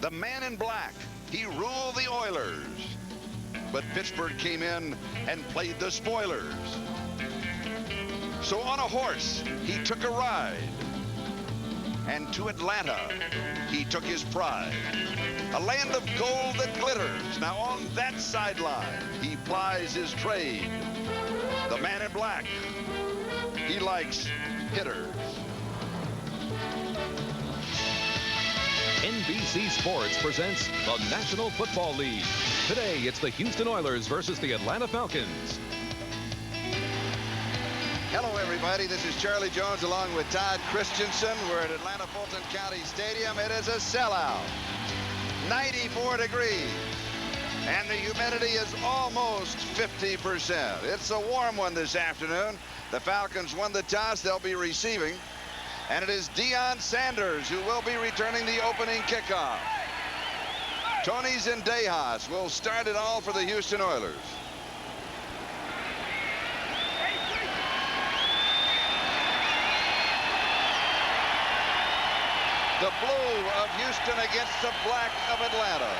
the man in black. He ruled the Oilers. But Pittsburgh came in and played the spoilers. So on a horse, he took a ride. And to Atlanta, he took his pride. A land of gold that glitters. Now on that sideline, he plies his trade. The man in black, he likes hitters. NBC Sports presents the National Football League. Today, it's the Houston Oilers versus the Atlanta Falcons. Hello, everybody. This is Charlie Jones along with Todd Christensen. We're at Atlanta Fulton County Stadium. It is a sellout. 94 degrees. And the humidity is almost 50%. It's a warm one this afternoon. The Falcons won the toss. They'll be receiving. And it is Deion Sanders who will be returning the opening kickoff. Tony Zendejas will start it all for the Houston Oilers. The blue of Houston against the black of Atlanta.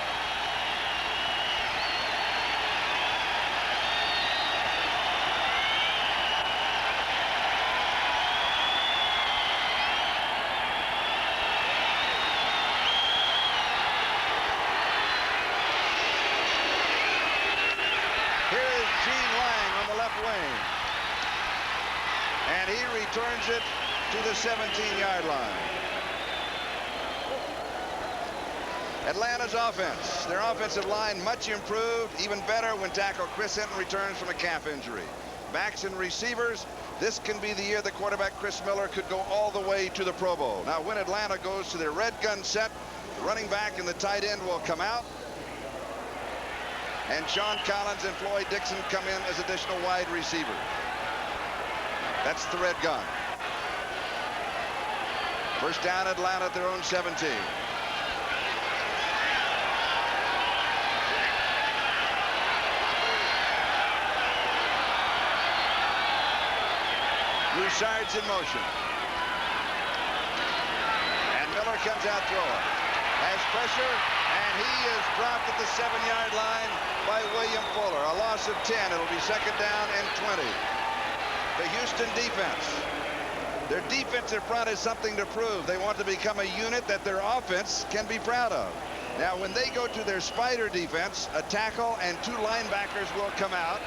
Wing. And he returns it to the 17-yard line. Atlanta's offense, their offensive line much improved, even better when tackle Chris Hinton returns from a calf injury. Backs and receivers, this can be the year the quarterback Chris Miller could go all the way to the Pro Bowl. Now when Atlanta goes to their red gun set, the running back and the tight end will come out. And Sean Collins and Floyd Dixon come in as additional wide receivers. That's the red gun. First down, Atlanta at their own 17. Broussard's in motion. And Miller comes out throwing. Has pressure, and he is dropped at the 7-yard line by William Fuller. A loss of 10. It'll be second down and 20. The Houston defense. Their defensive front is something to prove. They want to become a unit that their offense can be proud of. Now, when they go to their spider defense, a tackle and 2 linebackers will come out.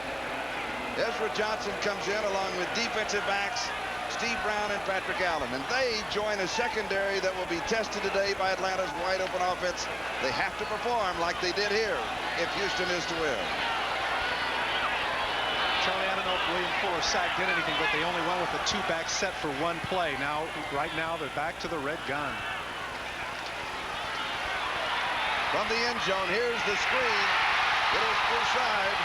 Ezra Johnson comes in along with defensive backs Steve Brown and Patrick Allen, and they join a secondary that will be tested today by Atlanta's wide open offense. They have to perform like they did here if Houston is to win. Charlie, I don't know if William Fuller sack did anything, but they only went with a 2-back set for 1 play. Now, right now, they're back to the red gun. From the end zone, here's the screen. It is Broussard.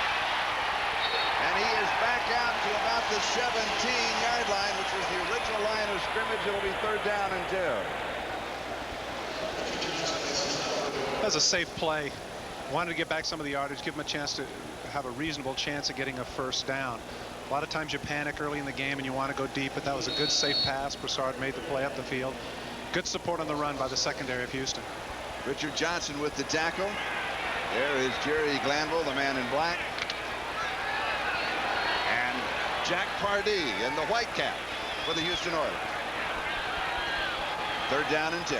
And he is back out to about the 17-yard line, which was the original line of scrimmage. It'll be third down and 2. That's a safe play. Wanted to get back some of the yardage, give him a chance to have a reasonable chance of getting a first down. A lot of times you panic early in the game and you want to go deep, but that was a good, safe pass. Broussard made the play up the field. Good support on the run by the secondary of Houston. Richard Johnson with the tackle. There is Jerry Glanville, the man in black. Jack Pardee in the white cap for the Houston Oilers. Third down and 10.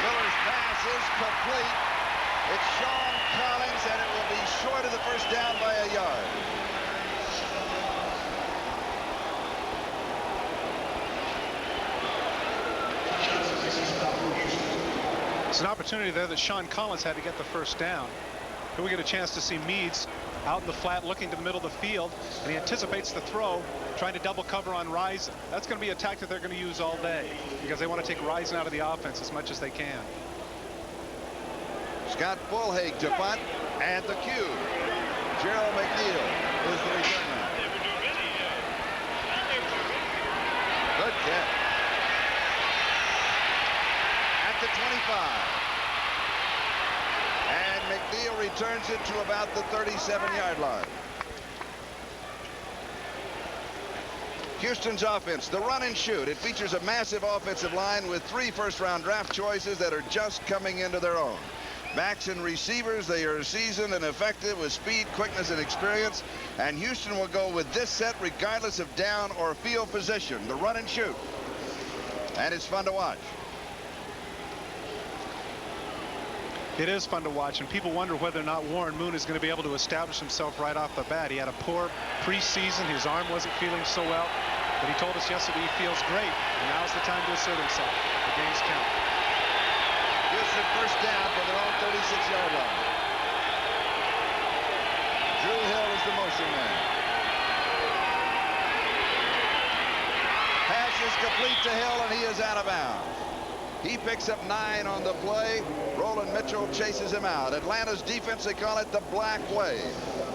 Miller's pass is complete. It's Sean Collins, and it will be short of the first down by a yard. It's an opportunity there that Sean Collins had to get the first down. Here we get a chance to see Meads out in the flat looking to the middle of the field, and he anticipates the throw, trying to double cover on Risen. That's going to be a tactic they're going to use all day because they want to take Risen out of the offense as much as they can. Scott Bullhaig to punt, and the cue. Gerald McNeil is the return man. Good catch. At the 25. And McNeil returns it to about the 37-yard line. Houston's offense, the run and shoot. It features a massive offensive line with 3 first-round draft choices that are just coming into their own. Backs and receivers, they are seasoned and effective with speed, quickness, and experience. And Houston will go with this set regardless of down or field position. The run and shoot. And it's fun to watch. It is fun to watch, and people wonder whether or not Warren Moon is going to be able to establish himself right off the bat. He had a poor preseason. His arm wasn't feeling so well, but he told us yesterday he feels great, and now's the time to assert himself. The game's count. Houston first down from their own 36-yard line. Drew Hill is the motion man. Pass is complete to Hill, and he is out of bounds. He picks up 9 on the play. Roland Mitchell chases him out. Atlanta's defense, they call it the black way.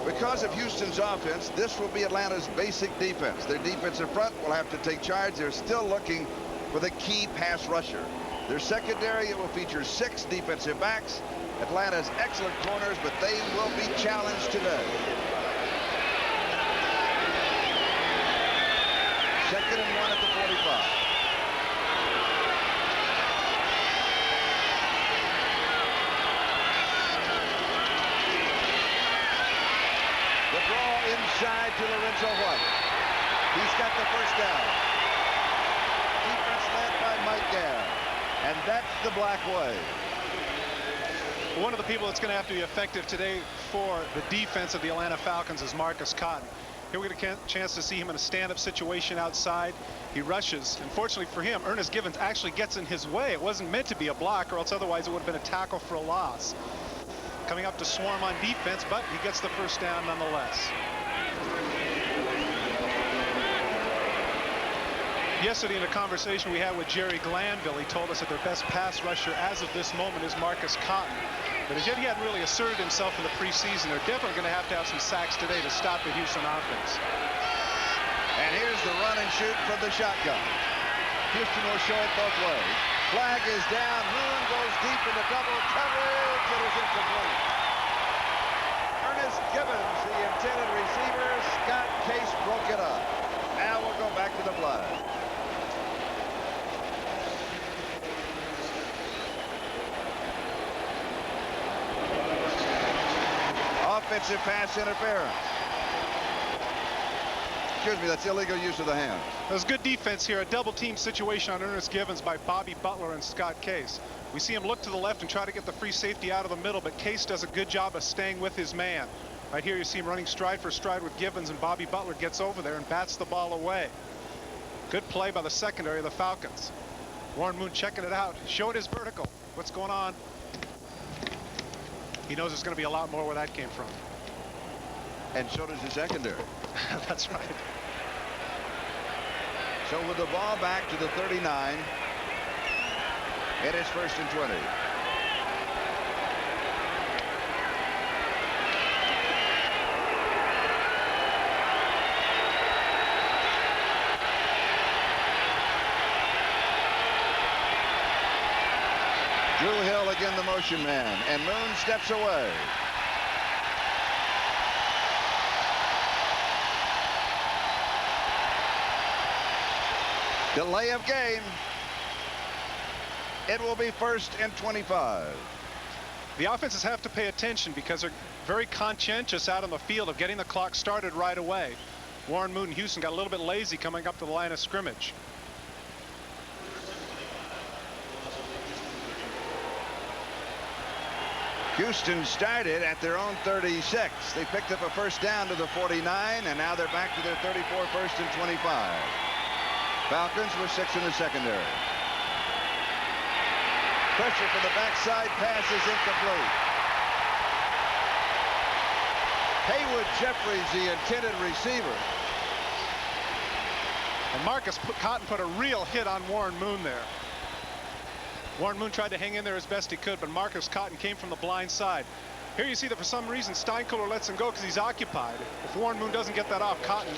Because of Houston's offense, this will be Atlanta's basic defense. Their defensive front will have to take charge. They're still looking for the key pass rusher. Their secondary, it will feature 6 defensive backs. Atlanta's excellent corners, but they will be challenged today. Second and 1 at the 45. The draw inside to Lorenzo White. He's got the first down. Defense led by Mike Gabb. And that's the black way. One of the people that's going to have to be effective today for the defense of the Atlanta Falcons is Marcus Cotton. Here we get a chance to see him in a stand-up situation outside. He rushes. Unfortunately for him, Ernest Givens actually gets in his way. It wasn't meant to be a block, or else otherwise it would have been a tackle for a loss. Coming up to swarm on defense, but he gets the first down nonetheless. Yesterday in a conversation we had with Jerry Glanville, he told us that their best pass rusher as of this moment is Marcus Cotton. But as yet he hadn't really asserted himself in the preseason. They're definitely going to have some sacks today to stop the Houston offense. And here's the run and shoot from the shotgun. Houston will show it both ways. Flag is down. Moon goes deep into double coverage. It is incomplete. Ernest Givens, the intended receiver. Scott Case broke it up. Now we'll go back to the flag. Offensive pass interference. Excuse me, that's illegal use of the hands. There's good defense here. A double team situation on Ernest Givens by Bobby Butler and Scott Case. We see him look to the left and try to get the free safety out of the middle, but Case does a good job of staying with his man. Right here you see him running stride for stride with Givens, and Bobby Butler gets over there and bats the ball away. Good play by the secondary of the Falcons. Warren Moon checking it out, showing his vertical. What's going on? He knows there's going to be a lot more where that came from. And so does the secondary. That's right. So with the ball back to the 39, it is 1st and 20. Drew Hill again, the motion man, and Moon steps away. Delay of game. It will be 1st and 25. The offenses have to pay attention because they're very conscientious out on the field of getting the clock started right away. Warren Moon and Houston got a little bit lazy coming up to the line of scrimmage. Houston started at their own 36. They picked up a first down to the 49, and now they're back to their 34, 1st and 25. Falcons with 6 in the secondary. Pressure from the backside. Pass is incomplete. Haywood Jeffries, the intended receiver. And Marcus Cotton put a real hit on Warren Moon there. Warren Moon tried to hang in there as best he could, but Marcus Cotton came from the blind side. Here you see that for some reason Steinkuhler lets him go because he's occupied. If Warren Moon doesn't get that off, Cotton,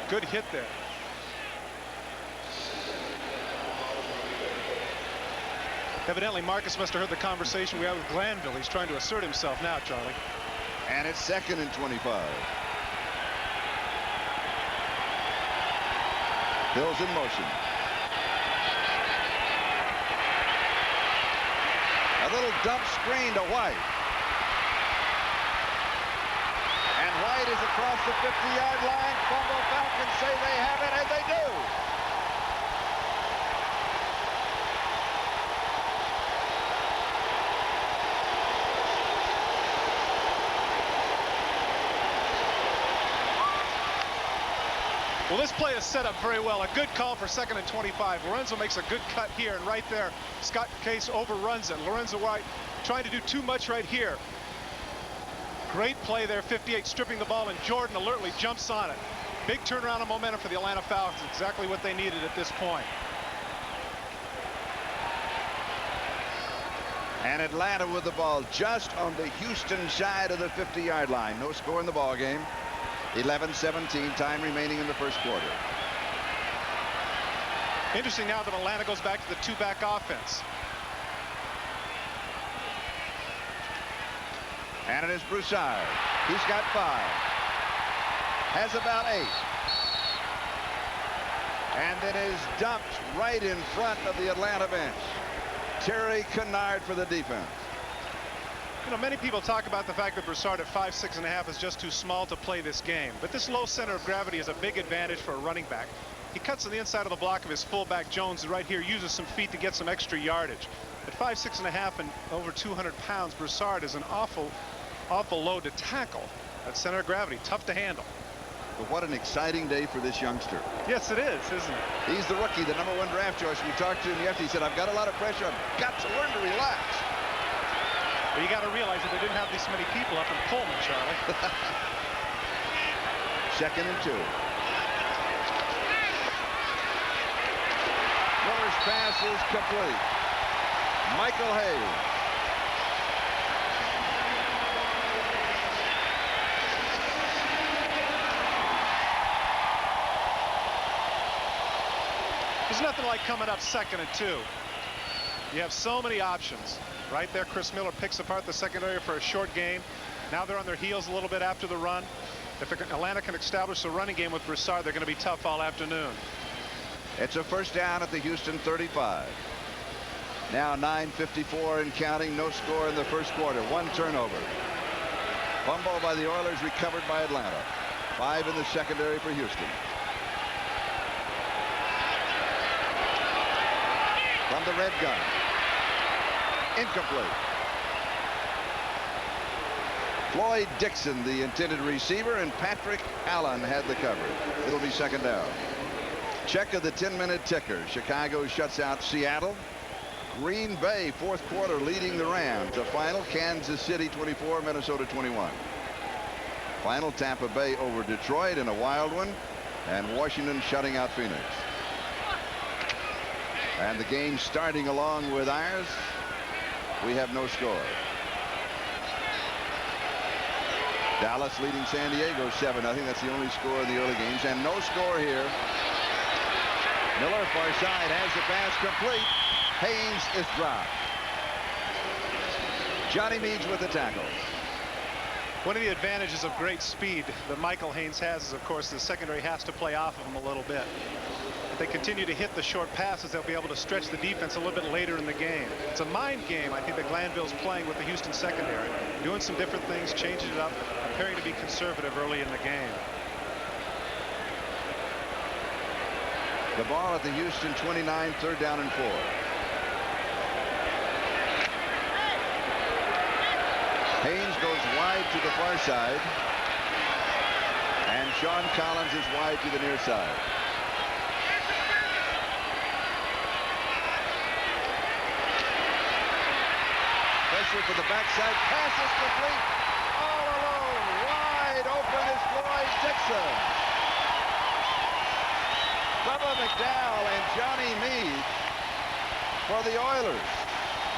good hit there. Evidently, Marcus must have heard the conversation we had with Glanville. He's trying to assert himself now, Charlie. And it's 2nd and 25. Hill's in motion. A little dump screen to White. And White is across the 50-yard line. Fumble. Falcons say they have it, and they do. Well, this play is set up very well. A good call for 2nd and 25. Lorenzo makes a good cut here, and right there, Scott Case overruns it. Lorenzo White trying to do too much right here. Great play there, 58, stripping the ball, and Jordan alertly jumps on it. Big turnaround of momentum for the Atlanta Falcons. Exactly what they needed at this point. And Atlanta with the ball just on the Houston side of the 50-yard line. No score in the ball game. 11-17, time remaining in the first quarter. Interesting now that Atlanta goes back to the two-back offense. And it is Broussard. He's got 5. Has about 8. And it is dumped right in front of the Atlanta bench. Terry Kennard for the defense. You know, many people talk about the fact that Broussard at 5'6½" is just too small to play this game. But this low center of gravity is a big advantage for a running back. He cuts to the inside of the block of his fullback Jones, and right here uses some feet to get some extra yardage. At 5'6½" and over 200 pounds, Broussard is an awful load to tackle. That center of gravity, tough to handle. But what an exciting day for this youngster. Yes, it is, isn't it? He's the rookie, the #1 draft choice. We talked to him yesterday. He said, I've got a lot of pressure. I've got to learn to relax. But you got to realize that they didn't have this many people up in Pullman, Charlie. 2nd and 2. Miller's pass is complete. Michael Hayes. There's nothing like coming up 2nd and 2. You have so many options. Right there, Chris Miller picks apart the secondary for a short game. Now they're on their heels a little bit after the run. If Atlanta can establish the running game with Broussard, they're going to be tough all afternoon. It's a first down at the Houston 35. Now 9:54 and counting. No score in the first quarter. 1 turnover. Fumble by the Oilers, recovered by Atlanta. 5 in the secondary for Houston. From the red gun. Incomplete. Floyd Dixon, the intended receiver, and Patrick Allen had the coverage. It'll be 2nd down. Check of the 10-minute ticker. Chicago shuts out Seattle. Green Bay, 4th quarter, leading the Rams. The final, Kansas City 24, Minnesota 21. Final, Tampa Bay over Detroit in a wild one, and Washington shutting out Phoenix. And the game starting along with ours. We have no score. Dallas leading San Diego 7-0. That's the only score in the early games, and no score here. Miller far side has the pass complete. Haynes is dropped. Johnny Meads with the tackle. One of the advantages of great speed that Michael Haynes has is, of course, the secondary has to play off of him a little bit. If they continue to hit the short passes, they'll be able to stretch the defense a little bit later in the game. It's a mind game, I think, that Glanville's playing with the Houston secondary. Doing some different things, changing it up, appearing to be conservative early in the game. The ball at the Houston 29, 3rd down and 4. Haynes goes wide to the far side, and Sean Collins is wide to the near side. Pressure for the backside. Pass is complete. All alone. Wide open is Floyd Dixon. Bubba McDowell and Johnny Meade for the Oilers.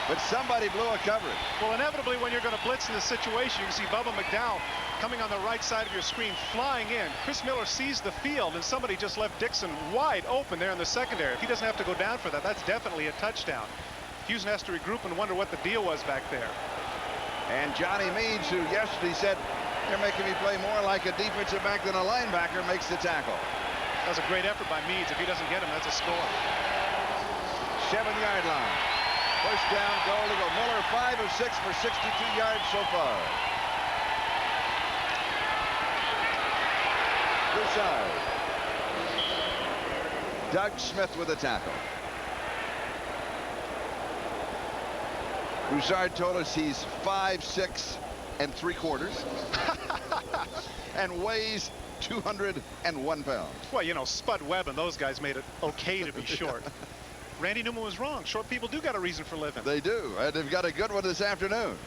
But somebody blew a coverage. Well, inevitably, when you're going to blitz in this situation, you can see Bubba McDowell coming on the right side of your screen, flying in. Chris Miller sees the field, and somebody just left Dixon wide open there in the secondary. If he doesn't have to go down for that, that's definitely a touchdown. Houston has to regroup and wonder what the deal was back there. And Johnny Meads, who yesterday said, they're making me play more like a defensive back than a linebacker, makes the tackle. That was a great effort by Meads. If he doesn't get him, that's a score. 7-yard line. First down goal to go. Miller 5 of 6 for 62 yards so far. Broussard. Doug Smith with a tackle. Broussard told us he's 5'6" and 3/4 and weighs 201 pounds. Well, you know, Spud Webb and those guys made it okay to be short. Randy Newman was wrong. Short people do got a reason for living. They do, and they've got a good one this afternoon,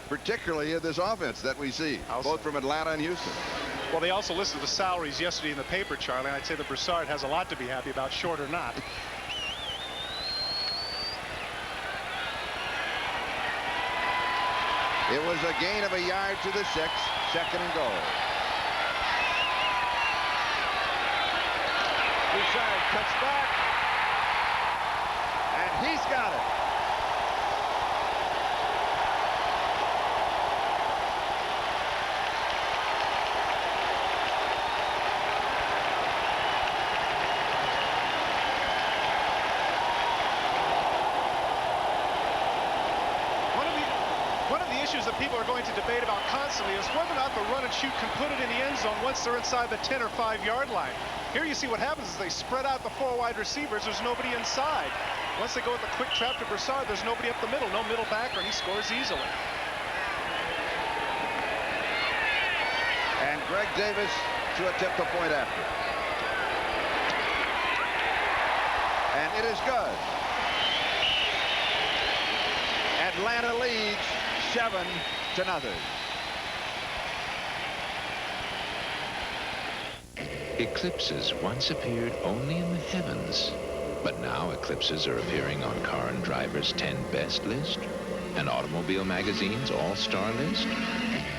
particularly in this offense that we see, both from Atlanta and Houston. Well, they also listed the salaries yesterday in the paper, Charlie, and I'd say that Broussard has a lot to be happy about, short or not. It was a gain of a yard to the 6, 2nd and goal. Broussard cuts back, and he's got it. That people are going to debate about constantly is whether or not the run and shoot can put it in the end zone once they're inside the 10 or 5-yard line. Here you see what happens is they spread out the 4 wide receivers. There's nobody inside. Once they go with the quick trap to Broussard, there's nobody up the middle, no middle backer, and he scores easily. And Greg Davis to attempt the point after. And it is good. Atlanta leads 7-0. Eclipses once appeared only in the heavens, but now eclipses are appearing on Car and Driver's 10 Best list and Automobile Magazine's All-Star list.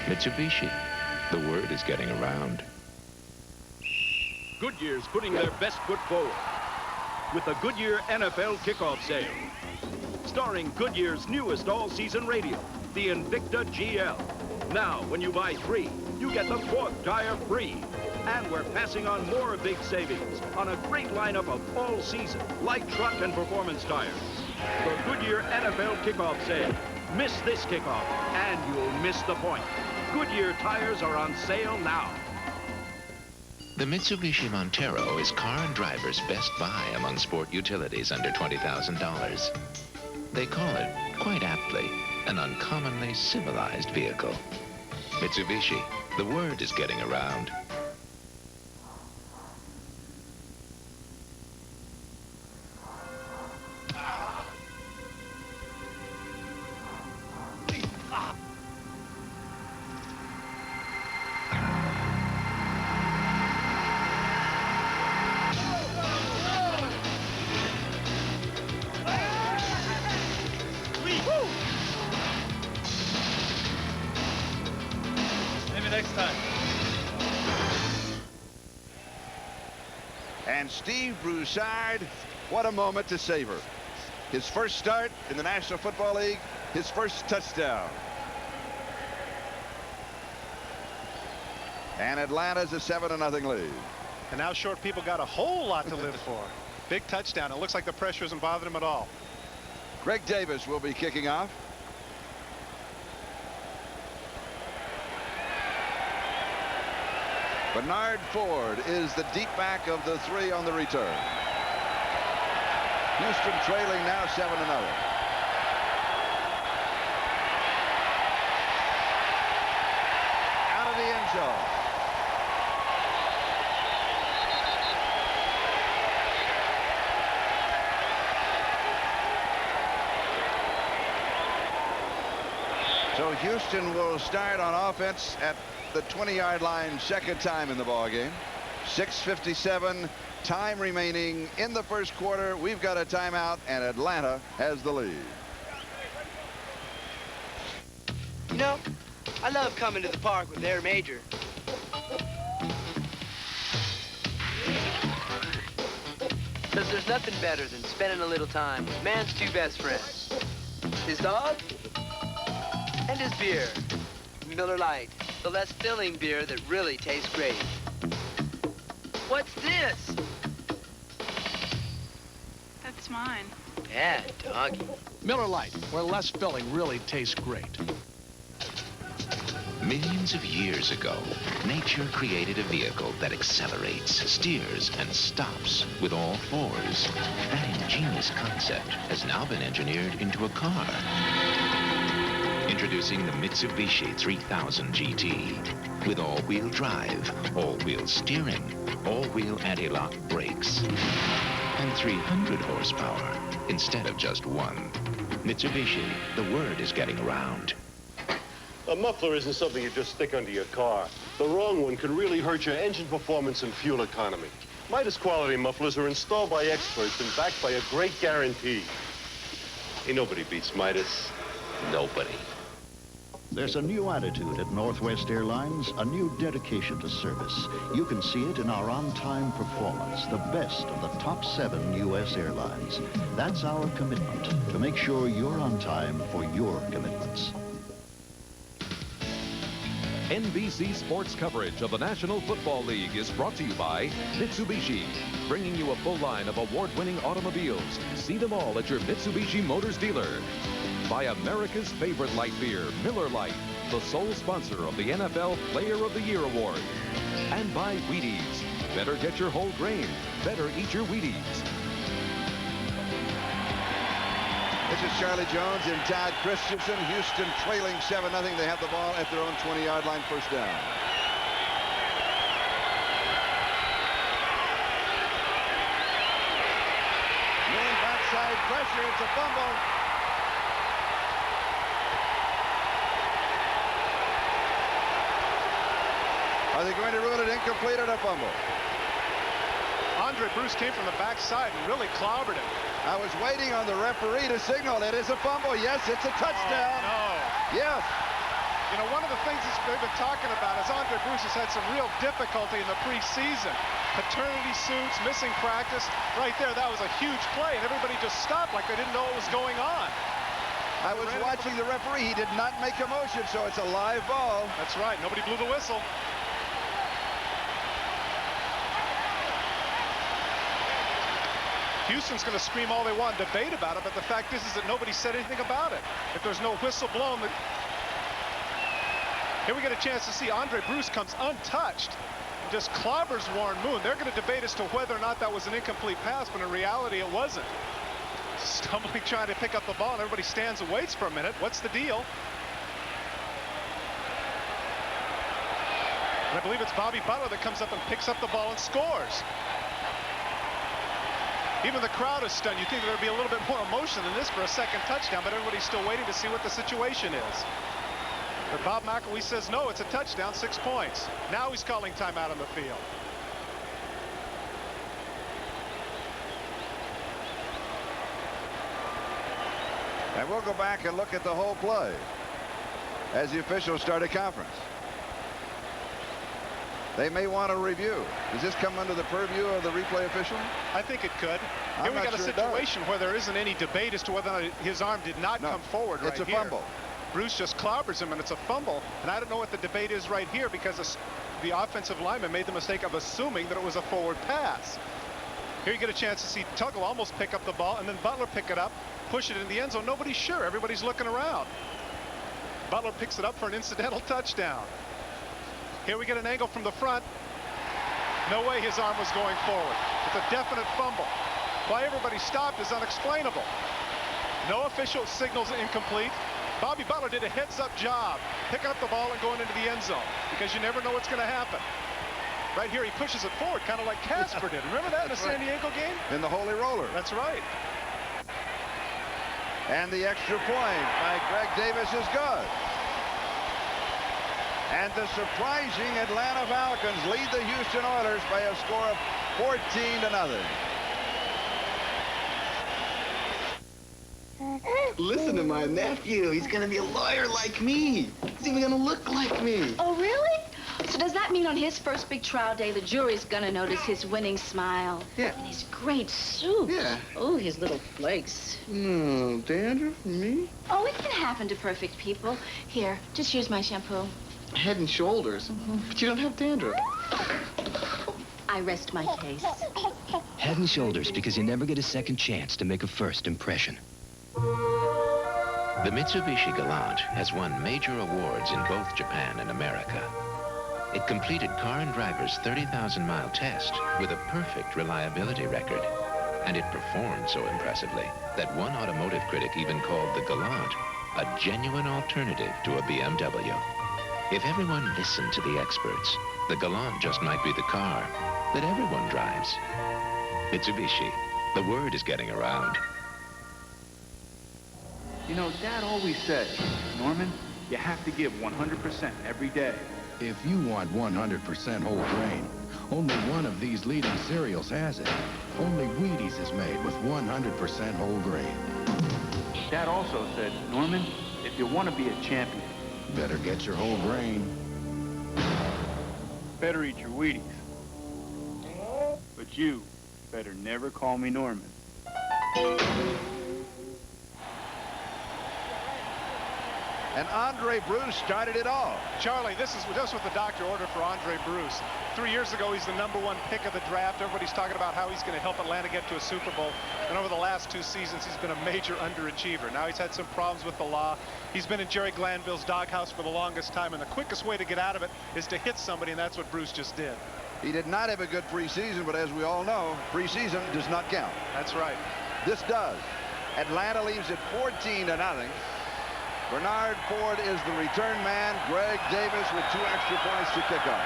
Mitsubishi, the word is getting around. Goodyear's putting their best foot forward with the Goodyear NFL kickoff sale, starring Goodyear's newest all-season radio, the Invicta GL. Now, when you buy 3, you get the 4th tire free. And we're passing on more big savings on a great lineup of all-season light truck and performance tires. The Goodyear NFL kickoff sale. Miss this kickoff, and you'll miss the point. Goodyear tires are on sale now. The Mitsubishi Montero is Car and Driver's best buy among sport utilities under $20,000. They call it, quite aptly, an uncommonly civilized vehicle. Mitsubishi, the word is getting around. Next time. And Steve Broussard, what a moment to savor. His first start in the National Football League, his first touchdown. And Atlanta's a 7-0 lead. And now short people got a whole lot to live for. Big touchdown. It looks like the pressure isn't bothering him at all. Greg Davis will be kicking off. Bernard Ford is the deep back of the 3 on the return. Houston trailing now 7-0. Out of the end zone. So Houston will start on offense at the 20-yard line, second time in the ball game. 6:57 time remaining in the first quarter. We've got a timeout, and Atlanta has the lead. You know, I love coming to the park with their major. Because there's nothing better than spending a little time with man's 2 best friends. His dog and his beer. Miller Lite, the less filling beer that really tastes great. What's this? That's mine. Yeah, doggy. Miller Lite, where less filling really tastes great. Millions of years ago, nature created a vehicle that accelerates, steers, and stops with all fours. That ingenious concept has now been engineered into a car. Introducing the Mitsubishi 3000 GT. With all-wheel drive, all-wheel steering, all-wheel anti-lock brakes, and 300 horsepower instead of just one. Mitsubishi, the word is getting around. A muffler isn't something you just stick under your car. The wrong one can really hurt your engine performance and fuel economy. Midas quality mufflers are installed by experts and backed by a great guarantee. Ain't nobody beats Midas. Nobody. There's a new attitude at Northwest Airlines, a new dedication to service. You can see it in our on-time performance, the best of the top 7 U.S. airlines. That's our commitment, to make sure you're on time for your commitments. NBC Sports coverage of the National Football League is brought to you by Mitsubishi, bringing you a full line of award-winning automobiles. See them all at your Mitsubishi Motors dealer. By America's favorite light beer, Miller Lite, the sole sponsor of the NFL Player of the Year Award. And by Wheaties. Better get your whole grain. Better eat your Wheaties. This is Charlie Jones and Todd Christensen. Houston trailing 7-0. They have the ball at their own 20-yard line, first down. Main backside pressure. It's a fumble. Are they going to rule it incomplete or a fumble? Andre Bruce came from the backside and really clobbered him. I was waiting on the referee to signal it is a fumble. Yes, it's a touchdown. Oh, no. Yes. You know, one of the things they've been talking about is Andre Bruce has had some real difficulty in the preseason. Paternity suits, missing practice. Right there, that was a huge play, and everybody just stopped like they didn't know what was going on. I was watching the referee. He did not make a motion, so it's a live ball. That's right. Nobody blew the whistle. Houston's going to scream all they want and debate about it, but the fact is that nobody said anything about it. If there's no whistle blown, here we get a chance to see Andre Bruce comes untouched and just clobbers Warren Moon. They're going to debate as to whether or not that was an incomplete pass, but in reality it wasn't. Stumbling, trying to pick up the ball, and everybody stands and waits for a minute. What's the deal? And I believe it's Bobby Butler that comes up and picks up the ball and scores. Even the crowd is stunned. You think there'd be a little bit more emotion than this for a second touchdown, but everybody's still waiting to see what the situation is. But Bob McElwee says, no, it's a touchdown, 6 points. Now he's calling timeout on the field. And we'll go back and look at the whole play as the officials start a conference. They may want a review. Does this come under the purview of the replay official? I think it could. Here we got a situation where there isn't any debate as to whether or not his arm did not come forward right here. It's a fumble. Bruce just clobbers him, and it's a fumble. And I don't know what the debate is right here because the offensive lineman made the mistake of assuming that it was a forward pass. Here you get a chance to see Tuggle almost pick up the ball, and then Butler pick it up, push it in the end zone. Nobody's sure. Everybody's looking around. Butler picks it up for an incidental touchdown. Here we get an angle from the front. No way his arm was going forward. It's a definite fumble. Why everybody stopped is unexplainable. No official signals incomplete. Bobby Butler did a heads-up job picking up the ball and going into the end zone because you never know what's going to happen. Right here, he pushes it forward, kind of like Casper did. Remember that in the San Diego game? In the Holy Roller. That's right. And the extra point by Greg Davis is good. And the surprising Atlanta Falcons lead the Houston Oilers by a score of 14-0. Listen to my nephew. He's going to be a lawyer like me. He's even going to look like me. Oh, really? So does that mean on his first big trial day, the jury's going to notice his winning smile? Yeah. And his great suit. Yeah. Oh, his little flakes. No, dandruff? Me? Oh, it can happen to perfect people. Here, just use my shampoo. Head and Shoulders. But you don't have dandruff. I rest my case. Head and shoulders, because you never get a second chance to make a first impression. The Mitsubishi Galant has won major awards in both Japan and America. It completed Car and Driver's 30,000-mile test with a perfect reliability record. And it performed so impressively that one automotive critic even called the Galant a genuine alternative to a BMW. If everyone listened to the experts, the Galant just might be the car that everyone drives. Mitsubishi, the word is getting around. You know, Dad always said, Norman, you have to give 100% every day. If you want 100% whole grain, only one of these leading cereals has it. Only Wheaties is made with 100% whole grain. Dad also said, Norman, if you want to be a champion, better get your whole grain. Better eat your Wheaties. But you better never call me Norman. And Andre Bruce started it all. Charlie, this is just what the doctor ordered for Andre Bruce. 3 years ago, he's the #1 pick of the draft. Everybody's talking about how he's going to help Atlanta get to a Super Bowl. And over the last 2 seasons, he's been a major underachiever. Now he's had some problems with the law. He's been in Jerry Glanville's doghouse for the longest time, and the quickest way to get out of it is to hit somebody, and that's what Bruce just did. He did not have a good preseason, but as we all know, preseason does not count. That's right. This does. Atlanta leaves it 14-0. Bernard Ford is the return man. Greg Davis with 2 extra points to kick off.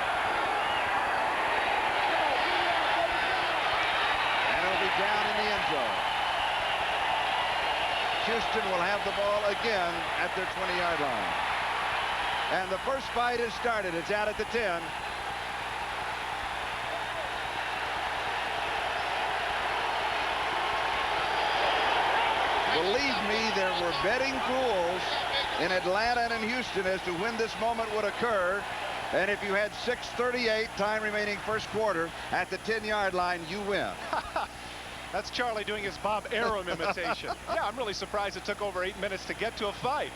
And it'll be down in the end zone. Houston will have the ball again at their 20-yard line. And the first fight has started. It's out at the 10. Believe me, there were betting pools in Atlanta and in Houston as to when this moment would occur. And if you had 6:38 time remaining first quarter at the 10-yard line, you win. That's Charlie doing his Bob Arum imitation. Yeah, I'm really surprised it took over 8 minutes to get to a fight.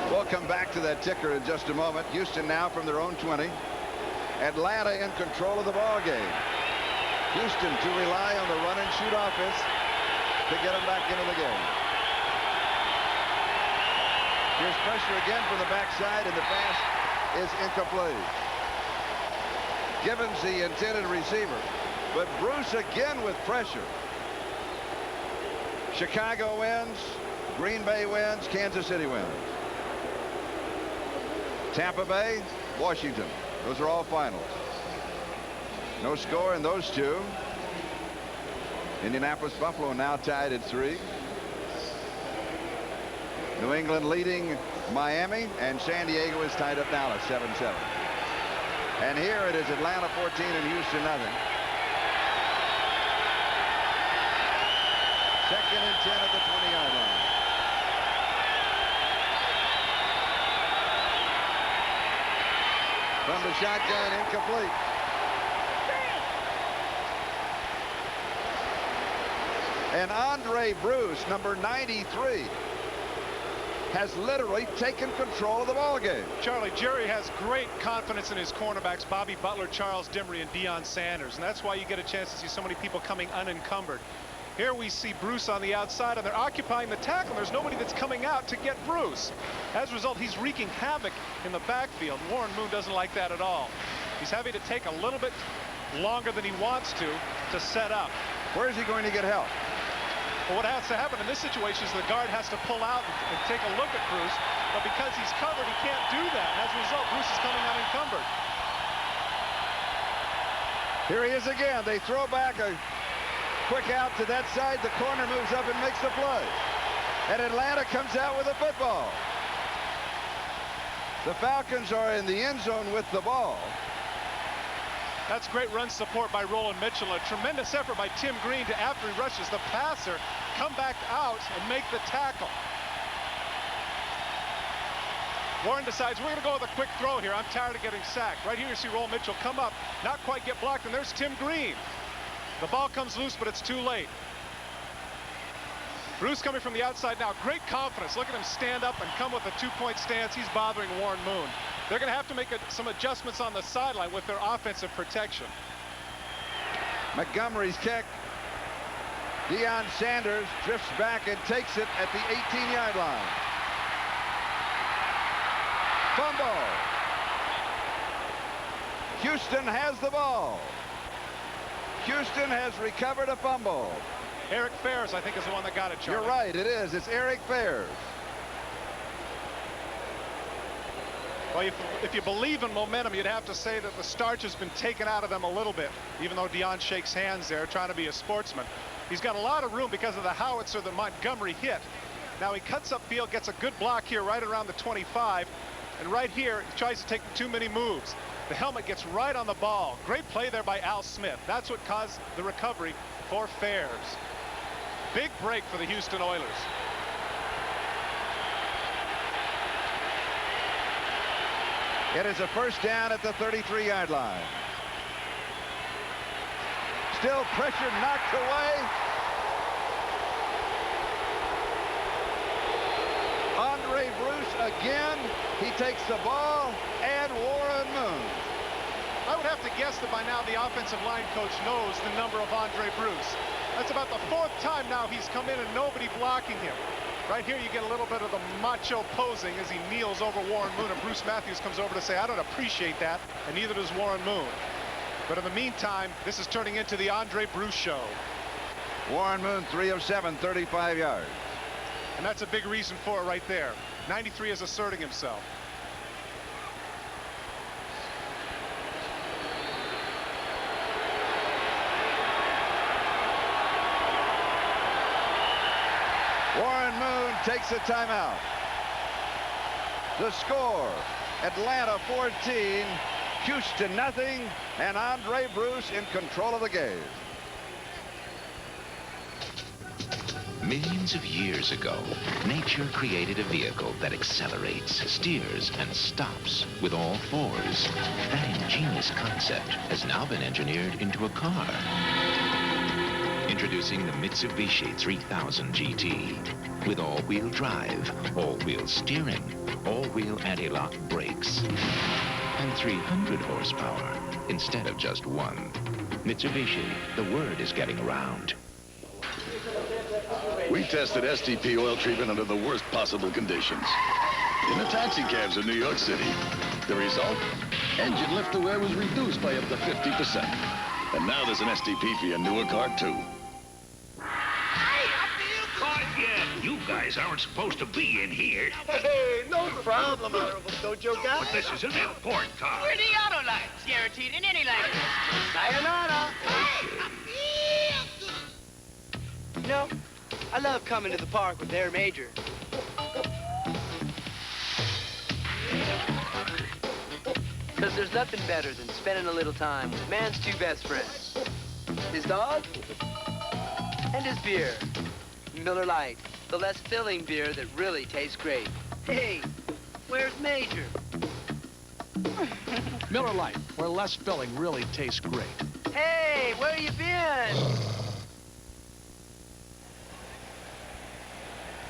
We'll come back to that ticker in just a moment. Houston now from their own 20. Atlanta in control of the ball game. Houston to rely on the run and shoot offense to get them back into the game. Here's pressure again from the backside, and the pass is incomplete. Gibbons the intended receiver, but Bruce again with pressure. Chicago wins, Green Bay wins, Kansas City wins. Tampa Bay, Washington. Those are all finals. No score in those two. Indianapolis, Buffalo now tied at 3. New England leading Miami, and San Diego is tied up now at 7-7. And here it is Atlanta 14 and Houston nothing. 2nd and 10 at the 20-yard line. From the shotgun, incomplete. And Andre Bruce, number 93, has literally taken control of the ball game. Charlie, Jerry has great confidence in his cornerbacks, Bobby Butler, Charles Dimry, and Deion Sanders. And that's why you get a chance to see so many people coming unencumbered. Here we see Bruce on the outside, and they're occupying the tackle. There's nobody that's coming out to get Bruce. As a result, he's wreaking havoc in the backfield. Warren Moon doesn't like that at all. He's having to take a little bit longer than he wants to set up. Where is he going to get help? Well, what has to happen in this situation is the guard has to pull out and take a look at Bruce, but because he's covered, he can't do that. As a result, Bruce is coming unencumbered. Here he is again. They throw back a quick out to that side. The corner moves up and makes the play. And Atlanta comes out with a football. The Falcons are in the end zone with the ball. That's great run support by Roland Mitchell. A tremendous effort by Tim Green to, after he rushes the passer, come back out and make the tackle. Warren decides we're going to go with a quick throw here. I'm tired of getting sacked. Right here you see Roland Mitchell come up, not quite get blocked, and there's Tim Green. The ball comes loose, but it's too late. Bruce coming from the outside now. Great confidence. Look at him stand up and come with a two-point stance. He's bothering Warren Moon. They're going to have to make some adjustments on the sideline with their offensive protection. Montgomery's kick. Deion Sanders drifts back and takes it at the 18-yard line. Fumble. Houston has the ball. Houston has recovered a fumble. Eric Fairs, I think, is the one that got it, Charlie. You're right, it is. It's Eric Fairs. Well, if you believe in momentum, you'd have to say that the starch has been taken out of them a little bit, even though Deion shakes hands there, trying to be a sportsman. He's got a lot of room because of the howitzer that Montgomery hit. Now he cuts upfield, gets a good block here right around the 25, and right here, he tries to take too many moves. The helmet gets right on the ball. Great play there by Al Smith. That's what caused the recovery for Fairs. Big break for the Houston Oilers. It is a first down at the 33-yard line. Still pressure knocked away. Andre Bruce again. He takes the ball, and Warren Moon. I would have to guess that by now the offensive line coach knows the number of Andre Bruce. That's about the 4th time now he's come in and nobody blocking him. Right here you get a little bit of the macho posing as he kneels over Warren Moon, and Bruce Matthews comes over to say, I don't appreciate that, and neither does Warren Moon. But in the meantime, this is turning into the Andre Bruce show. Warren Moon, 3 of 7, 35 yards. And that's a big reason for it right there. 93 is asserting himself. Warren Moon takes a timeout. The score, Atlanta 14, Houston nothing, and Andre Bruce in control of the game. Millions of years ago, nature created a vehicle that accelerates, steers, and stops with all fours. That ingenious concept has now been engineered into a car. Introducing the Mitsubishi 3000 GT. With all-wheel drive, all-wheel steering, all-wheel anti-lock brakes, and 300 horsepower instead of just 1. Mitsubishi, the word is getting around. We tested STP oil treatment under the worst possible conditions. In the taxi cabs of New York City. The result? Engine lift to wear was reduced by up to 50%. And now there's an STP for your newer car, too. You guys aren't supposed to be in here. Hey, no problem, Honorable Dojo guy. But this is an import car. We're the auto lights, guaranteed in any language. Sayonara. You know, I love coming to the park with their major. Because there's nothing better than spending a little time with man's 2 best friends. His dog and his beer. Miller Lite, the less filling beer that really tastes great. Hey, where's Major? Miller Lite, where less filling really tastes great. Hey, where you been?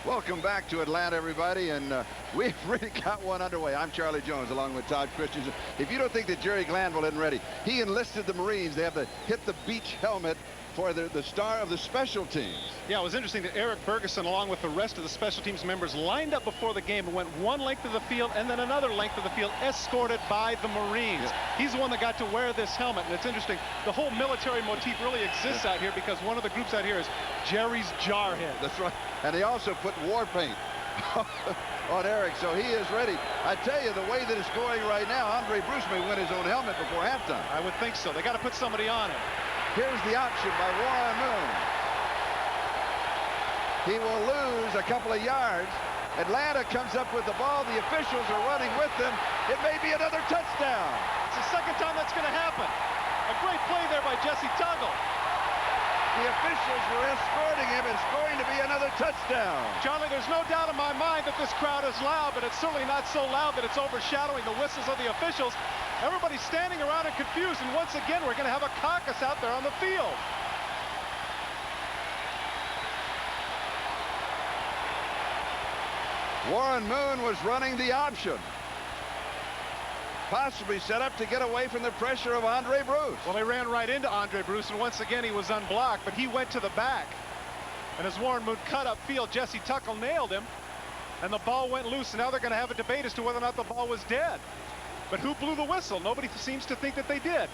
Welcome back to Atlanta, everybody, and we've really got one underway. I'm Charlie Jones, along with Todd Christensen. If you don't think that Jerry Glanville isn't ready, he enlisted the Marines. They have the hit the beach helmet for the star of the special teams. Yeah, it was interesting that Eric Bergeson, along with the rest of the special teams members, lined up before the game and went one length of the field and then another length of the field, escorted by the Marines. Yeah. He's the one that got to wear this helmet, and it's interesting. The whole military motif really exists out here because one of the groups out here is Jerry's Jarhead. That's right. And they also put war paint on Eric, so he is ready. I tell you, the way that it's going right now, Andre Bruce may win his own helmet before halftime. I would think so. They got to put somebody on it. Here's the option by Warren Moon. He will lose a couple of yards. Atlanta comes up with the ball. The officials are running with them. It may be another touchdown. It's the second time that's going to happen. A great play there by Jesse Tuggle. The officials were escorting him. It's going to be another touchdown. Charlie, there's no doubt in my mind that this crowd is loud, but it's certainly not so loud that it's overshadowing the whistles of the officials. Everybody's standing around and confused, and once again, we're going to have a caucus out there on the field. Warren Moon was running the option. Possibly set up to get away from the pressure of Andre Bruce. Well, they ran right into Andre Bruce, and once again he was unblocked, but he went to the back. And as Warren Moon cut upfield, Jesse Tuckle nailed him, and the ball went loose. And now they're going to have a debate as to whether or not the ball was dead. But who blew the whistle? Nobody seems to think that they did.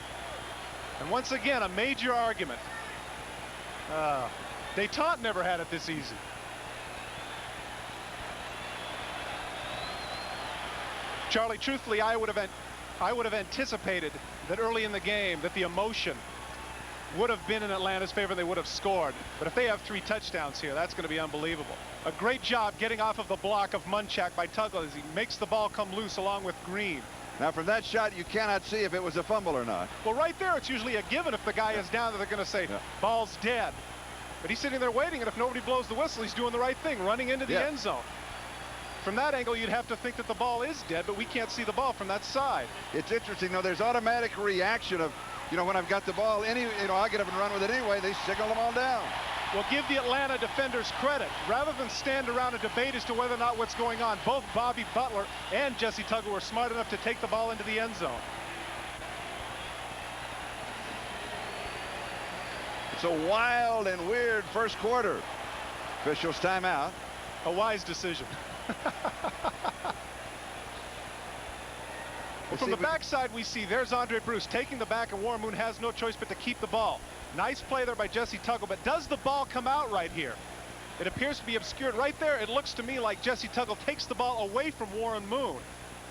And once again, a major argument. Détente never had it this easy. Charlie, truthfully, I would have anticipated that early in the game that the emotion would have been in Atlanta's favor. They would have scored. But if they have 3 touchdowns here, that's going to be unbelievable. A great job getting off of the block of Munchak by Tuckle as he makes the ball come loose along with Green. Now, from that shot, you cannot see if it was a fumble or not. Well, right there, it's usually a given. If the guy is down, that they're going to say, ball's dead. But he's sitting there waiting, and if nobody blows the whistle, he's doing the right thing, running into the end zone. From that angle, you'd have to think that the ball is dead, but we can't see the ball from that side. It's interesting, though. There's automatic reaction of, when I've got the ball, I get up and run with it anyway. They signal them all down. Well, give the Atlanta defenders credit. Rather than stand around and debate as to whether or not what's going on, both Bobby Butler and Jesse Tuckle were smart enough to take the ball into the end zone. It's a wild and weird first quarter. Officials timeout. A wise decision. Well, from the backside, we see there's Andre Bruce taking the back, and Warren Moon has no choice but to keep the ball. Nice play there by Jesse Tuckle, but does the ball come out right here? It appears to be obscured right there. It looks to me like Jesse Tuckle takes the ball away from Warren Moon.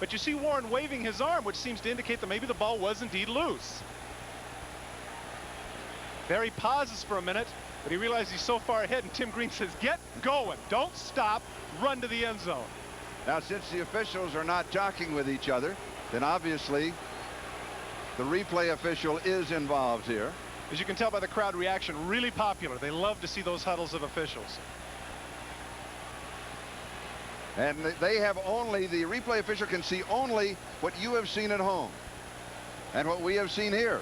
But you see Warren waving his arm, which seems to indicate that maybe the ball was indeed loose. There he pauses for a minute, but he realizes he's so far ahead, and Tim Green says, get going. Don't stop. Run to the end zone. Now, since the officials are not talking with each other, then obviously the replay official is involved here. As you can tell by the crowd reaction, really popular. They love to see those huddles of officials. And they have only, the replay official can see only what you have seen at home and what we have seen here.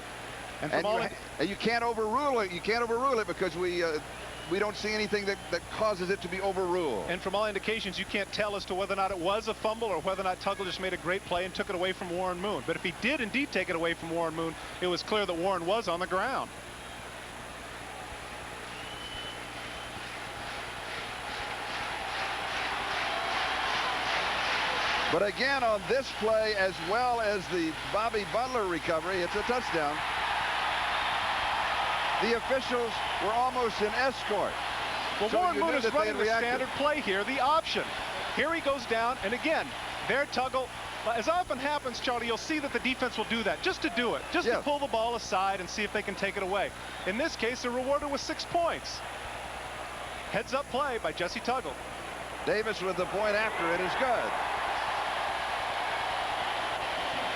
And you can't overrule it. You can't overrule it because we don't see anything that causes it to be overruled. And from all indications, you can't tell as to whether or not it was a fumble or whether or not Tuckle just made a great play and took it away from Warren Moon. But if he did indeed take it away from Warren Moon, it was clear that Warren was on the ground. But again, on this play, as well as the Bobby Butler recovery, it's a touchdown. The officials were almost an escort. Well, Warren Moon is running the standard play here, the option. Here he goes down, and again, there Tuckle. As often happens, Charlie, you'll see that the defense will do that, just to do it, just to pull the ball aside and see if they can take it away. In this case, they're rewarded with 6 points. Heads-up play by Jesse Tuckle. Davis with the point after it is good.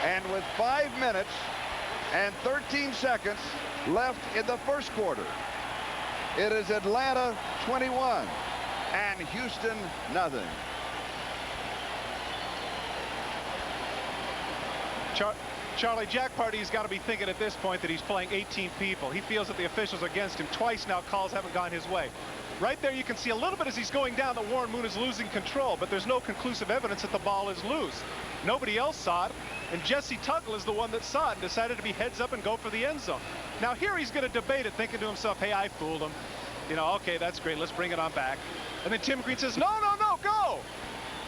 And with 5 minutes and 13 seconds left in the first quarter, it is Atlanta 21 and Houston nothing. Charlie, Jack Party's got to be thinking at this point that he's playing 18 people. He feels that the officials are against him. Twice now calls haven't gone his way. Right there you can see a little bit as he's going down that Warren Moon is losing control, but there's no conclusive evidence that the ball is loose. Nobody else saw it, and Jesse Tuckle is the one that saw it and decided to be heads up and go for the end zone. Now here he's going to debate it, thinking to himself, hey, I fooled him. Okay, that's great. Let's bring it on back. And then Tim Green says, no, go.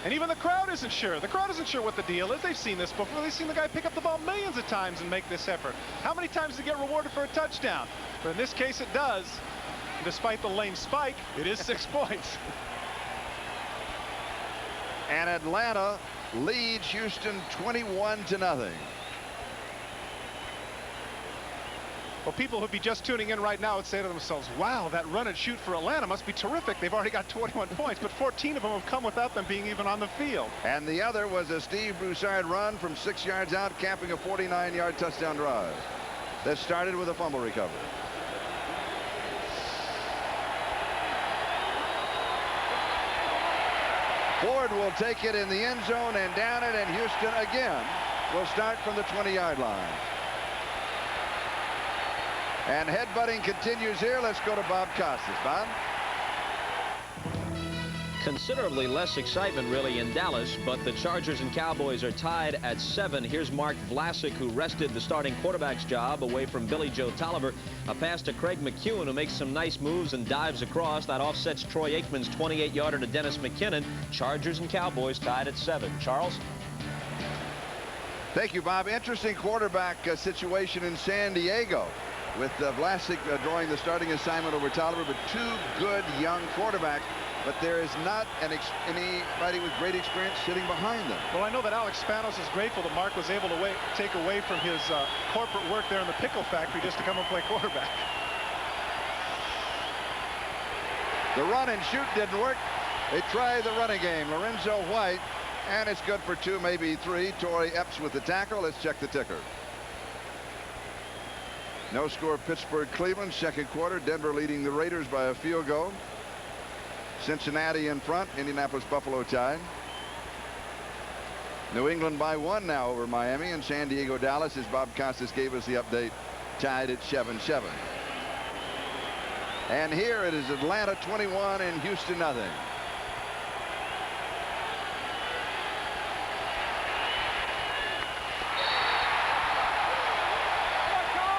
And even the crowd isn't sure. The crowd isn't sure what the deal is. They've seen this before. They've seen the guy pick up the ball millions of times and make this effort. How many times does he get rewarded for a touchdown? But in this case, it does. Despite the lame spike, it is 6 points. And Atlanta leads Houston 21-0. Well, people who'd be just tuning in right now would say to themselves, wow, that run and shoot for Atlanta must be terrific. They've already got 21 points, but 14 of them have come without them being even on the field. And the other was a Steve Broussard run from 6 yards out, capping a 49-yard touchdown drive. That started with a fumble recovery. Ford will take it in the end zone and down it, and Houston again will start from the 20-yard line. And headbutting continues here. Let's go to Bob Costas. Bob? Considerably less excitement, really, in Dallas, but the Chargers and Cowboys are tied at 7. Here's Mark Vlasic, who rested the starting quarterback's job away from Billy Joe Tolliver. A pass to Craig McEwen, who makes some nice moves and dives across. That offsets Troy Aikman's 28-yarder to Dennis McKinnon. Chargers and Cowboys tied at 7. Charles? Thank you, Bob. Interesting quarterback situation in San Diego, with Vlasic drawing the starting assignment over Tolliver, but two good young quarterbacks. But there is not anybody with great experience sitting behind them. Well, I know that Alex Spanos is grateful that Mark was able to take away from his corporate work there in the pickle factory just to come and play quarterback. The run and shoot didn't work. They tried the running game. Lorenzo White, and it's good for 2, maybe 3. Torrey Epps with the tackle. Let's check the ticker. No score, Pittsburgh, Cleveland, second quarter. Denver leading the Raiders by a field goal. Cincinnati in front. Indianapolis, Buffalo tied. New England by 1 now over Miami, and San Diego, Dallas, as Bob Costas gave us the update, tied at 7-7. And here it is Atlanta 21 and Houston nothing.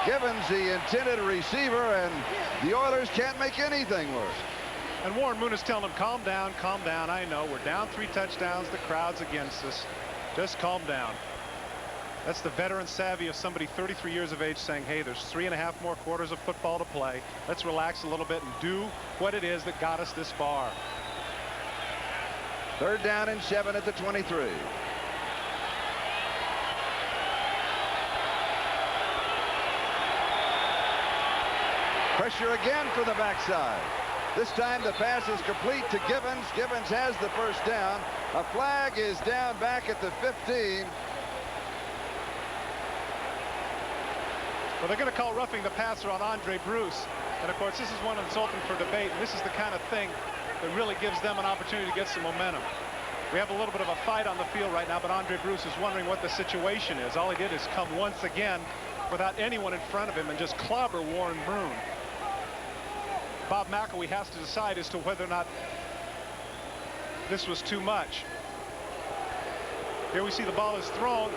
Gibbons the intended receiver, and the Oilers can't make anything worse. And Warren Moon is telling him, calm down, calm down. I know we're down 3 touchdowns. The crowd's against us. Just calm down. That's the veteran savvy of somebody 33 years of age saying, hey, there's 3.5 more quarters of football to play. Let's relax a little bit and do what it is that got us this far. 3rd down and 7 at the 23. Pressure again for the backside. This time the pass is complete to Gibbons. Gibbons has the first down. A flag is down back at the 15. Well, they're going to call roughing the passer on Andre Bruce. And, of course, this is one that's open for debate. And this is the kind of thing that really gives them an opportunity to get some momentum. We have a little bit of a fight on the field right now, but Andre Bruce is wondering what the situation is. All he did is come once again without anyone in front of him and just clobber Warren Moon. Bob McElwee has to decide as to whether or not this was too much. Here we see the ball is thrown,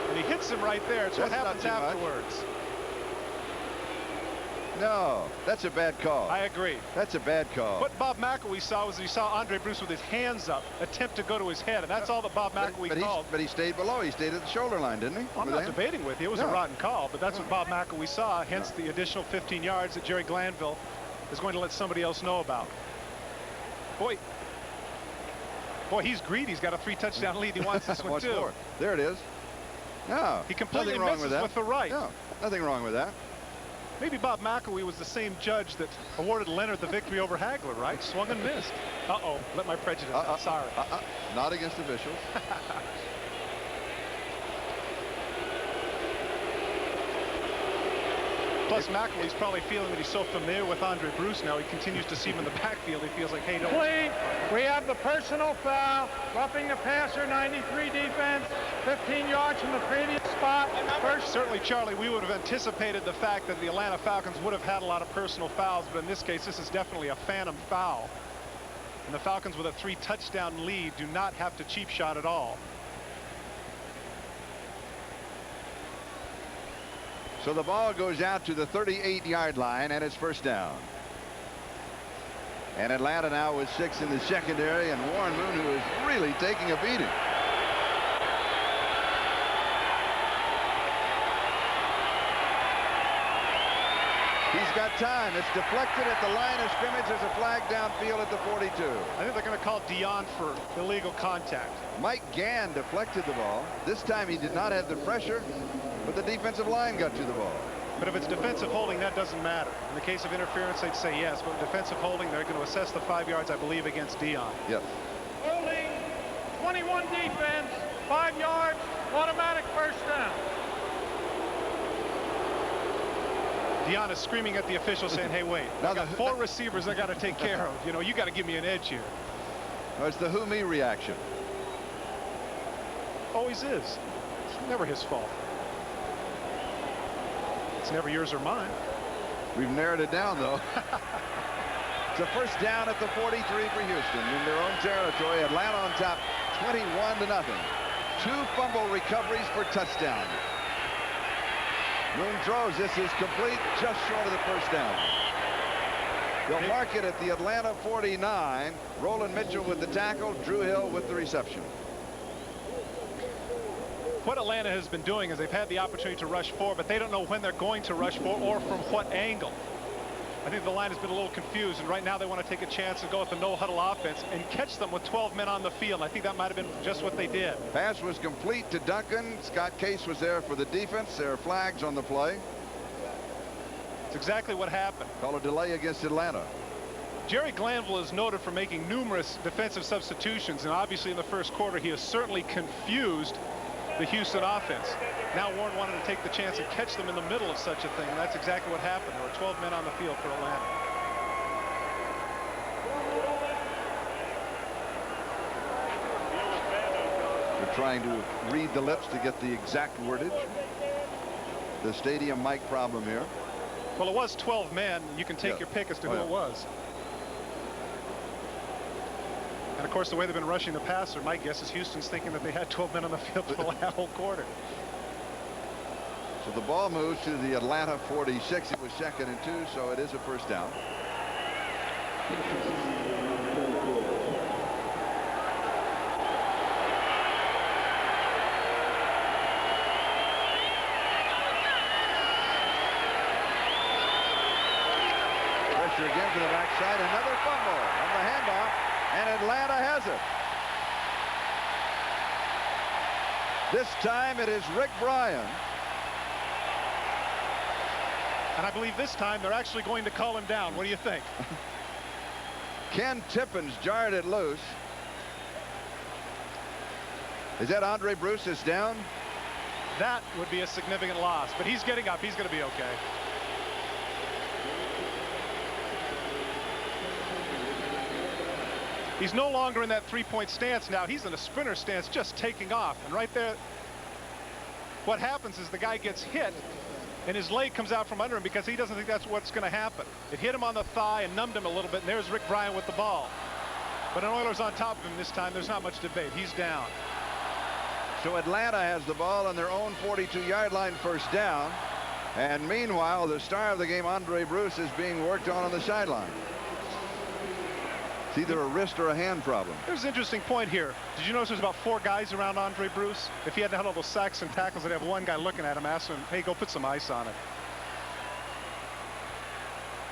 and he hits him right there. It's what happens afterwards. No, that's a bad call. I agree. That's a bad call. What Bob McElwee saw was he saw Andre Bruce with his hands up, attempt to go to his head, and that's all that Bob McElwee called. But he stayed below. He stayed at the shoulder line, didn't he? I'm not debating with you. It was a rotten call, but that's what Bob McElwee saw, hence the additional 15 yards that Jerry Glanville is going to let somebody else know about. Boy, he's greedy. He's got a 3-touchdown lead. He wants this one, too. More. There it is. No, he completely nothing wrong misses with the right. No, nothing wrong with that. Maybe Bob McElwee was the same judge that awarded Leonard the victory over Hagler, right? Swung and missed. Uh-oh, let my prejudice out. Sorry. Not against officials. Plus, McElwee's probably feeling that he's so familiar with Andre Bruce now. He continues to see him in the backfield. He feels like, hey, don't. We have the personal foul, roughing the passer, 93 defense, 15 yards from the previous spot. First, certainly, Charlie, we would have anticipated the fact that the Atlanta Falcons would have had a lot of personal fouls, but in this case, this is definitely a phantom foul. And the Falcons with a 3-touchdown lead do not have to cheap shot at all. So the ball goes out to the 38-yard line, and it's first down. And Atlanta now with 6 in the secondary, and Warren Moon, who is really taking a beating. He's got time. It's deflected at the line of scrimmage. There's a flag downfield at the 42. I think they're going to call Dion for illegal contact. Mike Gann deflected the ball. This time he did not have the pressure, but the defensive line got to the ball. But if it's defensive holding, that doesn't matter. In the case of interference, they'd say yes. But defensive holding, they're going to assess the 5 yards, I believe, against Dion. Yes. Holding, 21 defense, 5 yards, automatic first down. Dion is screaming at the official saying, hey, wait, I got 4 receivers I got to take care of. You know, you got to give me an edge here. No, it's the who me reaction. Always is. It's never his fault. It's never yours or mine. We've narrowed it down, though. It's a first down at the 43 for Houston in their own territory. Atlanta on top 21-0. 2 fumble recoveries for touchdown. Moon throws. This is complete, just short of the first down. They'll mark it at the Atlanta 49. Roland Mitchell with the tackle, Drew Hill with the reception. What Atlanta has been doing is they've had the opportunity to rush 4, but they don't know when they're going to rush 4 or from what angle. I think the line has been a little confused, and right now they want to take a chance and go with the no-huddle offense and catch them with 12 men on the field. I think that might have been just what they did. Pass was complete to Duncan. Scott Case was there for the defense. There are flags on the play. It's exactly what happened. Call a delay against Atlanta. Jerry Glanville is noted for making numerous defensive substitutions, and obviously in the first quarter he has certainly confused the Houston offense. Now Warren wanted to take the chance and catch them in the middle of such a thing, and that's exactly what happened. There were 12 men on the field for Atlanta. They're trying to read the lips to get the exact wordage. The stadium mic problem here. Well, it was 12 men. You can take your pick as to who it was. And of course, the way they've been rushing the passer, my guess is Houston's thinking that they had 12 men on the field for the whole quarter. So the ball moves to the Atlanta 46. It was 2nd and 2, so it is a first down. Pressure again to the backside. Another fumble on the handoff, and Atlanta has it. This time it is Rick Bryan. And I believe this time they're actually going to call him down. What do you think? Ken Tippins jarred it loose. Is that Andre Bruce is down? That would be a significant loss, but he's getting up. He's going to be okay. He's no longer in that three-point stance now. He's in a sprinter stance, just taking off. And right there, what happens is the guy gets hit, and his leg comes out from under him because he doesn't think that's what's going to happen. It hit him on the thigh and numbed him a little bit, and there's Rick Bryan with the ball. But an Oilers on top of him this time. There's not much debate. He's down. So Atlanta has the ball on their own 42-yard line, first down. And meanwhile, the star of the game, Andre Bruce, is being worked on the sideline. It's either a wrist or a hand problem. There's an interesting point here. Did you notice there's about 4 guys around Andre Bruce? If he had to handle those sacks and tackles, they'd have one guy looking at him, asking him, hey, go put some ice on it.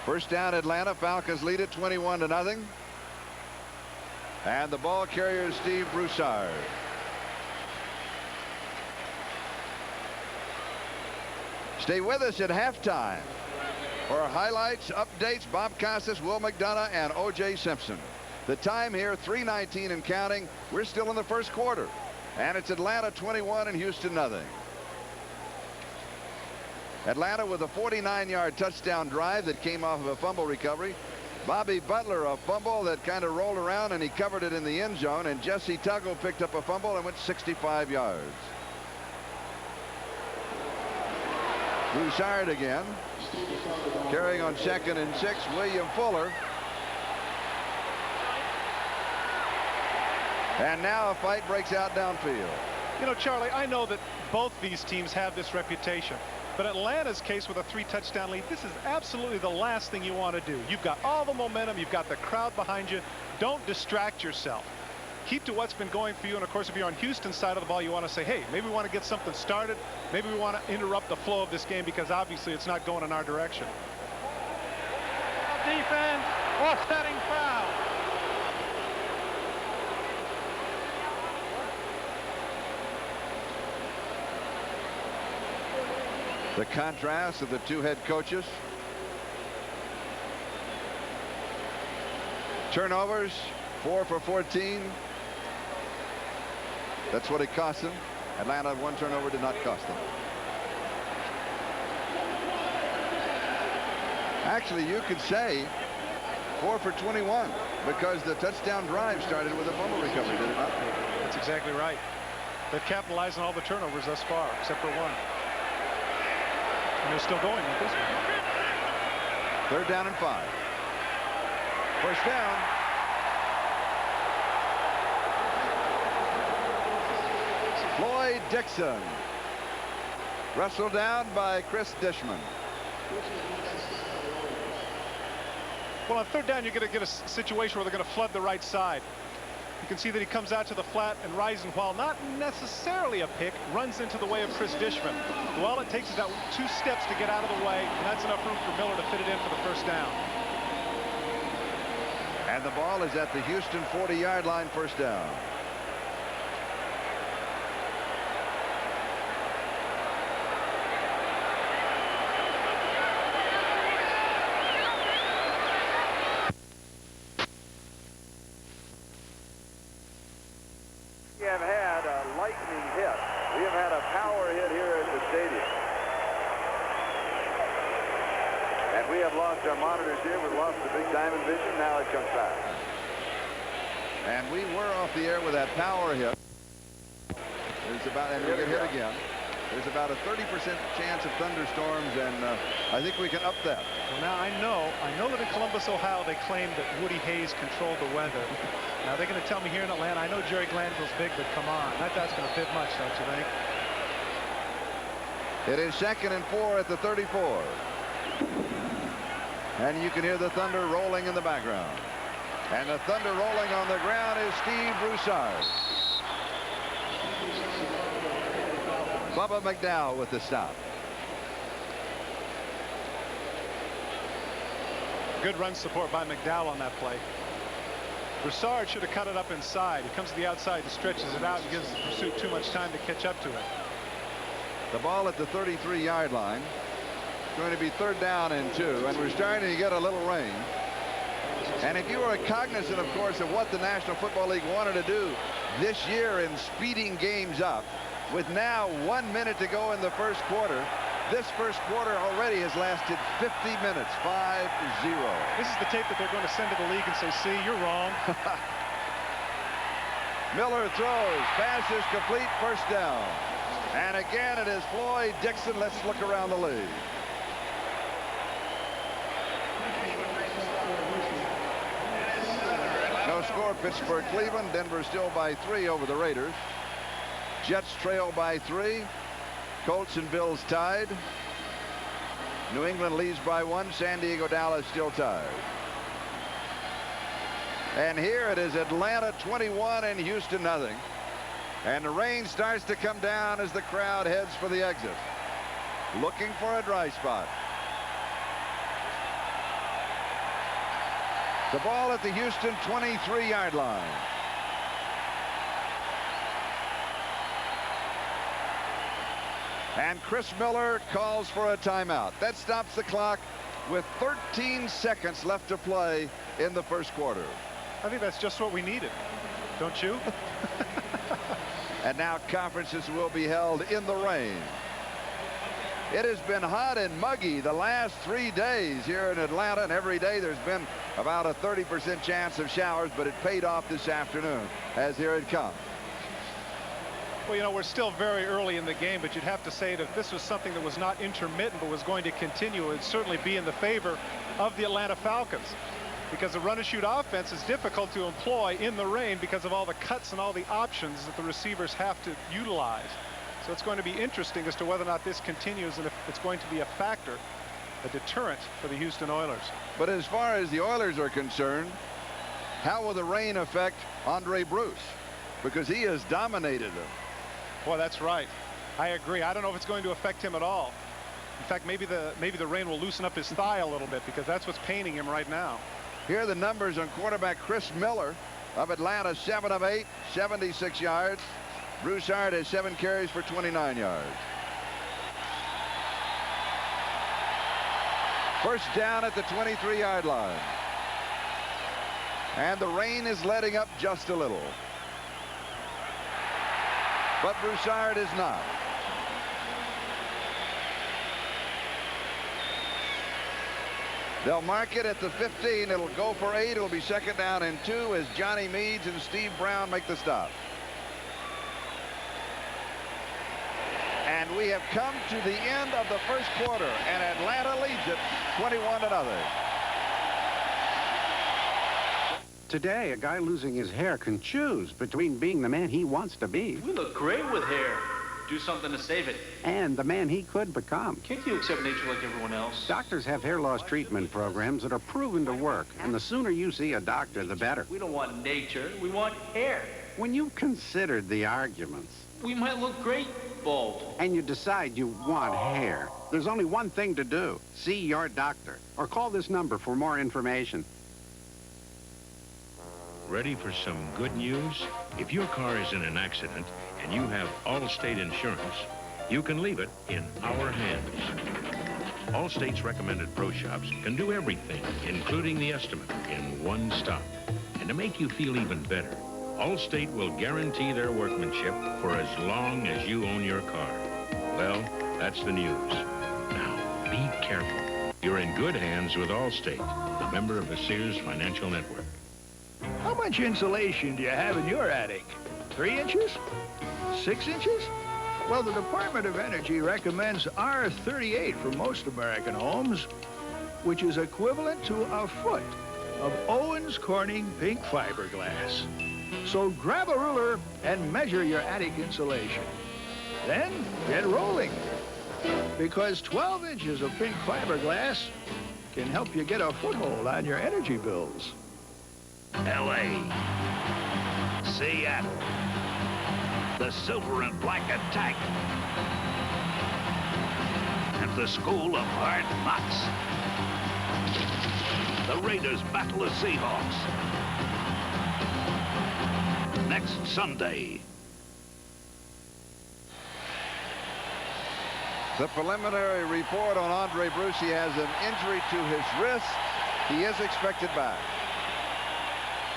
First down, Atlanta. Falcons lead it 21-0. And the ball carrier is Steve Broussard. Stay with us at halftime for highlights, updates. Bob Costas, Will McDonough, and O.J. Simpson. The time here, 3:19 and counting. We're still in the first quarter. And it's Atlanta 21 and Houston nothing. Atlanta with a 49-yard touchdown drive that came off of a fumble recovery. Bobby Butler, a fumble that kind of rolled around, and he covered it in the end zone. And Jesse Tuggle picked up a fumble and went 65 yards. Broussard again. Carrying on 2nd and 6, William Fuller. And now a fight breaks out downfield. You know, Charlie, I know that both these teams have this reputation. But Atlanta's case with a 3-touchdown lead, this is absolutely the last thing you want to do. You've got all the momentum. You've got the crowd behind you. Don't distract yourself. Keep to what's been going for you. And, of course, if you're on Houston's side of the ball, you want to say, hey, maybe we want to get something started. Maybe we want to interrupt the flow of this game because, obviously, it's not going in our direction. Defense, offsetting foul. The contrast of the two head coaches. Turnovers, 4 for 14. That's what it cost them. Atlanta, 1 turnover did not cost them. Actually, you could say 4 for 21 because the touchdown drive started with a fumble recovery, did it not? That's exactly right. They've capitalized on all the turnovers thus far, except for 1. And they're still going with this one. 3rd down and 5. First down. Floyd Dixon. Wrestled down by Chris Dishman. Well, on third down, you're going to get a situation where they're going to flood the right side. You can see that he comes out to the flat, and Risen, while not necessarily a pick, runs into the way of Chris Dishman. All it takes is that 2 steps to get out of the way, and that's enough room for Miller to fit it in for the first down. And the ball is at the Houston 40-yard line, first down. We have had a lightning hit. We have had a power hit here at the stadium. And we have lost our monitors here. We've lost the big diamond vision. Now it comes back. And we were off the air with that power hit. There's about, and we get hit again. There's about a 30% chance of thunderstorms, and I think we can up that. Well, now I know that in Columbus, Ohio, they claim that Woody Hayes controlled the weather. Now they're going to tell me here in Atlanta, I know Jerry Glanville's big, but come on, that's going to fit much, don't you think? It is 2nd and 4 at the 34. And you can hear the thunder rolling in the background. And the thunder rolling on the ground is Steve Broussard. Bubba McDowell with the stop. Good run support by McDowell on that play. Broussard should have cut it up inside. He comes to the outside and stretches it out and gives the pursuit too much time to catch up to it. The ball at the 33-yard line. It's going to be 3rd down and 2, and we're starting to get a little rain. And if you were cognizant, of course, of what the National Football League wanted to do this year in speeding games up, with now 1 minute to go in the first quarter, this first quarter already has lasted 50 minutes, 5-0. This is the tape that they're going to send to the league and say, see, you're wrong. Miller throws, pass is complete, first down. And again, it is Floyd Dixon. Let's look around the league. No score, Pittsburgh, Cleveland. Denver still by 3 over the Raiders. Jets trail by 3. Colts and Bills tied. New England leads by 1. San Diego, Dallas still tied. And here it is Atlanta 21 and Houston nothing. And the rain starts to come down as the crowd heads for the exit, looking for a dry spot. The ball at the Houston 23-yard line. And Chris Miller calls for a timeout. That stops the clock with 13 seconds left to play in the first quarter. I think that's just what we needed, don't you? And now conferences will be held in the rain. It has been hot and muggy the last 3 days here in Atlanta, and every day there's been about a 30% chance of showers, but it paid off this afternoon as here it comes. Well, you know, we're still very early in the game, but you'd have to say that if this was something that was not intermittent but was going to continue, it would certainly be in the favor of the Atlanta Falcons, because the run and shoot offense is difficult to employ in the rain because of all the cuts and all the options that the receivers have to utilize. So it's going to be interesting as to whether or not this continues and if it's going to be a factor, a deterrent for the Houston Oilers. But as far as the Oilers are concerned, how will the rain affect Andre Bruce? Because he has dominated them. Well, that's right. I agree. I don't know if it's going to affect him at all. In fact, maybe the rain will loosen up his thigh a little bit, because that's what's paining him right now. Here are the numbers on quarterback Chris Miller of Atlanta. 7 of 8, 76 yards. Broussard has 7 carries for 29 yards. First down at the 23-yard line. And the rain is letting up just a little. But Broussard is not. They'll mark it at the 15. It'll go for 8. It'll be 2nd down and 2 as Johnny Meads and Steve Brown make the stop. And we have come to the end of the first quarter, and Atlanta leads it 21-0. Today, a guy losing his hair can choose between being the man he wants to be We look great with hair. Do something to save it. and the man he could become. Can't you accept nature like everyone else? Doctors have hair loss treatment programs that are proven to work, and the sooner you see a doctor, the better. We don't want nature. We want hair. When you've considered the arguments, We might look great bald. and you decide you want hair, there's only one thing to do. See your doctor, or call this number for more information. Ready for some good news? If your car is in an accident and you have Allstate insurance, you can leave it in our hands. Allstate's recommended pro shops can do everything, including the estimate, in one stop. And to make you feel even better, Allstate will guarantee their workmanship for as long as you own your car. Well, that's the news. Now, be careful. You're in good hands with Allstate, a member of the Sears Financial Network. How much insulation do you have in your attic? 3 inches? 6 inches? Well, the Department of Energy recommends R38 for most American homes, which is equivalent to a foot of Owens Corning pink fiberglass. So grab a ruler and measure your attic insulation. Then get rolling, because 12 inches of pink fiberglass can help you get a foothold on your energy bills. L.A., Seattle, the Silver and Black Attack, and the School of Hard Knocks. The Raiders battle the Seahawks. Next Sunday. The preliminary report on Andre Bruce. He has an injury to his wrist. He is expected back.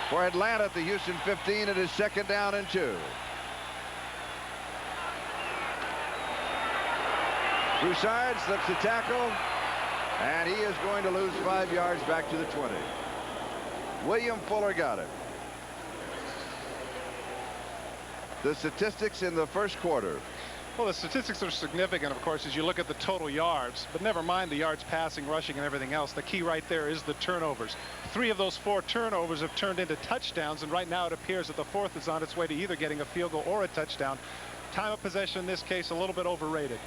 For Atlanta at the Houston 15, it is 2nd down and 2. Broussard slips the tackle, and he is going to lose 5 yards back to the 20. William Fuller got it. The statistics in the first quarter. Well, the statistics are significant, of course, as you look at the total yards, but never mind the yards passing, rushing, and everything else. The key right there is the turnovers. 3 of those 4 turnovers have turned into touchdowns, and right now it appears that the 4th is on its way to either getting a field goal or a touchdown. Time of possession in this case a little bit overrated.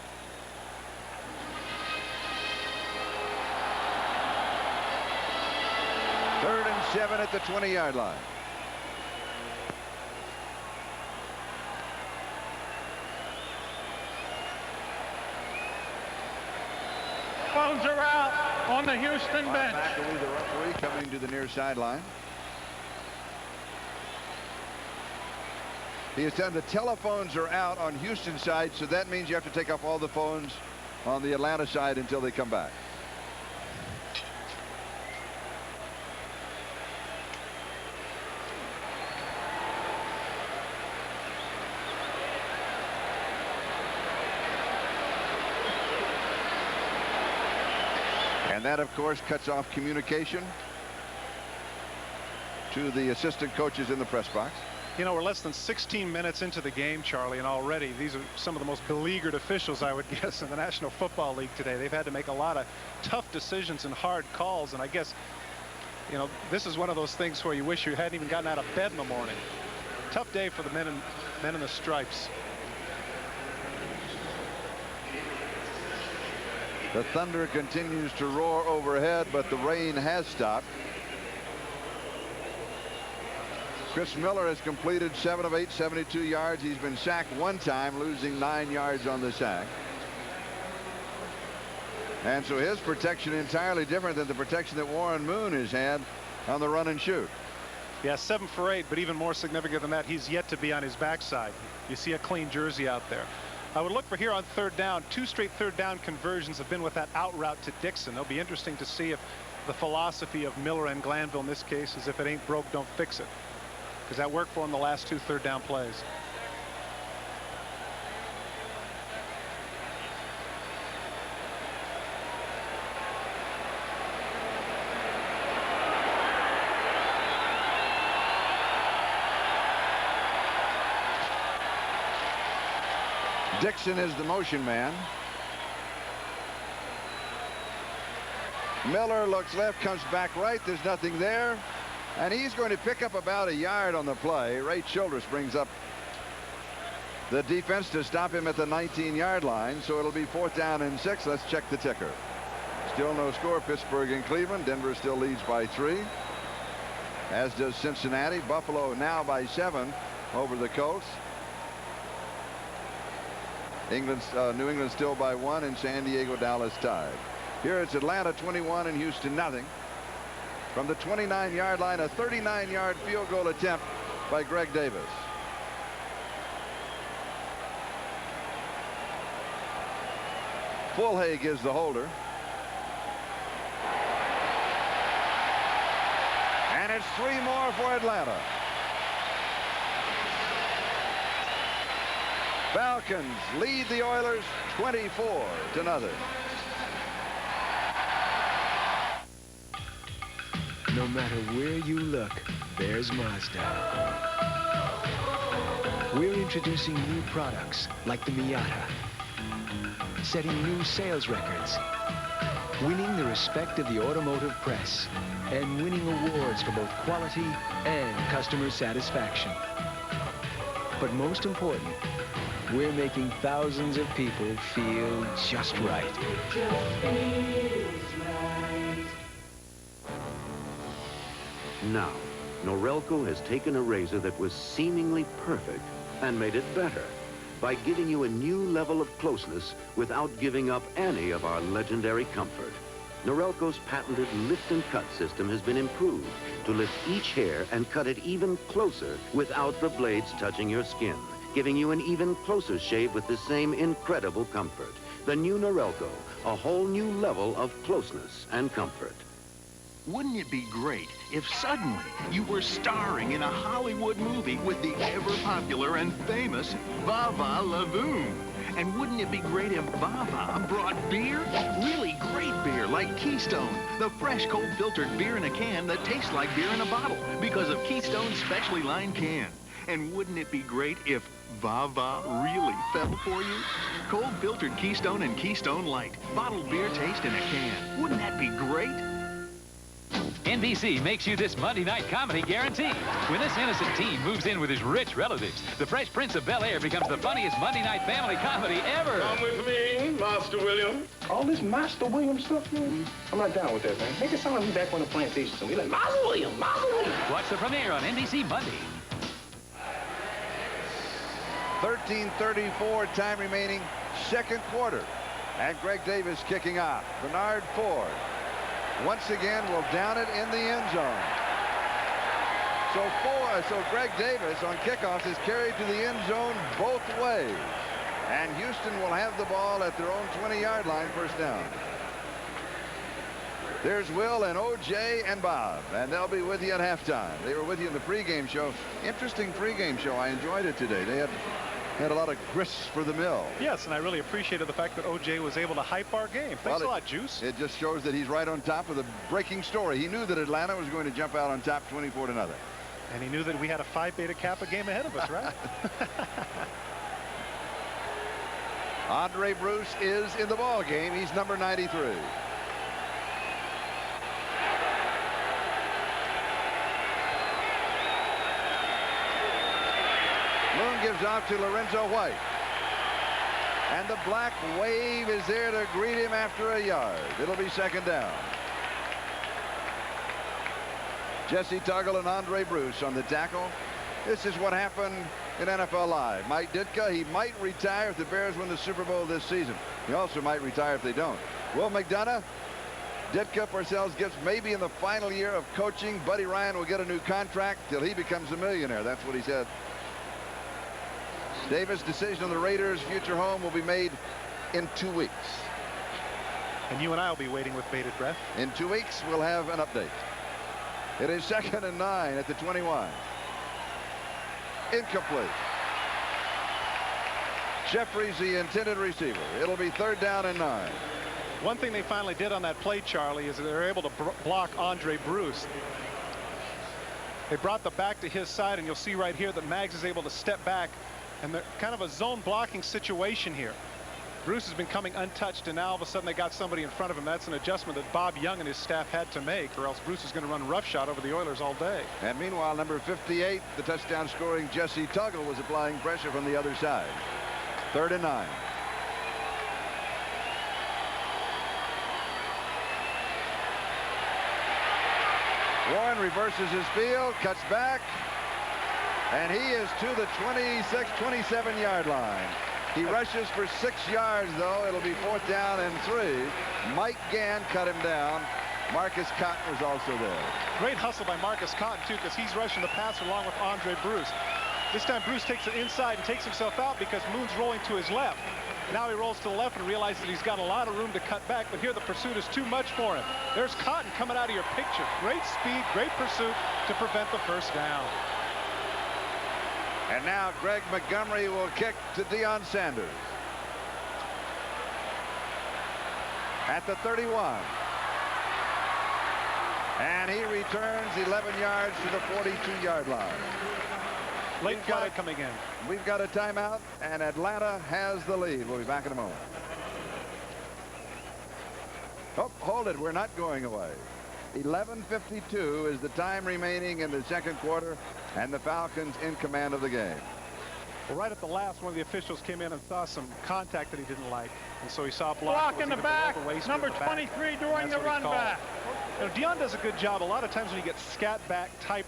Third and 7 at the 20-yard line. Phones are out on the Houston bench. McAlee, the referee, coming to the near sideline. He has said the telephones are out on Houston's side, so that means you have to take off all the phones on the Atlanta side until they come back. And that, of course, cuts off communication to the assistant coaches in the press box. You know, we're less than 16 minutes into the game, Charlie, and already these are some of the most beleaguered officials, I would guess, in the National Football League today. They've had to make a lot of tough decisions and hard calls, and I guess, you know, this is one of those things where you wish you hadn't even gotten out of bed in the morning. Tough day for the men in the stripes. The thunder continues to roar overhead, but the rain has stopped. Chris Miller has completed 7 of 8, 72 yards. He's been sacked 1 time, losing 9 yards on the sack. And so his protection entirely different than the protection that Warren Moon has had on the run and shoot. Yeah, 7 for 8, but even more significant than that, he's yet to be on his backside. You see a clean jersey out there. I would look for here on 3rd down. 2 straight 3rd down conversions have been with that out route to Dixon. It'll be interesting to see if the philosophy of Miller and Glanville in this case is if it ain't broke, don't fix it. Because that worked for him the last 2 3rd down plays. Dixon is the motion man. Miller looks left, comes back right. There's nothing there. And he's going to pick up about a yard on the play. Ray Childress brings up the defense to stop him at the 19-yard line. So it'll be 4th down and 6. Let's check the ticker. Still no score. Pittsburgh and Cleveland. Denver still leads by 3. As does Cincinnati. Buffalo now by 7 over the Colts. New England still by 1, and San Diego, Dallas tied. Here it's Atlanta 21 and Houston nothing. From the 29-yard line, a 39-yard field goal attempt by Greg Davis. Fulhage is the holder. And it's 3 more for Atlanta. Falcons lead the Oilers 24-0. No matter where you look, there's Mazda. We're introducing new products like the Miata, setting new sales records, winning the respect of the automotive press, and winning awards for both quality and customer satisfaction. But most important, we're making thousands of people feel just right. Now, Norelco has taken a razor that was seemingly perfect and made it better by giving you a new level of closeness without giving up any of our legendary comfort. Norelco's patented lift and cut system has been improved to lift each hair and cut it even closer without the blades touching your skin, giving you an even closer shave with the same incredible comfort. The new Norelco, a whole new level of closeness and comfort. Wouldn't it be great if suddenly you were starring in a Hollywood movie with the ever-popular and famous Vava Lavoon? And wouldn't it be great if Vava brought beer? Really great beer like Keystone, the fresh cold filtered beer in a can that tastes like beer in a bottle because of Keystone's specially lined can. And wouldn't it be great if Vava really fell for you? Cold filtered Keystone and Keystone Light, bottled beer taste in a can. Wouldn't that be great? NBC makes you this Monday night comedy guarantee. When this innocent teen moves in with his rich relatives, the Fresh Prince of Bel-Air becomes the funniest Monday night family comedy ever. Come with me, Master William. All this Master William stuff, man, I'm not down with that, man. Make it sound like we back on the plantation. So we like, Master William, Master William. Watch the premiere on NBC Monday. 13:34 time remaining, second quarter. And Greg Davis kicking off. Bernard Ford once again will down it in the end zone. So Greg Davis on kickoffs is carried to the end zone both ways. And Houston will have the ball at their own 20-yard line, first down. There's Will and O.J. and Bob, and they'll be with you at halftime. They were with you in the pregame show. Interesting pregame show. I enjoyed it today. They had a lot of grist for the mill. Yes, and I really appreciated the fact that O.J. was able to hype our game. Thanks a lot, Juice. It just shows that he's right on top of the breaking story. He knew that Atlanta was going to jump out on top 24-0. And he knew that we had a Phi Beta Kappa game ahead of us, right? Andre Bruce is in the ball game. He's number 93. Moon gives off to Lorenzo White. And the black wave is there to greet him after a yard. It'll be second down. Jesse Tuggle and Andre Bruce on the tackle. This is what happened in NFL Live. Mike Ditka, he might retire if the Bears win the Super Bowl this season. He also might retire if they don't. Will McDonough, Ditka, Parcells, Gibbs, maybe in the final year of coaching. Buddy Ryan will get a new contract till he becomes a millionaire. That's what he said. Davis' decision on the Raiders' future home will be made in 2 weeks. And you and I will be waiting with bated breath. In 2 weeks, we'll have an update. It is 2nd and 9 at the 21. Incomplete. Jeffries, the intended receiver. It'll be 3rd down and 9. One thing they finally did on that play, Charlie, is that they're able to block Andre Bruce. They brought the back to his side, and you'll see right here that Maggs is able to step back, and they're kind of a zone blocking situation here. Bruce has been coming untouched, and now all of a sudden they got somebody in front of him. That's an adjustment that Bob Young and his staff had to make, or else Bruce is going to run roughshod over the Oilers all day. And meanwhile, number 58, the touchdown scoring Jesse Tuggle, was applying pressure from the other side. 3rd and 9. Warren reverses his field, cuts back, and he is to the 26, 27-yard line. He rushes for 6 yards, though. It'll be 4th down and 3. Mike Gann cut him down. Marcus Cotton was also there. Great hustle by Marcus Cotton, too, because he's rushing the passer along with Andre Bruce. This time Bruce takes it inside and takes himself out because Moon's rolling to his left. Now he rolls to the left and realizes that he's got a lot of room to cut back, but here the pursuit is too much for him. There's Cotton coming out of your picture. Great speed, great pursuit to prevent the first down. And now Greg Montgomery will kick to Deion Sanders. At the 31. And he returns 11 yards to the 42-yard line. Late flag coming in. We've got a timeout, and Atlanta has the lead. We'll be back in a moment. Oh, hold it. We're not going away. 11:52 is the time remaining in the second quarter, and the Falcons in command of the game. Well, right at the last, one of the officials came in and saw some contact that he didn't like, and so he saw a block in the back, number 23 during the run back. You know, Deion does a good job. A lot of times when you get scat back type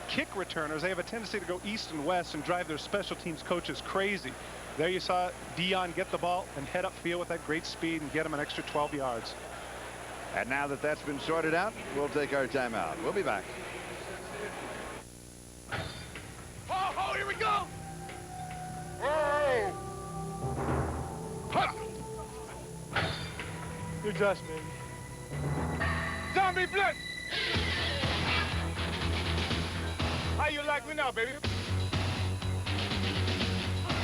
kick returners, they have a tendency to go east and west and drive their special teams coaches crazy. There you saw Deion get the ball and head upfield with that great speed and get him an extra 12 yards. And now that that's been sorted out, we'll take our timeout. We'll be back. Oh, here we go. Oh. You just, baby. Zombie blood. How you like me now, baby?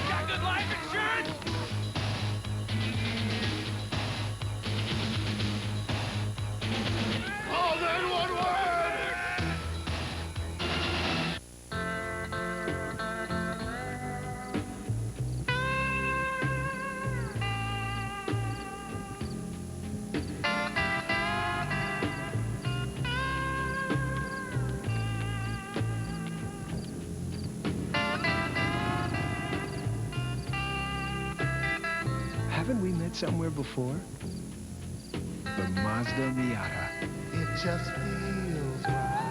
Got good life insurance? All that one word! Haven't we met somewhere before? The Mazda Miata. It just feels right.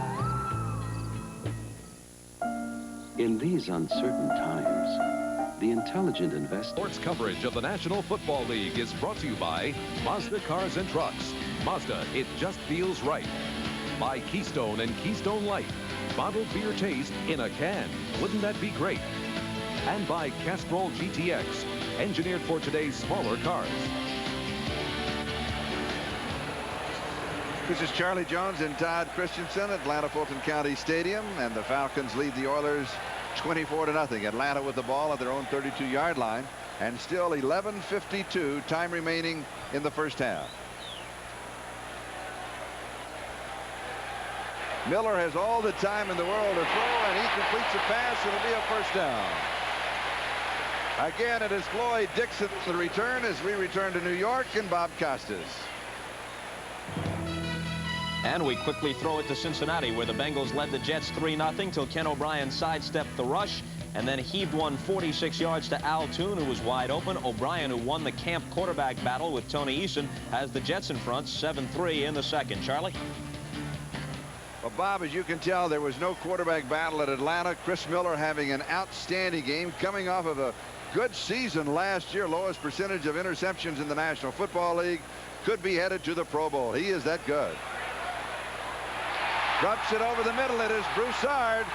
In these uncertain times, the intelligent investor... Sports coverage of the National Football League is brought to you by Mazda Cars and Trucks. Mazda, it just feels right. By Keystone and Keystone Light. Bottled beer taste in a can. Wouldn't that be great? And by Castrol GTX, engineered for today's smaller cars. This is Charlie Jones and Todd Christensen at Atlanta Fulton County Stadium, and the Falcons lead the Oilers 24-0. Atlanta with the ball at their own 32-yard line, and still 11:52 time remaining in the first half. Miller has all the time in the world to throw, and he completes a pass. It'll be a first down. Again, it is Floyd Dixon the return as we return to New York and Bob Costas. And we quickly throw it to Cincinnati, where the Bengals led the Jets 3-0 till Ken O'Brien sidestepped the rush and then heaved one 46 yards to Al Toon, who was wide open. O'Brien, who won the camp quarterback battle with Tony Eason, has the Jets in front 7-3 in the second. Charlie? Well, Bob, as you can tell, there was no quarterback battle at Atlanta. Chris Miller having an outstanding game, coming off of a good season last year. Lowest percentage of interceptions in the National Football League. Could be headed to the Pro Bowl. He is that good. Drops it over the middle. It is Broussard.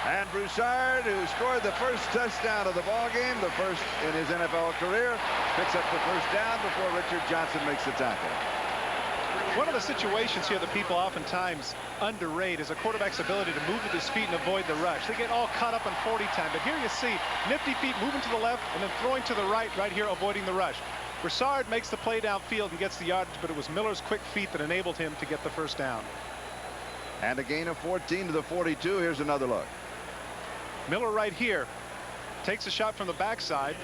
And Broussard, who scored the first touchdown of the ball game, the first in his NFL career, picks up the first down before Richard Johnson makes the tackle. One of the situations here that people oftentimes underrate is a quarterback's ability to move with his feet and avoid the rush. They get all caught up in 40 time, but here you see nifty feet moving to the left and then throwing to the right here, avoiding the rush. Broussard makes the play downfield and gets the yardage, but it was Miller's quick feet that enabled him to get the first down. And a gain of 14 to the 42. Here's another look. Miller right here takes a shot from the backside.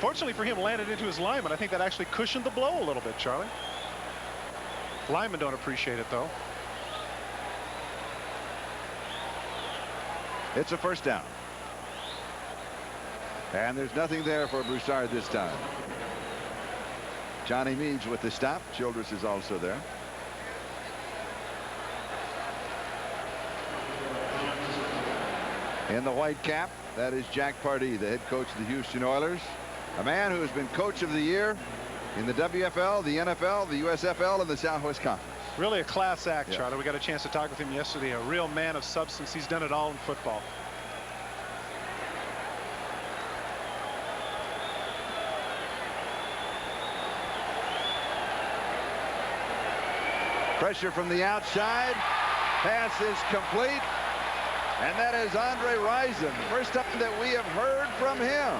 Fortunately for him, landed into his lineman. I think that actually cushioned the blow a little bit, Charlie. Linemen don't appreciate it, though. It's a first down. And there's nothing there for Broussard this time. Johnny Meads with the stop. Childress is also there. In the white cap, that is Jack Pardee, the head coach of the Houston Oilers. A man who has been coach of the year in the WFL, the NFL, the USFL, and the Southwest Conference. Really a class act, Yeah. Charlie. We got a chance to talk with him yesterday. A real man of substance. He's done it all in football. Pressure from the outside. Pass is complete. And that is Andre Rison. First time that we have heard from him.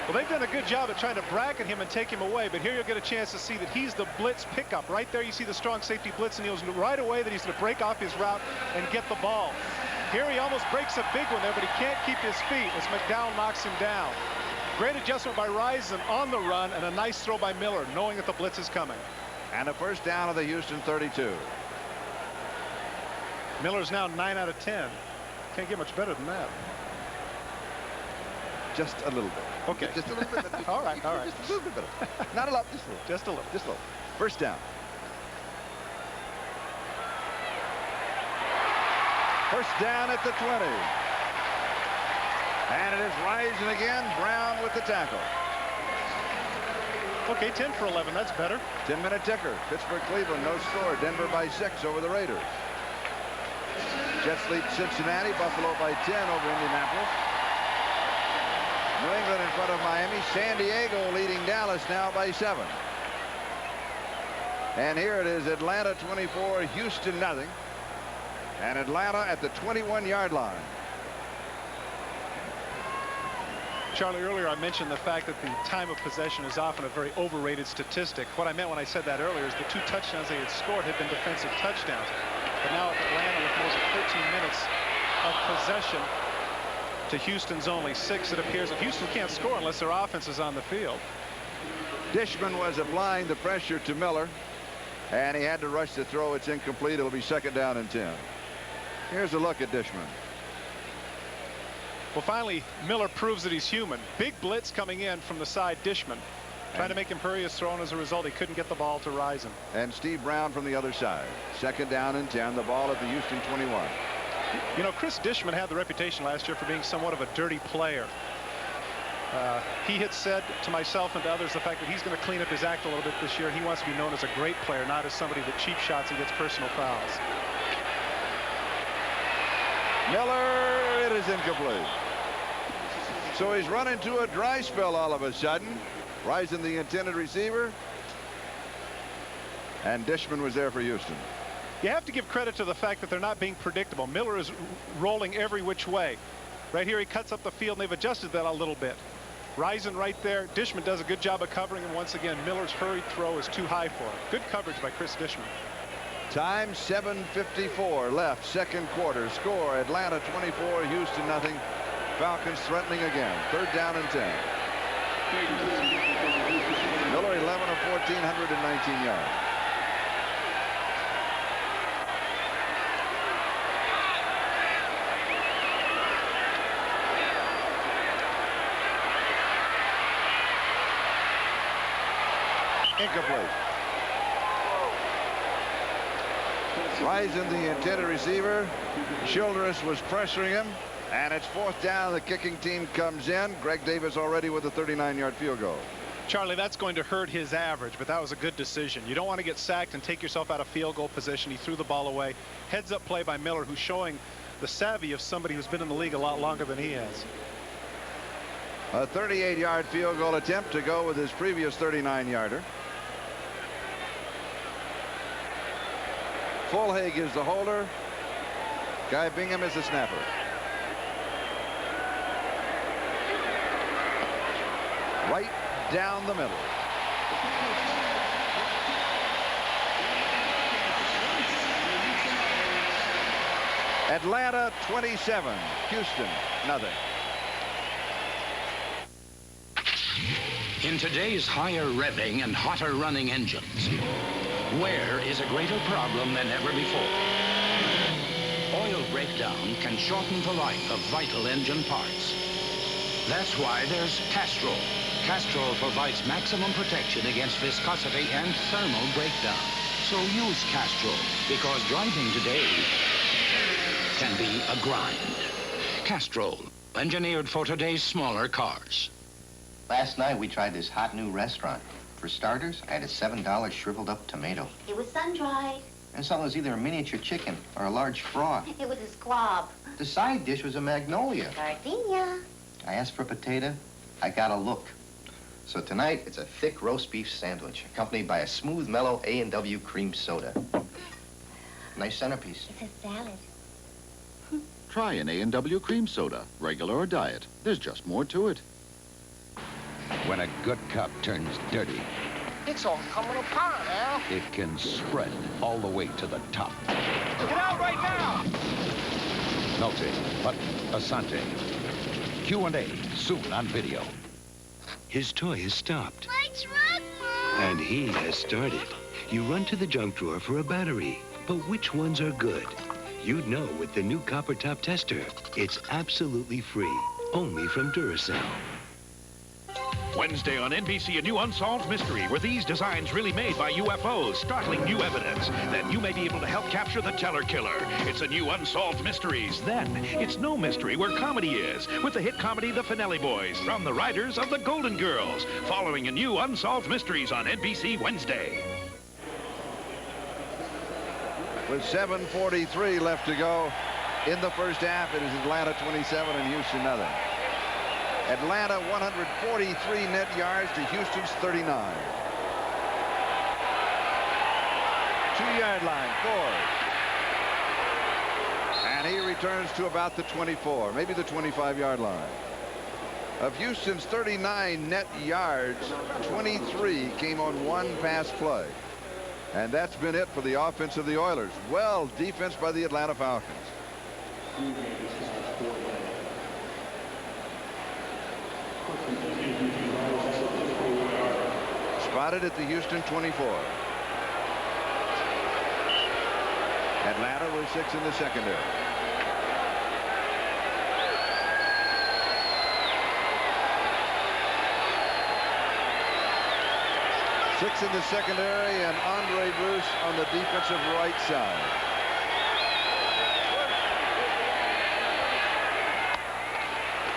Well, they've done a good job at trying to bracket him and take him away, but here you'll get a chance to see that he's the blitz pickup. Right there you see the strong safety blitz, and he knows right away that he's going to break off his route and get the ball. Here he almost breaks a big one there, but he can't keep his feet as McDowell knocks him down. Great adjustment by Rison on the run, and a nice throw by Miller, knowing that the blitz is coming. And a first down of the Houston 32. Miller's now 9 out of 10. Can't get much better than that. Just a little bit. Okay. Just a little bit. All right, all right. Just a little bit better. Not a lot, just a little. Just a little. Just a little. First down. First down at the 20. And it is Rison again. Brown with the tackle. Okay, 10 for 11. That's better. 10-minute ticker. Pittsburgh, Cleveland, no score. Denver by 6 over the Raiders. Jets lead Cincinnati. Buffalo by 10 over Indianapolis. New England in front of Miami. San Diego leading Dallas now by 7. And here it is, Atlanta 24, Houston nothing. And Atlanta at the 21-yard line. Charlie, earlier I mentioned the fact that the time of possession is often a very overrated statistic. What I meant when I said that earlier is the 2 touchdowns they had scored had been defensive touchdowns. But now Atlanta with more than 13 minutes of possession to Houston's only 6, it appears that Houston can't score unless their offense is on the field. Dishman was applying the pressure to Miller, and he had to rush the throw. It's incomplete. It'll be second down and 10. Here's a look at Dishman. Well, finally, Miller proves that he's human. Big blitz coming in from the side. Dishman trying to make him hurry his throw, and as a result, he couldn't get the ball to Rison. And Steve Brown from the other side. Second down and 10. The ball at the Houston 21. You know, Chris Dishman had the reputation last year for being somewhat of a dirty player. He had said to myself and to others the fact that he's going to clean up his act a little bit this year. He wants to be known as a great player, not as somebody that cheap shots and gets personal fouls. Miller, it is incomplete. So he's run into a dry spell all of a sudden. Rison the intended receiver. And Dishman was there for Houston. You have to give credit to the fact that they're not being predictable. Miller is rolling every which way. Right here he cuts up the field, and they've adjusted that a little bit. Rison right there. Dishman does a good job of covering him. Once again, Miller's hurried throw is too high for him. Good coverage by Chris Dishman. Time 7:54 left, second quarter. Score Atlanta 24, Houston nothing. Falcons threatening again. Third down and 10. Miller 11 of 14, 119 yards. Incomplete. Rison the intended receiver. Childress was pressuring him, and it's fourth down. The kicking team comes in. Greg Davis already with a 39-yard field goal. Charlie, that's going to hurt his average, but that was a good decision. You don't want to get sacked and take yourself out of field goal position. He threw the ball away. Heads up play by Miller, who's showing the savvy of somebody who's been in the league a lot longer than he has. A 38-yard field goal attempt to go with his previous 39-yarder. Fulhag is the holder. Guy Bingham is the snapper. Right down the middle. Atlanta 27, Houston nothing. In today's higher revving and hotter running engines, wear is a greater problem than ever before. Oil breakdown can shorten the life of vital engine parts. That's why there's Castrol. Castrol provides maximum protection against viscosity and thermal breakdown. So use Castrol, because driving today can be a grind. Castrol, engineered for today's smaller cars. Last night we tried this hot new restaurant. For starters, I had a $7 shriveled up tomato. It was sun-dried. And something was either a miniature chicken or a large frog. It was a squab. The side dish was a magnolia. Gardenia. I asked for potato. I got a look. So tonight, it's a thick roast beef sandwich, accompanied by a smooth, mellow A&W cream soda. Nice centerpiece. It's a salad. Try an A&W cream soda, regular or diet. There's just more to it. When a good cup turns dirty, It's all coming apart, Al. it can spread all the way to the top. Get out right now! Notte, but Asante. Q&A, soon on video. His toy has stopped. Lights run, Mom. And he has started. You run to the junk drawer for a battery. But which ones are good? You'd know with the new copper top tester. It's absolutely free, only from Duracell. Wednesday on NBC, a new unsolved mystery. Were these designs really made by UFOs? Startling new evidence. Then you may be able to help capture the Teller Killer. It's a new Unsolved Mysteries. Then it's no mystery where comedy is, with the hit comedy The Finelli Boys, from the writers of The Golden Girls. Following a new Unsolved Mysteries on NBC Wednesday. With 7:43 left to go in the first half, it is Atlanta 27 and Houston nothing. Atlanta 143 net yards to Houston's 39. 2-yard line, Ford. And he returns to about the 24, maybe the 25-yard line. Of Houston's 39 net yards, 23 came on one pass play. And that's been it for the offense of the Oilers. Well, defense by the Atlanta Falcons. Spotted at the Houston 24. Atlanta with 6 in the secondary. Six in the secondary, and Andre Bruce on the defensive right side.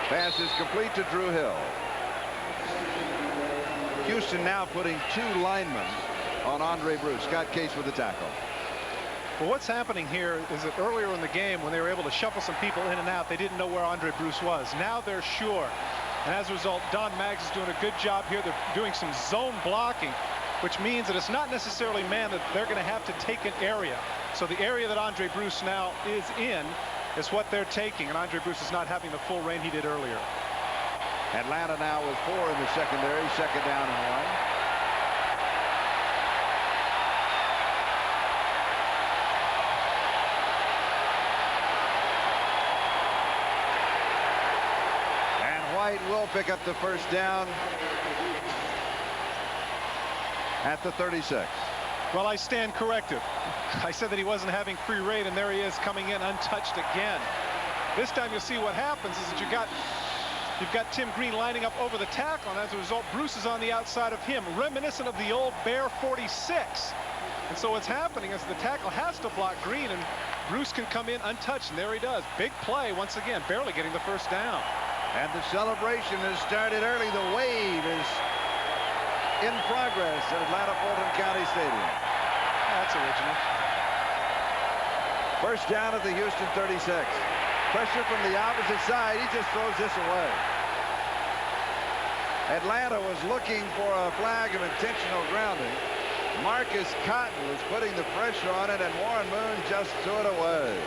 Pass is complete to Drew Hill. Houston now putting 2 linemen on Andre Bruce. Scott Case with the tackle. Well, what's happening here is that earlier in the game, when they were able to shuffle some people in and out, they didn't know where Andre Bruce was. Now they're sure. And as a result, Don Maggs is doing a good job here. They're doing some zone blocking, which means that it's not necessarily man that they're going to have to take an area. So the area that Andre Bruce now is in is what they're taking, and Andre Bruce is not having the full reign he did earlier. Atlanta now with 4 in the secondary, second down and 1. And White will pick up the first down at the 36. Well, I stand corrected. I said that he wasn't having free reign, and there he is coming in untouched again. This time you'll see what happens is that you've got Tim Green lining up over the tackle, and as a result, Bruce is on the outside of him, reminiscent of the old Bear 46. And so what's happening is the tackle has to block Green, and Bruce can come in untouched, and there he does. Big play once again, barely getting the first down. And the celebration has started early. The wave is in progress at Atlanta Fulton County Stadium. That's original. First down at the Houston 36. Pressure from the opposite side. He just throws this away. Atlanta was looking for a flag of intentional grounding. Marcus Cotton was putting the pressure on it, and Warren Moon just threw it away.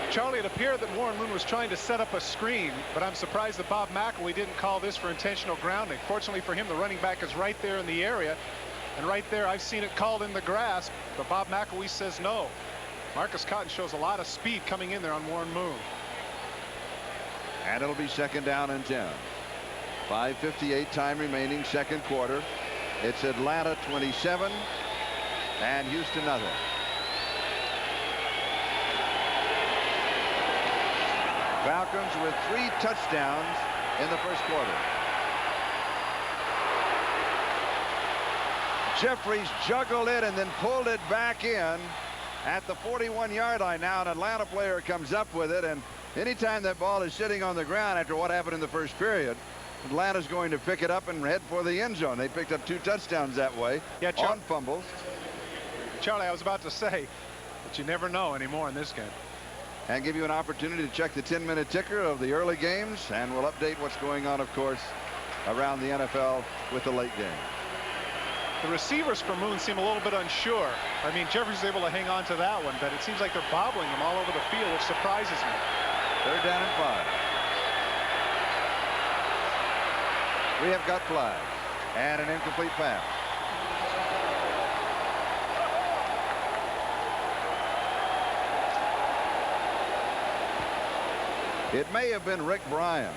Charlie, it appeared that Warren Moon was trying to set up a screen, but I'm surprised that Bob McElwee didn't call this for intentional grounding. Fortunately for him, the running back is right there in the area, and right there I've seen it called in the grass, but Bob McElwee says no. Marcus Cotton shows a lot of speed coming in there on Warren Moon. And it'll be second down and 10. 5:58 time remaining, second quarter. It's Atlanta 27 and Houston nothing. Falcons with 3 touchdowns in the first quarter. Jeffries juggled it and then pulled it back in at the 41-yard line. Now an Atlanta player comes up with it, and anytime that ball is sitting on the ground after what happened in the first period, Atlanta's going to pick it up and head for the end zone. They picked up 2 touchdowns that way on fumbles. Charlie, I was about to say, but you never know anymore in this game. And give you an opportunity to check the 10-minute ticker of the early games, and we'll update what's going on, of course, around the NFL with the late game. The receivers for Moon seem a little bit unsure. I mean, Jeffries is able to hang on to that one, but it seems like they're bobbling him all over the field, which surprises me. 3rd down and 5. We have got flags and an incomplete pass. It may have been Rick Bryan.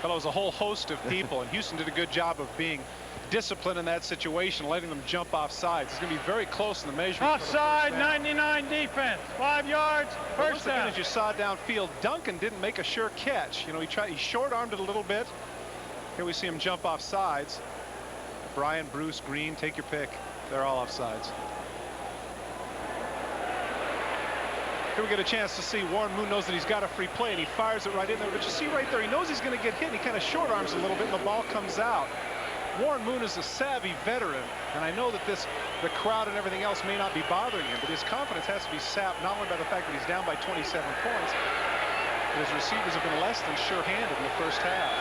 Well, it was a whole host of people, and Houston did a good job of being disciplined in that situation, letting them jump off sides. It's going to be very close in the measurement. Offside, 99 defense, 5 yards, first down. As you saw downfield, Duncan didn't make a sure catch. You know, he short-armed it a little bit. Here we see him jump off sides. Bryan, Bruce, Green, take your pick. They're all off sides. Here we get a chance to see Warren Moon knows that he's got a free play, and he fires it right in there. But you see right there, he knows he's going to get hit, and he kind of short arms a little bit, and the ball comes out. Warren Moon is a savvy veteran, and I know that the crowd and everything else may not be bothering him, but his confidence has to be sapped not only by the fact that he's down by 27 points, but his receivers have been less than sure-handed in the first half.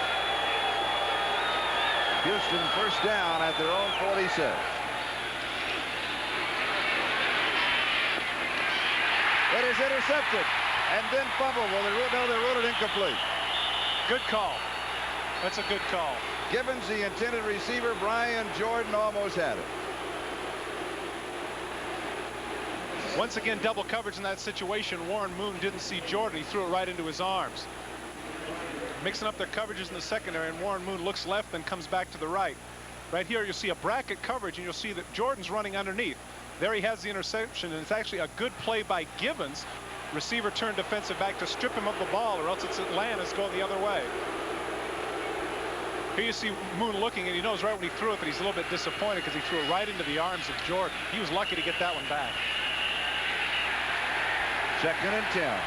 Houston first down at their own 46. It is intercepted and then fumbled. Well, they ruled it incomplete. Good call. That's a good call. Gibbons, the intended receiver. Brian Jordan almost had it. Once again, double coverage in that situation. Warren Moon didn't see Jordan. He threw it right into his arms. Mixing up their coverages in the secondary, and Warren Moon looks left, then comes back to the right. Right here, you'll see a bracket coverage, and you'll see that Jordan's running underneath. There he has the interception, and it's actually a good play by Gibbons. Receiver turned defensive back to strip him of the ball, or else it's Atlanta's going the other way. Here you see Moon looking, and he knows right when he threw it that he's a little bit disappointed because he threw it right into the arms of Jordan. He was lucky to get that one back. 2nd and 10.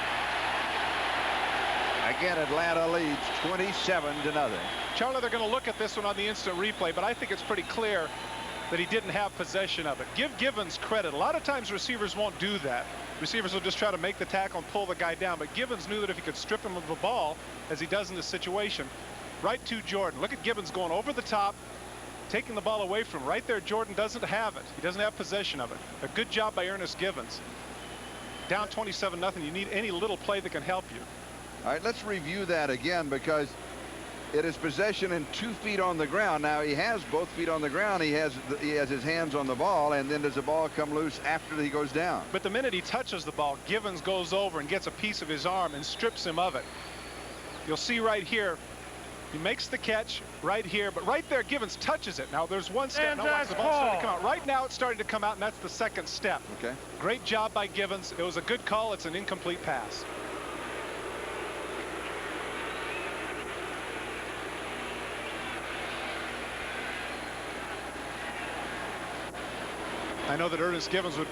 Again, Atlanta leads 27-0. Charlie, they're going to look at this one on the instant replay, but I think it's pretty clear that he didn't have possession of it. Give Gibbons credit. A lot of times receivers won't do that. Receivers will just try to make the tackle and pull the guy down, but Gibbons knew that if he could strip him of the ball, as he does in this situation, right to Jordan. Look at Gibbons going over the top, taking the ball away from him. Right there, Jordan doesn't have it. He doesn't have possession of it. A good job by Ernest Gibbons. Down 27-0. You need any little play that can help you. All right, let's review that again, because it is possession and 2 feet on the ground. Now he has both feet on the ground. He has his hands on the ball, and then does the ball come loose after he goes down? But the minute he touches the ball, Gibbons goes over and gets a piece of his arm and strips him of it. You'll see right here, he makes the catch right here, but right there, Gibbons touches it. Now there's one step. Now watch the ball starting to come out. Right now it's starting to come out, and that's the 2nd step. Okay. Great job by Gibbons. It was a good call. It's an incomplete pass. I know that Ernest Gibbons would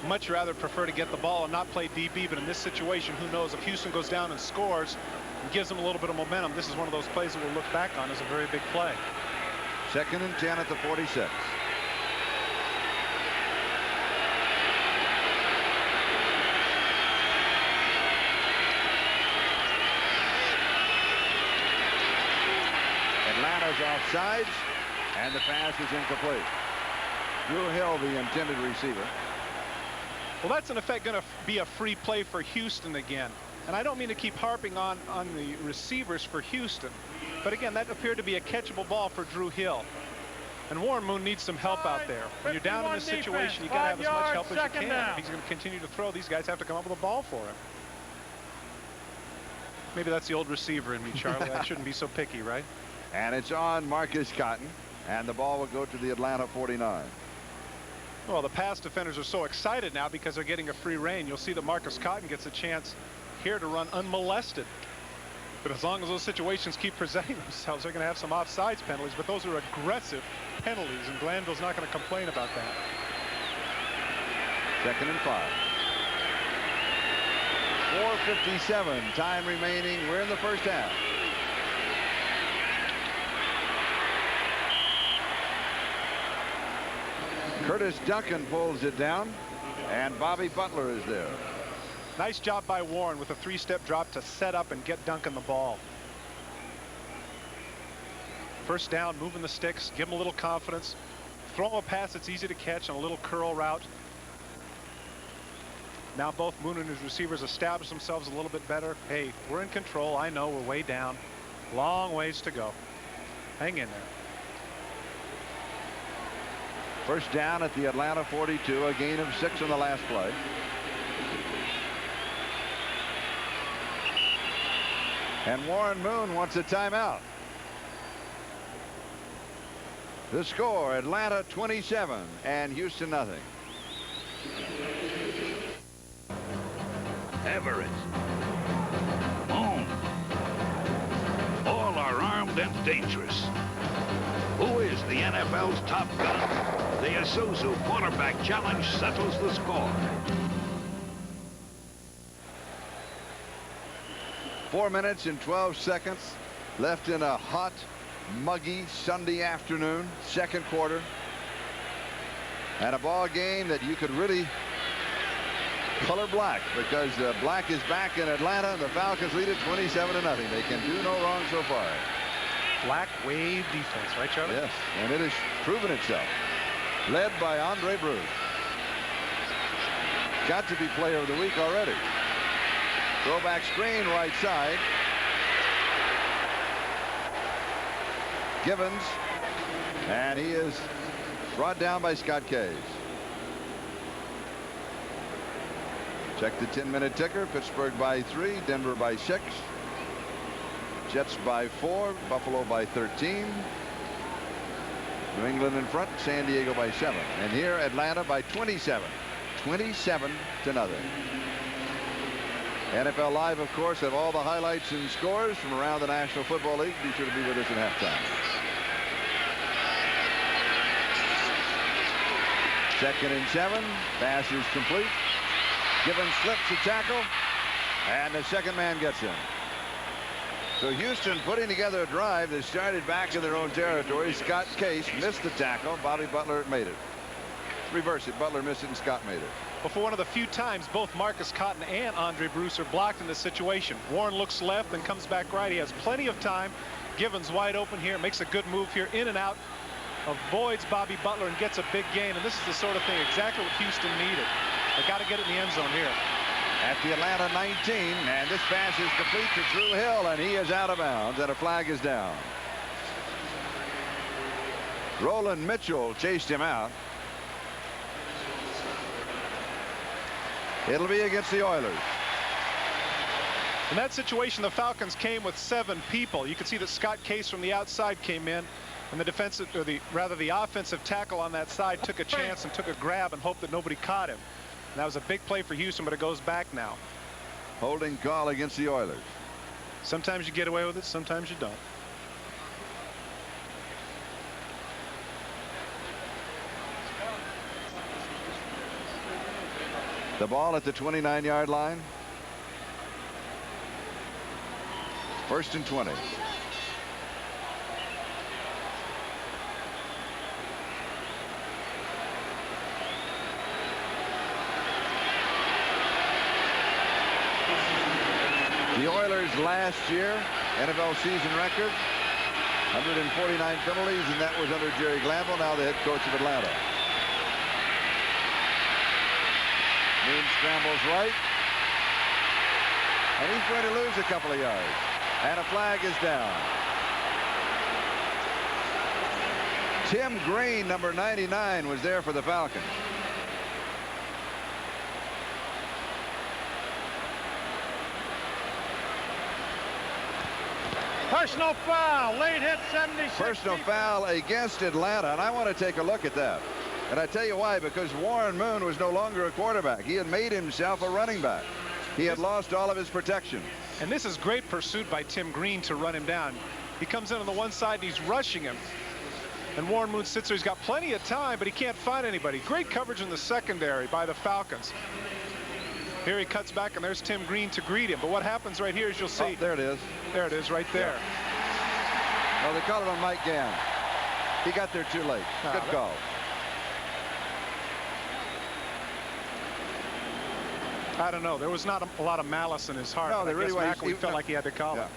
much rather prefer to get the ball and not play DB, but in this situation, who knows? If Houston goes down and scores and gives them a little bit of momentum, this is one of those plays that we'll look back on as a very big play. 2nd and 10 at the 46. Atlanta's offsides, and the pass is incomplete. Drew Hill, the intended receiver. Well, that's in effect going to be a free play for Houston again. And I don't mean to keep harping on the receivers for Houston. But again, that appeared to be a catchable ball for Drew Hill. And Warren Moon needs some help out there. When you're down in this situation, you got to have as much help as you can. If he's going to continue to throw, these guys have to come up with a ball for him. Maybe that's the old receiver in me, Charlie. I shouldn't be so picky, right? And it's on Marcus Cotton, and the ball will go to the Atlanta 49. Well, the pass defenders are so excited now because they're getting a free rein. You'll see that Marcus Cotton gets a chance here to run unmolested. But as long as those situations keep presenting themselves, they're going to have some offsides penalties. But those are aggressive penalties, and Glanville's not going to complain about that. 2nd and 5. 4:57 time remaining. We're in the first half. Curtis Duncan pulls it down, and Bobby Butler is there. Nice job by Warren with a 3-step drop to set up and get Duncan the ball. First down, moving the sticks, give him a little confidence. Throw him a pass that's easy to catch on a little curl route. Now both Moon and his receivers establish themselves a little bit better. Hey, we're in control. I know we're way down. Long ways to go. Hang in there. First down at the Atlanta 42, a gain of 6 on the last play. And Warren Moon wants a timeout. The score, Atlanta 27 and Houston nothing. Everett. Moon. All are armed and dangerous. Who is the NFL's top gun? The Isuzu quarterback challenge settles the score. 4 minutes and 12 seconds left in a hot, muggy Sunday afternoon, second quarter. And a ball game that you could really color black, because black is back in Atlanta. The Falcons lead it 27-0. They can do no wrong so far. Black wave defense, right, Charlie? Yes, and it has proven itself. Led by Andre Bruce. Got to be player of the week already. Throwback screen right side. Givens, and he is brought down by Scott Case. Check the 10-minute ticker. Pittsburgh by 3, Denver by 6, Jets by 4, Buffalo by 13, New England in front, San Diego by 7, and here Atlanta by 27. 27-0. NFL Live, of course, have all the highlights and scores from around the National Football League. Be sure to be with us at halftime. 2nd and 7. Pass is complete. Givens slips the tackle, and the second man gets him. So Houston putting together a drive that started back in their own territory. Scott Case missed the tackle. Bobby Butler made it. Reverse it. Butler missed it, and Scott made it. But for one of the few times both Marcus Cotton and Andre Bruce are blocked in this situation. Warren looks left and comes back right. He has plenty of time. Givens wide open here, makes a good move here, in and out, avoids Bobby Butler and gets a big gain. And this is the sort of thing exactly what Houston needed. They got to get it in the end zone here. At the Atlanta 19, and this pass is complete to Drew Hill, and he is out of bounds, and a flag is down. Roland Mitchell chased him out. It'll be against the Oilers. In that situation, the Falcons came with 7 people. You can see that Scott Case from the outside came in, and the defensive, or the offensive tackle on that side took a chance and took a grab and hoped that nobody caught him. And that was a big play for Houston, but it goes back now. Holding call against the Oilers. Sometimes you get away with it, sometimes you don't. The ball at the 29-yard line. 1st and 20. The Oilers last year, NFL season record, 149 penalties, and that was under Jerry Glanville, now the head coach of Atlanta. Moon scrambles right, and he's going to lose a couple of yards, and a flag is down. Tim Green, number 99, was there for the Falcons. Personal foul, late hit 76. Personal foul against Atlanta, and I want to take a look at that. And I tell you why, because Warren Moon was no longer a quarterback. He had made himself a running back. He had lost all of his protection. And this is great pursuit by Tim Green to run him down. He comes in on the one side and he's rushing him. And Warren Moon sits there. He's got plenty of time, but he can't find anybody. Great coverage in the secondary by the Falcons. Here he cuts back, and there's Tim Green to greet him. But what happens right here is you'll see. Oh, there it is. There it is right there. Yeah. Well, they call it on Mike Gann. He got there too late. Good call. I don't know. There was not a lot of malice in his heart. No, they really was. He felt like he had to call it.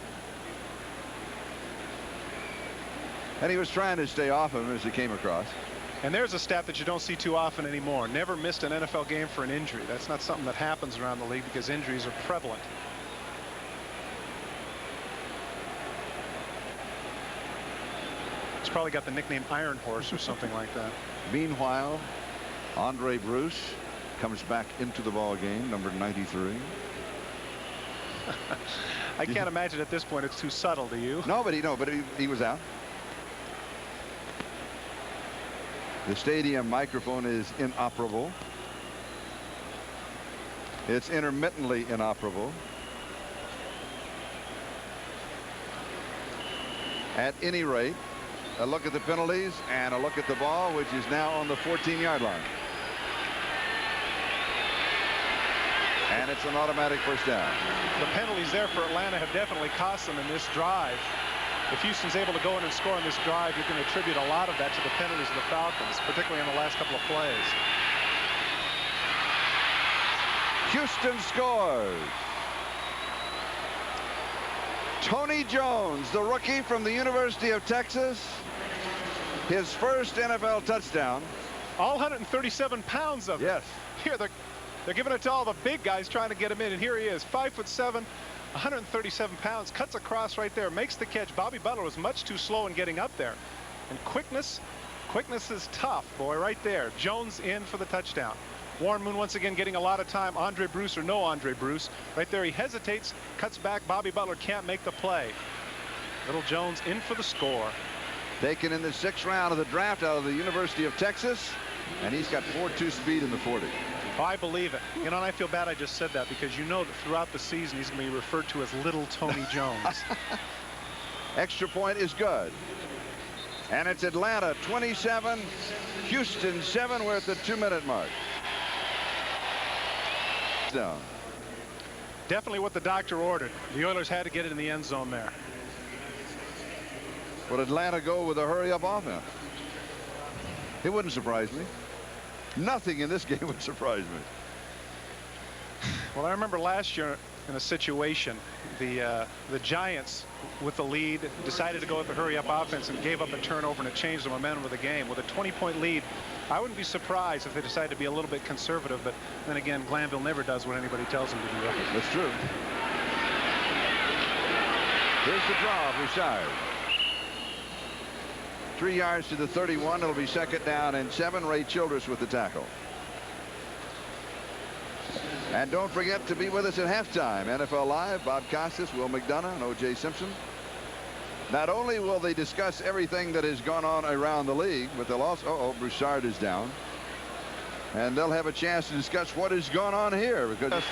And he was trying to stay off him as he came across. And there's a stat that you don't see too often anymore. Never missed an NFL game for an injury. That's not something that happens around the league because injuries are prevalent. He's probably got the nickname Iron Horse or something like that. Meanwhile, Andre Bruce comes back into the ball game, number 93. I can't imagine at this point it's too subtle, do you? No, but he was out. The stadium microphone is inoperable. It's intermittently inoperable. At any rate, a look at the penalties and a look at the ball, which is now on the 14-yard line. And it's an automatic first down. The penalties there for Atlanta have definitely cost them in this drive. If Houston's able to go in and score on this drive, you can attribute a lot of that to the penalties of the Falcons, particularly on the last couple of plays. Houston scores. Tony Jones, the rookie from the University of Texas, his first NFL touchdown. All 137 pounds of it. Yes. Here they're giving it to all the big guys trying to get him in, and here he is, 5'7", 137 pounds, cuts across right there, makes the catch. Bobby Butler was much too slow in getting up there. And quickness is tough, boy, right there. Jones in for the touchdown. Warren Moon once again getting a lot of time. Andre Bruce or no Andre Bruce. Right there he hesitates, cuts back. Bobby Butler can't make the play. Little Jones in for the score. Taken in the 6th round of the draft out of the University of Texas. And he's got 4.2 speed in the 40. Oh, I believe it. You know, and I feel bad I just said that because you know that throughout the season he's going to be referred to as Little Tony Jones. Extra point is good. And it's Atlanta 27, Houston 7. We're at the 2-minute mark. Down. Definitely what the doctor ordered. The Oilers had to get it in the end zone there. Would Atlanta go with a hurry-up offense? It wouldn't surprise me. Nothing in this game would surprise me. Well, I remember last year in a situation, the Giants, with the lead, decided to go with the hurry-up offense and gave up a turnover, and it changed the momentum of the game. With a 20-point lead, I wouldn't be surprised if they decided to be a little bit conservative, but then again, Glanville never does what anybody tells him to do. That's true. Here's the draw of Richard. 3 yards to the 31. It'll be 2nd down and 7. Ray Childress with the tackle. And don't forget to be with us at halftime. NFL Live, Bob Costas, Will McDonough, and O.J. Simpson. Not only will they discuss everything that has gone on around the league, but they'll also, Broussard is down. And they'll have a chance to discuss what has gone on here, because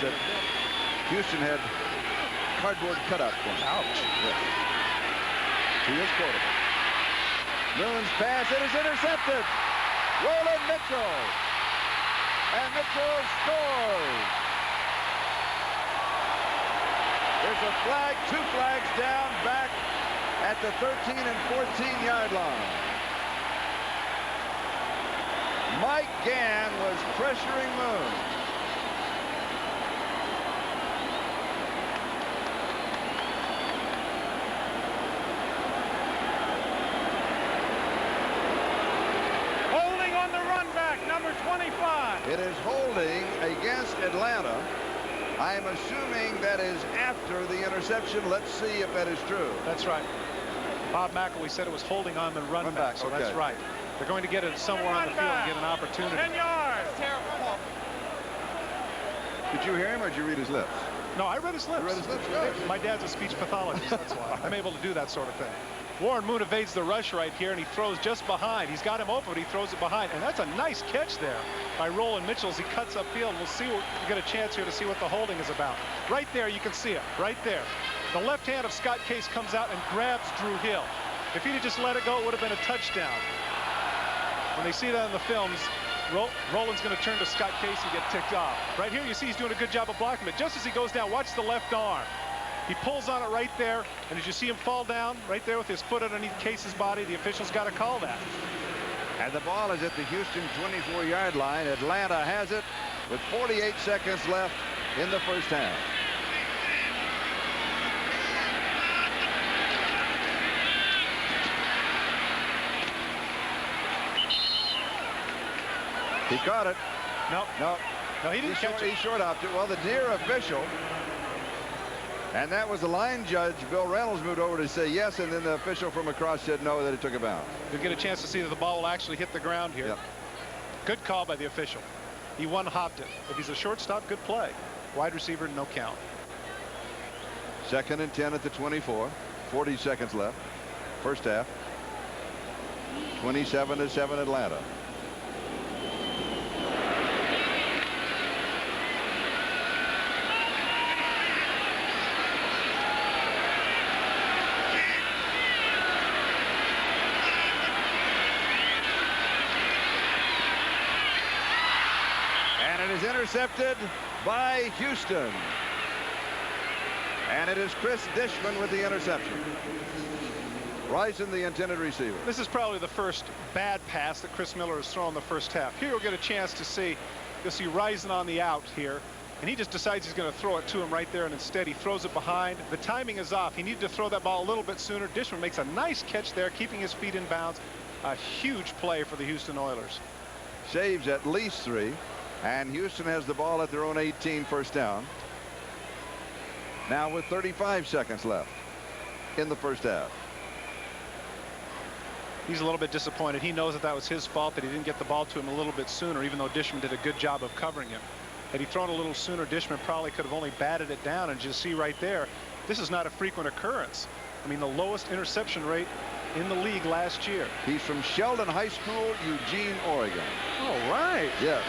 Houston had cardboard cutout for him. Ouch. Yeah. He is quotable. Moon's pass, it is intercepted. Roland Mitchell. And Mitchell scores. There's a flag, 2 flags down back at the 13 and 14-yard line. Mike Gann was pressuring Moon. Holding on the run back, number 25. It is holding against Atlanta. I'm assuming that is after the interception. Let's see if that is true. That's right. Bob McElwee said it was holding on the run back, so okay. That's right. They're going to get it somewhere on the field and get an opportunity. 10 yards. Did you hear him or did you read his lips? No, I read his lips. You read his lips? Good. My dad's a speech pathologist, that's why. I'm able to do that sort of thing. Warren Moon evades the rush right here, and he throws just behind. He's got him open, but he throws it behind. And that's a nice catch there by Roland Mitchell as he cuts upfield. We'll see. We'll get a chance here to see what the holding is about. Right there, you can see it. Right there. The left hand of Scott Case comes out and grabs Drew Hill. If he'd have just let it go, it would have been a touchdown. When they see that in the films, Roland's going to turn to Scott Case and get ticked off. Right here, you see he's doing a good job of blocking it. Just as he goes down, watch the left arm. He pulls on it right there, and as you see him fall down right there with his foot underneath Case's body, the official's got to call that. And the ball is at the Houston 24-yard line. Atlanta has it with 48 seconds left in the first half. He caught it. No, he didn't catch it. He short-hopped it. Well, the near official, and that was the line judge, Bill Reynolds, moved over to say yes, and then the official from across said no, that it took a bounce. You'll get a chance to see that the ball will actually hit the ground here. Yep. Good call by the official. He one-hopped it. If he's a shortstop, good play. Wide receiver, no count. 2nd and 10 at the 24. 40 seconds left. First half. 27-7 Atlanta. Intercepted by Houston. And it is Chris Dishman with the interception. Rison, the intended receiver. This is probably the first bad pass that Chris Miller has thrown in the first half. Here we'll get a chance to see, you'll see Rison on the out here, and he just decides he's going to throw it to him right there, and instead he throws it behind. The timing is off. He needed to throw that ball a little bit sooner. Dishman makes a nice catch there, keeping his feet in bounds. A huge play for the Houston Oilers. Saves at least 3. And Houston has the ball at their own 18, first down. Now with 35 seconds left in the first half. He's a little bit disappointed. He knows that that was his fault, that he didn't get the ball to him a little bit sooner, even though Dishman did a good job of covering him. Had he thrown a little sooner, Dishman probably could have only batted it down. And just see right there, this is not a frequent occurrence. I mean, the lowest interception rate in the league last year. He's from Sheldon High School, Eugene, Oregon. All right. Yes.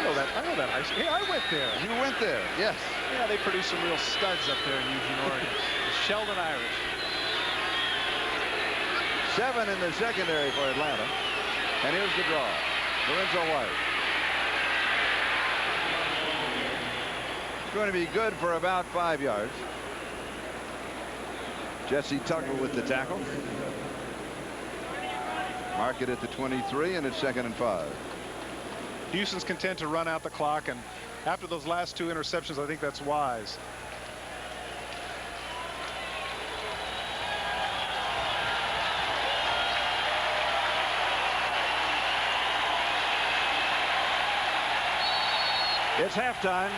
I know that high school. Yeah, I went there. You went there, yes. Yeah, they produce some real studs up there in Eugene, Oregon. The Sheldon Irish. 7 in the secondary for Atlanta. And here's the draw. Lorenzo White. It's going to be good for about 5 yards. Jesse Tuggle with the tackle. Mark it at the 23, and it's 2nd and 5. Houston's content to run out the clock, and after those last 2 interceptions, I think that's wise. It's halftime.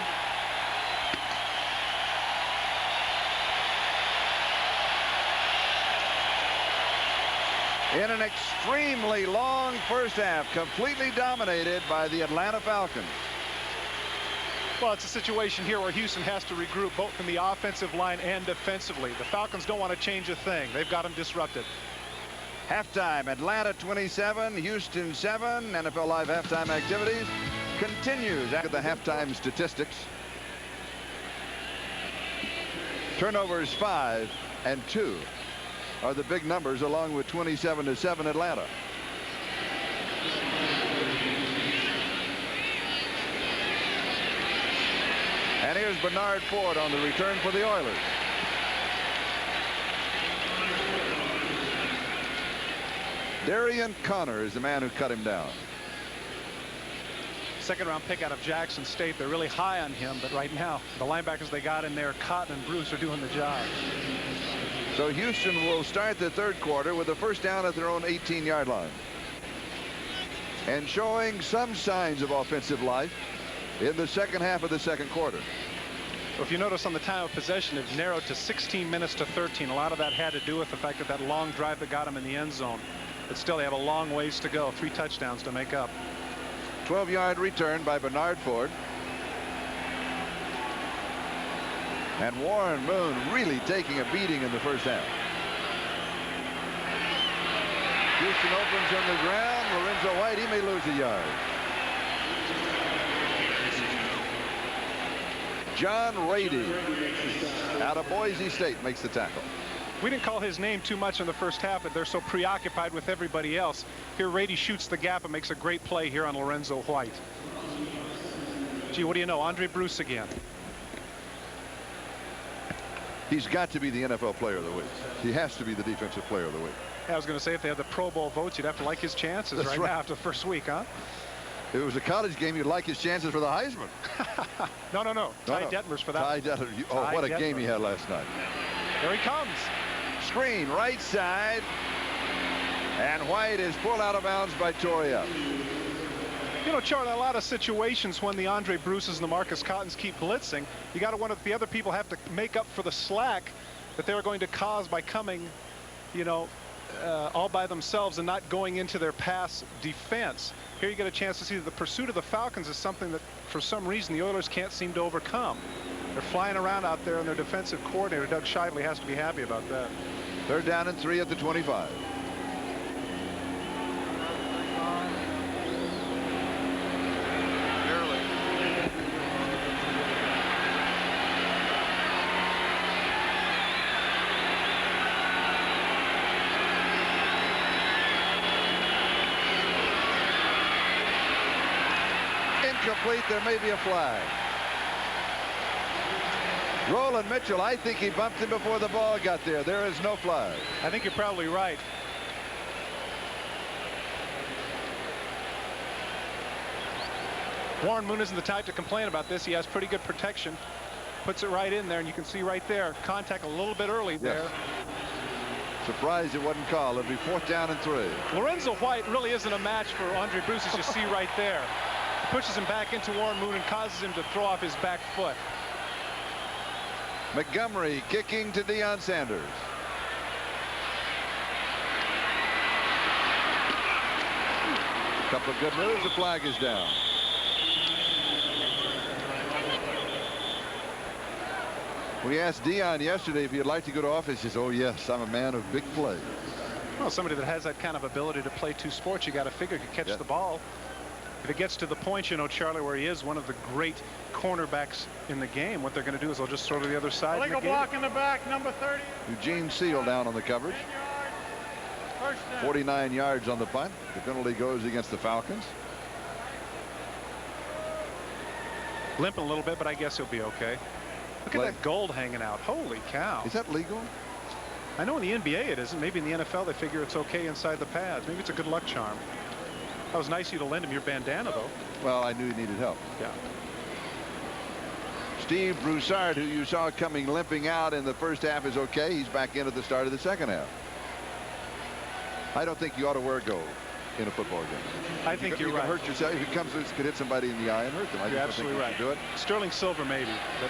In an extremely long first half, completely dominated by the Atlanta Falcons. Well, it's a situation here where Houston has to regroup both from the offensive line and defensively. The Falcons don't want to change a thing. They've got them disrupted. Halftime, Atlanta 27, Houston 7. NFL Live halftime activities continues after the halftime statistics. Turnovers 5 and 2. Are the big numbers, along with 27-7 Atlanta. And here's Bernard Ford on the return for the Oilers. Darian Connor is the man who cut him down. Second-round pick out of Jackson State. They're really high on him, but right now the linebackers they got in there, Cotton and Bruce, are doing the job. So Houston will start the third quarter with a first down at their own 18-yard line. And showing some signs of offensive life in the second half of the second quarter. Well, if you notice on the time of possession, it narrowed to 16 minutes to 13. A lot of that had to do with the fact that that long drive that got them in the end zone. But still, they have a long ways to go. 3 touchdowns to make up. 12-yard return by Bernard Ford. And Warren Moon really taking a beating in the first half. Houston opens on the ground. Lorenzo White, he may lose a yard. John Rady out of Boise State makes the tackle. We didn't call his name too much in the first half, but they're so preoccupied with everybody else. Here Rady shoots the gap and makes a great play here on Lorenzo White. Gee, what do you know? Andre Bruce again. He's got to be the NFL player of the week. He has to be the defensive player of the week. I was going to say, if they had the Pro Bowl votes, you'd have to like his chances right now after the first week, huh? If it was a college game, you'd like his chances for the Heisman. No. Ty Detmer's for that. Ty Detmer. Oh, Ty what a Detmer. game he had last night. There he comes. Screen right side. And White is pulled out of bounds by Toria. You know, Charlie, a lot of situations when the Andre Bruces and the Marcus Cottons keep blitzing, you got to wonder if the other people have to make up for the slack that they're going to cause by coming, you know, all by themselves and not going into their pass defense. Here you get a chance to see that the pursuit of the Falcons is something that for some reason the Oilers can't seem to overcome. They're flying around out there, and their defensive coordinator Doug Shively has to be happy about that. Third down and 3 at the 25. Incomplete. There may be a flag. Roland Mitchell, I think he bumped him before the ball got there. There is no flag. I think you're probably right. Warren Moon isn't the type to complain about this. He has pretty good protection. Puts it right in there, and you can see right there, contact a little bit early there. Surprised it wasn't called. It'll be 4th down and 3. Lorenzo White really isn't a match for Andre Bruce, as you see right there. He pushes him back into Warren Moon and causes him to throw off his back foot. Montgomery kicking to Deion Sanders. A couple of good moves. The flag is down. We asked Deion yesterday if he'd like to go to office. He says, oh, yes, I'm a man of big plays. Well, somebody that has that kind of ability to play two sports, you got to figure he can catch the ball. If it gets to the point, you know, Charlie, where he is one of the great cornerbacks in the game, what they're going to do is they'll just throw to the other side. Illegal block in the back, number 30. Eugene Seal down on the coverage. 49 yards on the punt. The penalty goes against the Falcons. Limping a little bit, but I guess he'll be okay. Look at that gold hanging out. Holy cow. Is that legal? I know in the NBA it isn't. Maybe in the NFL they figure it's okay inside the pads. Maybe it's a good luck charm. That was nice of you to lend him your bandana, though. Well, I knew he needed help. Yeah. Steve Broussard, who you saw coming limping out in the first half, is okay. He's back in at the start of the second half. I don't think you ought to wear gold in a football game. I think you're right. You can hurt yourself. If it comes, it could hit somebody in the eye and hurt them. You're absolutely right. Do it. Sterling silver, maybe. But,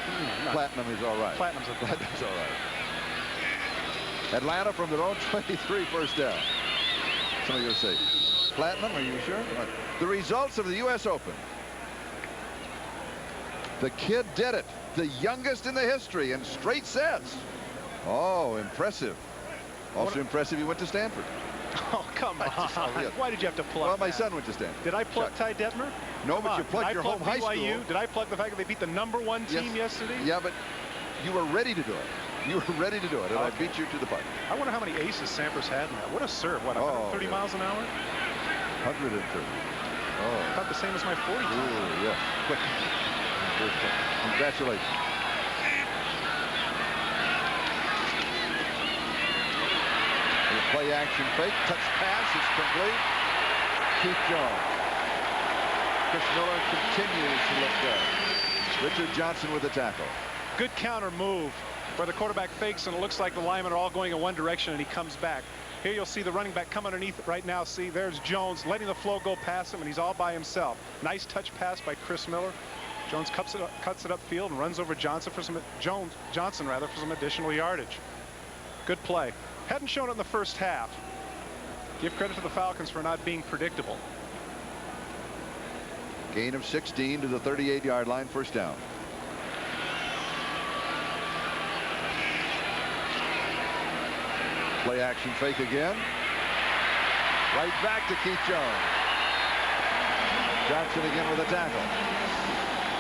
platinum is all right. Platinum's all right. Atlanta from their own 23, first down. Some of you say, platinum, are you sure? Right. The results of the U.S. Open. The kid did it. The youngest in the history in straight sets. Oh, impressive. Also impressive, he went to Stanford. Oh, come on. Why did you have to plug Well, my son went to Stanford. Did I plug Ty Detmer? No, but you plugged your home high school. Did I plug the fact that they beat the #1 team yesterday? Yeah, but you were ready to do it. You were ready to do it, and I beat you to the punch. I wonder how many aces Sampras had in that. What a serve. What, 130 miles an hour? 130. Oh. About the same as my 40. Ooh, yes. Quick. Congratulations. Play action fake. Touch pass is complete. Keith Jones. Chris Miller continues to look good. Richard Johnson with the tackle. Good counter move where the quarterback fakes and it looks like the linemen are all going in one direction and he comes back. Here you'll see the running back come underneath right now. See, there's Jones letting the flow go past him and he's all by himself. Nice touch pass by Chris Miller. Jones cuts it upfield and runs over Johnson for some Johnson for some additional yardage. Good play. Hadn't shown it in the first half. Give credit to the Falcons for not being predictable. Gain of 16 to the 38-yard line, first down. Play action fake again. Right back to Keith Jones. Johnson again with a tackle.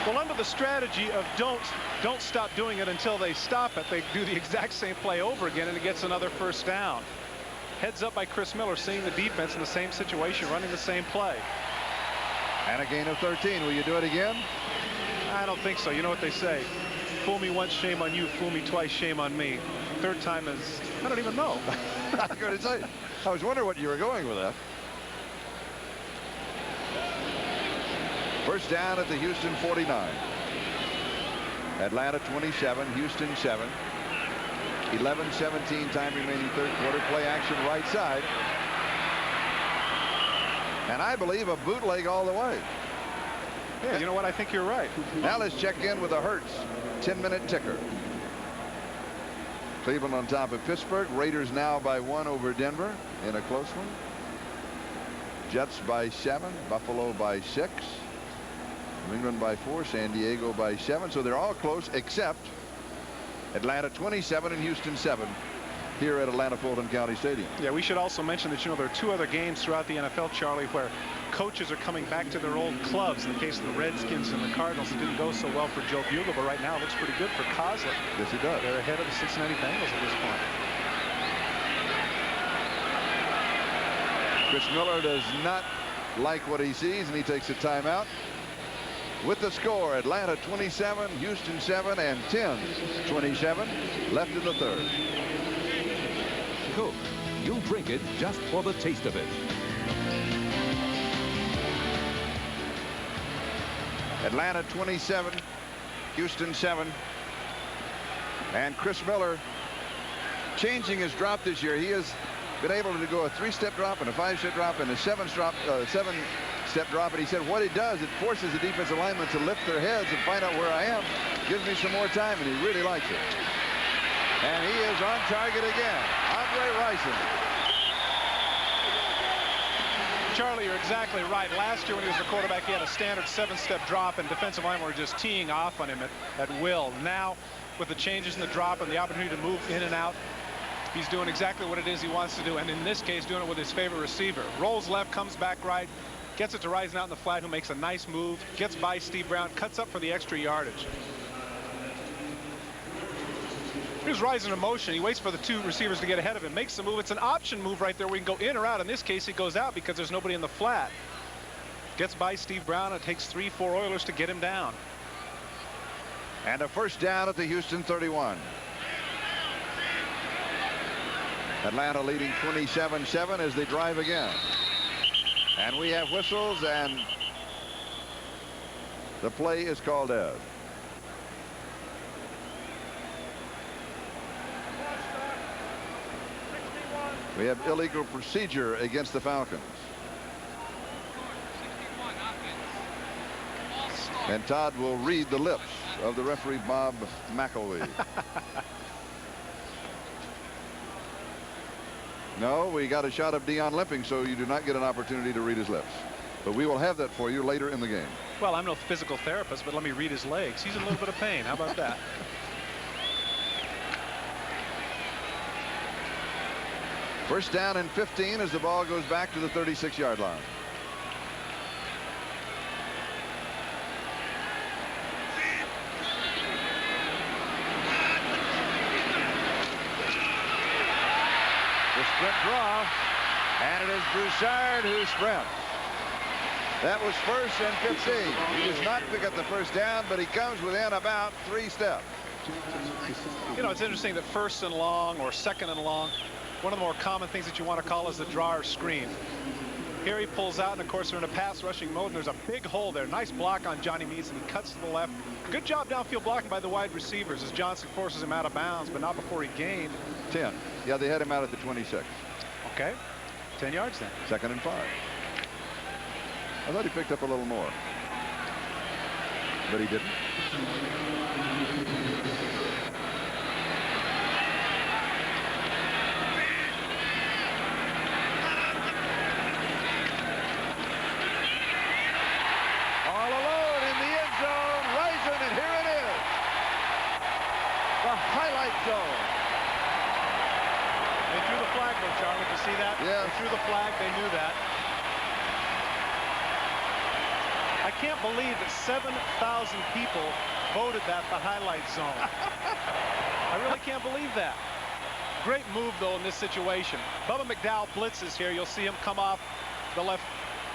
Well, under the strategy of don't stop doing it until they stop it, they do the exact same play over again, and it gets another first down. Heads up by Chris Miller, seeing the defense in the same situation, running the same play. And a gain of 13. Will you do it again? I don't think so. You know what they say. Fool me once, shame on you. Fool me twice, shame on me. Third time is, I don't even know. I was going to say, I was wondering what you were going with that. First down at the Houston 49. Atlanta 27, Houston 7. 11-17 time remaining third quarter. Play action right side. And I believe a bootleg all the way. Yeah, you know what? I think you're right. Now let's check in with the Hertz 10-minute ticker. Cleveland on top of Pittsburgh. Raiders now by 1 over Denver in a close one. Jets by 7. Buffalo by 6. New England by 4. San Diego by 7. So they're all close except Atlanta 27 and Houston 7 here at Atlanta Fulton County Stadium. Yeah, we should also mention that, you know, there are 2 other games throughout the NFL, Charlie, where coaches are coming back to their old clubs. In the case of the Redskins and the Cardinals, it didn't go so well for Joe Bugle, but right now it looks pretty good for Kozlik. Yes, he does. They're ahead of the Cincinnati Bengals at this point. Chris Miller does not like what he sees, and he takes a timeout. With the score, Atlanta 27, Houston 7, and 10-27 left in the third. Coke. You'll drink it just for the taste of it. Atlanta 27, Houston 7. And Chris Miller changing his drop this year. He has been able to go a 3-step drop and a 5-step drop and a 7-step drop. And he said what it does, it forces the defensive linemen to lift their heads and find out where I am. Gives me some more time, and he really likes it. And he is on target again. Andre Rison. Charlie, you're exactly right. Last year when he was the quarterback, he had a standard 7-step drop, and defensive linemen were just teeing off on him at will. Now, with the changes in the drop and the opportunity to move in and out, he's doing exactly what it is he wants to do, and in this case, doing it with his favorite receiver. Rolls left, comes back right, gets it to Rison out in the flat, who makes a nice move, gets by Steve Brown, cuts up for the extra yardage. Here's Rison in motion. He waits for the 2 receivers to get ahead of him, makes the move. It's an option move right there where he can go in or out. In this case, he goes out because there's nobody in the flat. Gets by Steve Brown. It takes 3-4 Oilers to get him down. And a first down at the Houston 31. Atlanta leading 27-7 as they drive again. And we have whistles, and the play is called out. We have illegal procedure against the Falcons. And Todd will read the lips of the referee, Bob McElwee. No, we got a shot of Dion limping, so you do not get an opportunity to read his lips. But we will have that for you later in the game. Well, I'm no physical therapist, but let me read his legs. He's in a little bit of pain. How about that? First down and 15 as the ball goes back to the 36-yard line. The sprint draw, and it is Broussard who sprints. That was first and 15. He does not pick up the first down, but he comes within about 3 steps. You know, it's interesting that first and long or second and long, one of the more common things that you want to call is the draw or screen. Here he pulls out, and of course they're in a pass rushing mode, and there's a big hole there. Nice block on Johnny Means, and he cuts to the left. Good job downfield blocking by the wide receivers as Johnson forces him out of bounds, but not before he gained 10. Yeah, they had him out at the 26. Okay, 10 yards then. 2nd and 5. I thought he picked up a little more, but he didn't. threw the flag. They knew that. I can't believe that 7,000 people voted that the highlight zone. I really can't believe that. Great move, though, in this situation. Bubba McDowell blitzes here. You'll see him come off the left,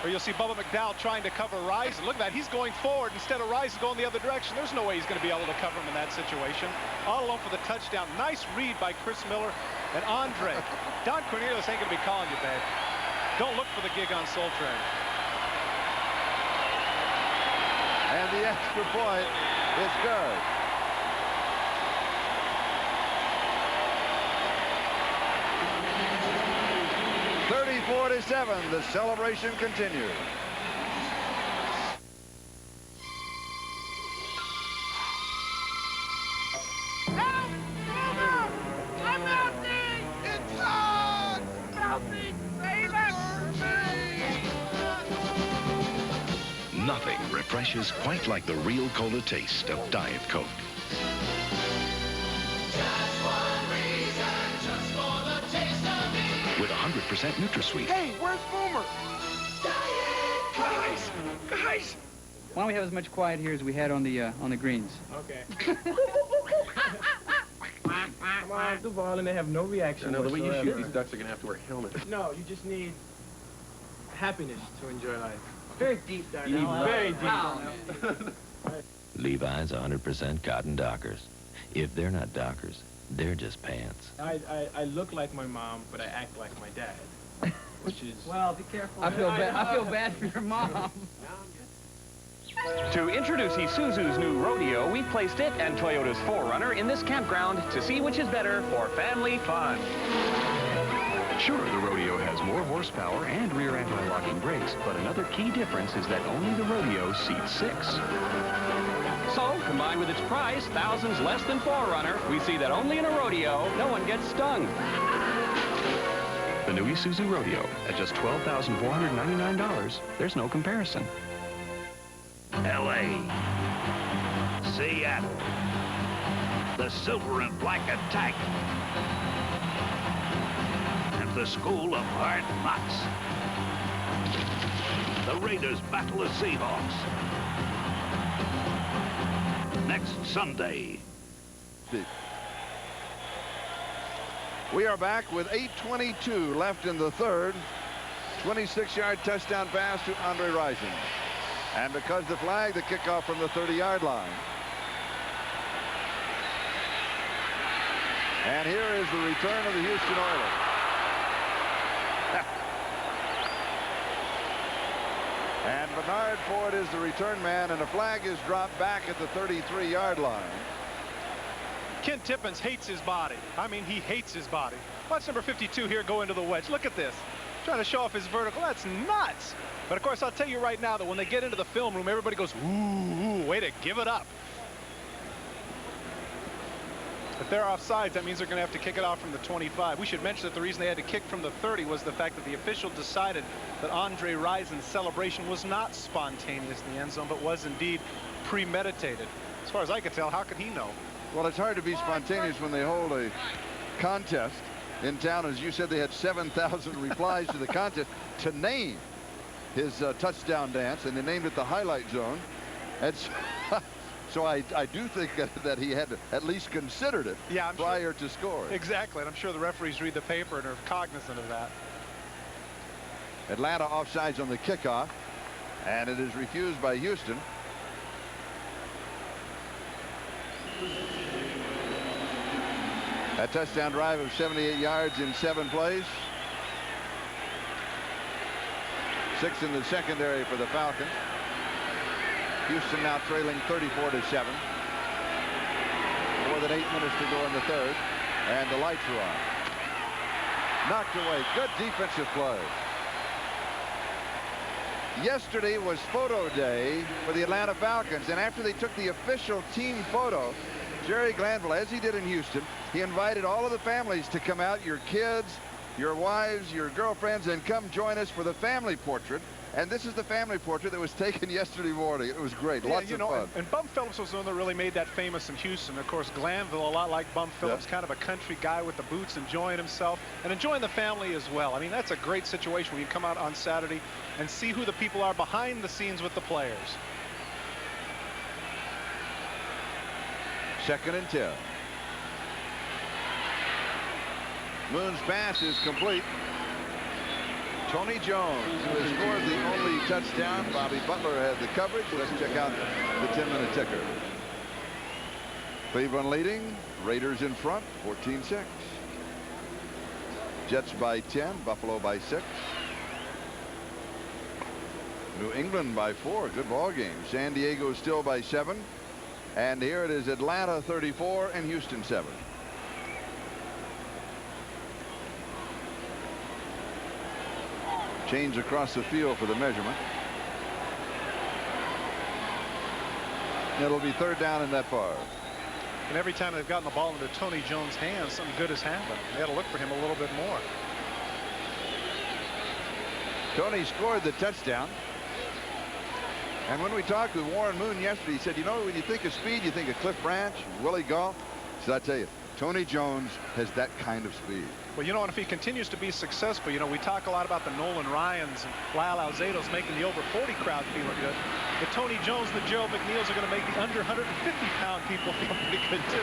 or you'll see Bubba McDowell trying to cover Rison. Look at that. He's going forward instead of Rison going the other direction. There's no way he's going to be able to cover him in that situation. All alone for the touchdown. Nice read by Chris Miller and Andre. Don Cornelius ain't going to be calling you, babe. Don't look for the gig on Soul Train. And the extra point is good. (34-7). The celebration continues. Help! Mother! I'm melting! It's hot! Melting! Save us! Nothing refreshes quite like the real cola taste of Diet Coke. With 100% NutraSweet. Hey, where's Boomer? Guys! Why don't we have as much quiet here as we had on the greens? Okay. Come on, Duval, and they have no reaction. No, the way you whatsoever. shoot these ducks are gonna have to wear helmets. No, you just need happiness to enjoy life. Very deep, Darnell. You need Very love. deep. Levi's 100% cotton Dockers. If they're not Dockers, they're just pants. I look like my mom, but I act like my dad. Which is... Well, be careful. I feel bad for your mom. To introduce Isuzu's new Rodeo, we placed it and Toyota's 4Runner in this campground to see which is better for family fun. Sure, the Rodeo has more horsepower and rear anti-locking brakes, but another key difference is that only the Rodeo seats 6. So, combined with its price, thousands less than 4Runner, we see that only in a rodeo, no one gets stung. The new Isuzu Rodeo, at just $12,499, there's no comparison. L.A. Seattle. The Silver and Black Attack. And the School of Hard Knocks. The Raiders battle the Seahawks. Next Sunday. We are back with 8:22 left in the third. 26-yard touchdown pass to Andre Rison. And because the flag, the kickoff from the 30-yard line. And here is the return of the Houston Oilers. And Bernard Ford is the return man, and the flag is dropped back at the 33-yard line. Ken Tippins hates his body. I mean, he hates his body. Watch number 52 here go into the wedge. Look at this. Trying to show off his vertical. That's nuts. But, of course, I'll tell you right now that when they get into the film room, everybody goes, ooh, way to give it up. If they're offsides, that means they're going to have to kick it off from the 25. We should mention that the reason they had to kick from the 30 was the fact that the official decided that Andre Rison's celebration was not spontaneous in the end zone, but was indeed premeditated. As far as I could tell, how could he know? Well, it's hard to be spontaneous when they hold a contest in town. As you said, they had 7,000 replies to the contest to name his touchdown dance, and they named it the highlight zone. And so I do think that he had at least considered it prior to scoring. Exactly, and I'm sure the referees read the paper and are cognizant of that. Atlanta offsides on the kickoff, and it is refused by Houston. A touchdown drive of 78 yards in 7 plays. 6 in the secondary for the Falcons. Houston now trailing 34-7. More than 8 minutes to go in the third, and the lights are on. Knocked away. Good defensive play. Yesterday was photo day for the Atlanta Falcons, and after they took the official team photo, Jerry Glanville, as he did in Houston, he invited all of the families to come out, your kids, your wives, your girlfriends, and come join us for the family portrait. And this is the family portrait that was taken yesterday morning. It was great. Yeah, Lots of fun. And Bum Phillips was the one that really made that famous in Houston. Of course, Glanville, a lot like Bum Phillips, kind of a country guy with the boots, enjoying himself and enjoying the family as well. I mean, that's a great situation when you come out on Saturday and see who the people are behind the scenes with the players. 2nd and 10. Moon's pass is complete. Tony Jones, who has scored the only touchdown. Bobby Butler had the coverage. Let's check out the 10-minute ticker. Cleveland leading. Raiders in front, 14-6. Jets by 10. Buffalo by 6. New England by 4. Good ball game. San Diego still by 7. And here it is Atlanta 34 and Houston 7. Change across the field for the measurement. It'll be 3rd down and that far. And every time they've gotten the ball into Tony Jones' hands, something good has happened. They got to look for him a little bit more. Tony scored the touchdown. And when we talked with Warren Moon yesterday, he said, you know, when you think of speed, you think of Cliff Branch, Willie Gault. So I tell you, Tony Jones has that kind of speed. Well, you know, and if he continues to be successful, you know, we talk a lot about the Nolan Ryans and Lyle Alzados making the over 40 crowd feel good. But Tony Jones and the Gerald McNeils are going to make the under 150-pound people feel pretty good, too.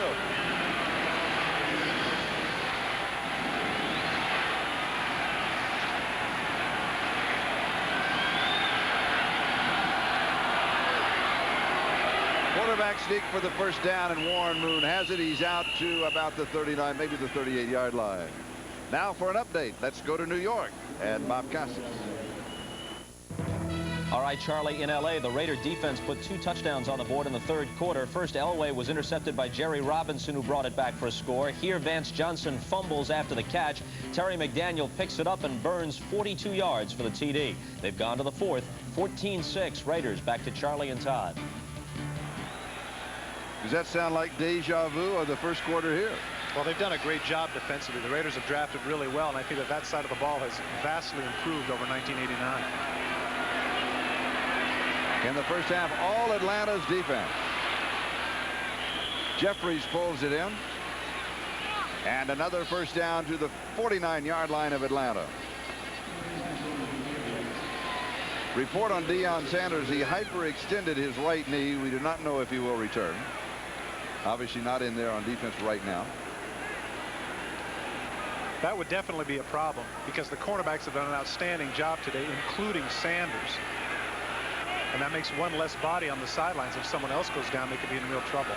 Quarterback sneak for the 1st down, and Warren Moon has it. He's out to about the 39, maybe the 38-yard line. Now for an update, let's go to New York and Bob Costas. All right, Charlie, in L.A., the Raider defense put 2 touchdowns on the board in the 3rd quarter. First, Elway was intercepted by Jerry Robinson, who brought it back for a score. Here, Vance Johnson fumbles after the catch. Terry McDaniel picks it up and burns 42 yards for the TD. They've gone to the 4th, 14-6. Raiders back to Charlie and Todd. Does that sound like deja vu or the 1st quarter here? Well, they've done a great job defensively. The Raiders have drafted really well, and I think that that side of the ball has vastly improved over 1989. In the 1st half, all Atlanta's defense. Jeffries pulls it in. And another 1st down to the 49-yard line of Atlanta. Report on Deion Sanders. He hyperextended his right knee. We do not know if he will return. Obviously not in there on defense right now. That would definitely be a problem because the cornerbacks have done an outstanding job today, including Sanders. And that makes one less body on the sidelines. If someone else goes down, they could be in real trouble.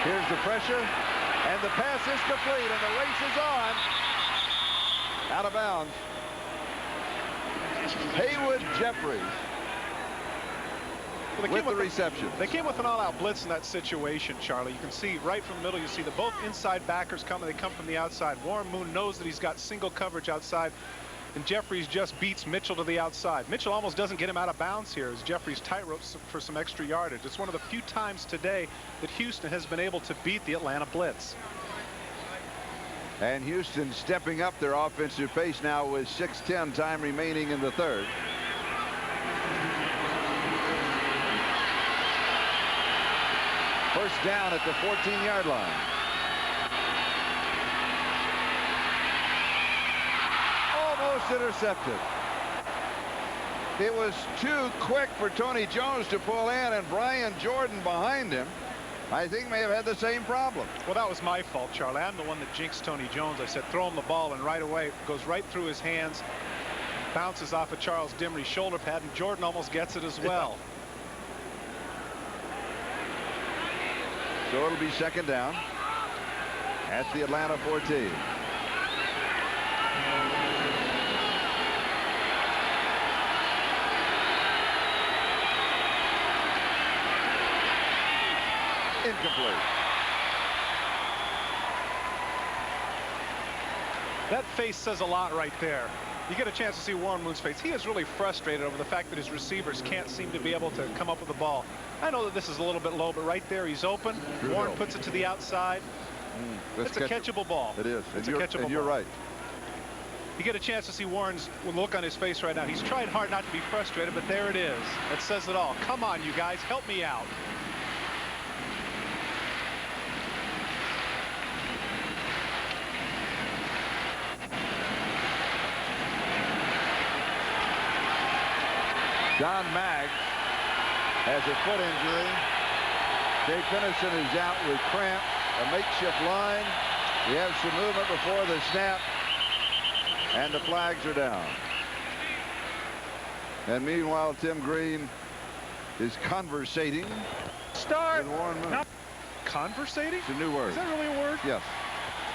Here's the pressure, and the pass is complete, and the race is on. Out of bounds. Haywood Jeffries with the reception. They came with an all-out blitz in that situation, Charlie. You can see right from the middle, you see the both inside backers coming. They come from the outside. Warren Moon knows that he's got single coverage outside, and Jeffries just beats Mitchell to the outside. Mitchell almost doesn't get him out of bounds here as Jeffries tightropes for some extra yardage. It's one of the few times today that Houston has been able to beat the Atlanta blitz. And Houston stepping up their offensive pace now with 6:10 time remaining in the 3rd. First down at the 14-yard line. Almost intercepted. It was too quick for Tony Jones to pull in, and Brian Jordan behind him, I think, may have had the same problem. Well, that was my fault, Charlie. I'm the one that jinxed Tony Jones. I said throw him the ball, and right away it goes right through his hands, bounces off of Charles Dimry's shoulder pad, and Jordan almost gets it as well. So it'll be 2nd down at the Atlanta 14. Incomplete. That face says a lot right there. You get a chance to see Warren Moon's face. He is really frustrated over the fact that his receivers can't seem to be able to come up with the ball. I know that this is a little bit low, but right there he's open. Warren puts it to the outside. It's a catchable ball. It is. It's a catchable and you're ball. right. You get a chance to see Warren's look on his face right now. He's tried hard not to be frustrated, but there it is. That says it all. Come on, you guys, help me out. John Maggs has a foot injury. Dave Finnison is out with cramp. A makeshift line. We have some movement before the snap. And the flags are down. And meanwhile, Tim Green is conversating. Start. With Warren Moon. Conversating? It's a new word. Is that really a word? Yes.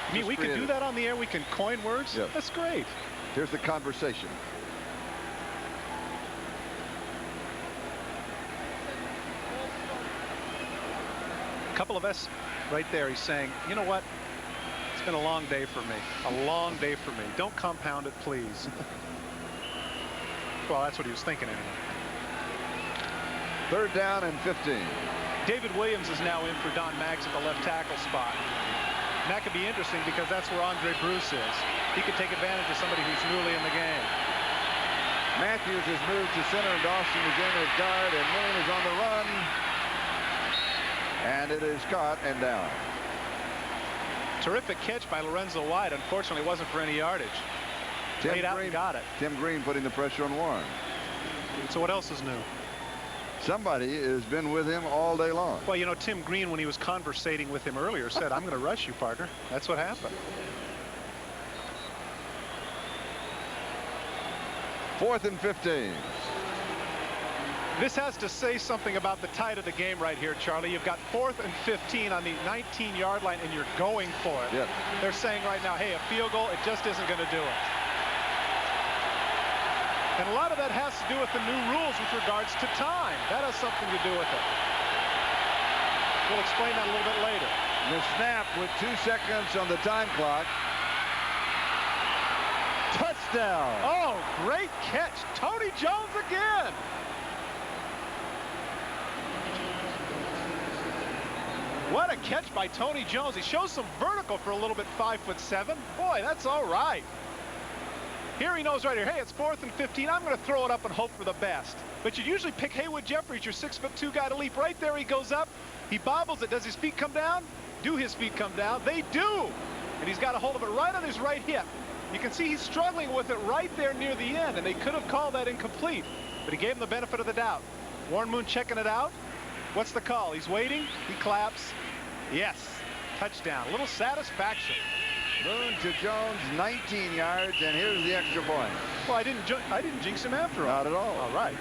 I mean, we can do that on the air. We can coin words. Yes. That's great. Here's the conversation. Couple of S right there. He's saying, you know what? It's been a long day for me. A long day for me. Don't compound it, please. Well, that's what he was thinking anyway. 3rd down and 15. David Williams is now in for Don Maggs at the left tackle spot. And that could be interesting because that's where Andre Bruce is. He could take advantage of somebody who's newly in the game. Matthews has moved to center, and Dawson is in at guard, and Moon is on the run. And it is caught and down. Terrific catch by Lorenzo White. Unfortunately, it wasn't for any yardage. Laid out and got it. Tim Green putting the pressure on Warren. So what else is new? Somebody has been with him all day long. Well, you know, Tim Green, when he was conversating with him earlier, said, I'm going to rush you, partner. That's what happened. 4th and 15. This has to say something about the tide of the game right here, Charlie. You've got 4th and 15 on the 19-yard line, and you're going for it. Yes. They're saying right now, hey, a field goal, it just isn't going to do it. And a lot of that has to do with the new rules with regards to time. That has something to do with it. We'll explain that a little bit later. The snap with 2 seconds on the time clock. Touchdown. Oh, great catch. Tony Jones again. What a catch by Tony Jones. He shows some vertical for a little bit, 5'7". Boy, that's all right. Here he knows right here, hey, it's 4th and 15. I'm going to throw it up and hope for the best. But you'd usually pick Haywood Jeffries, your 6'2" guy, to leap. Right there he goes up. He bobbles it. Does his feet come down? Do his feet come down? They do. And he's got a hold of it right on his right hip. You can see he's struggling with it right there near the end, and they could have called that incomplete. But he gave him the benefit of the doubt. Warren Moon checking it out. What's the call? He's waiting. He claps. Yes. Touchdown. A little satisfaction. Moon to Jones, 19 yards, and here's the extra point. Well, I didn't jinx him after all. Not at all. All right.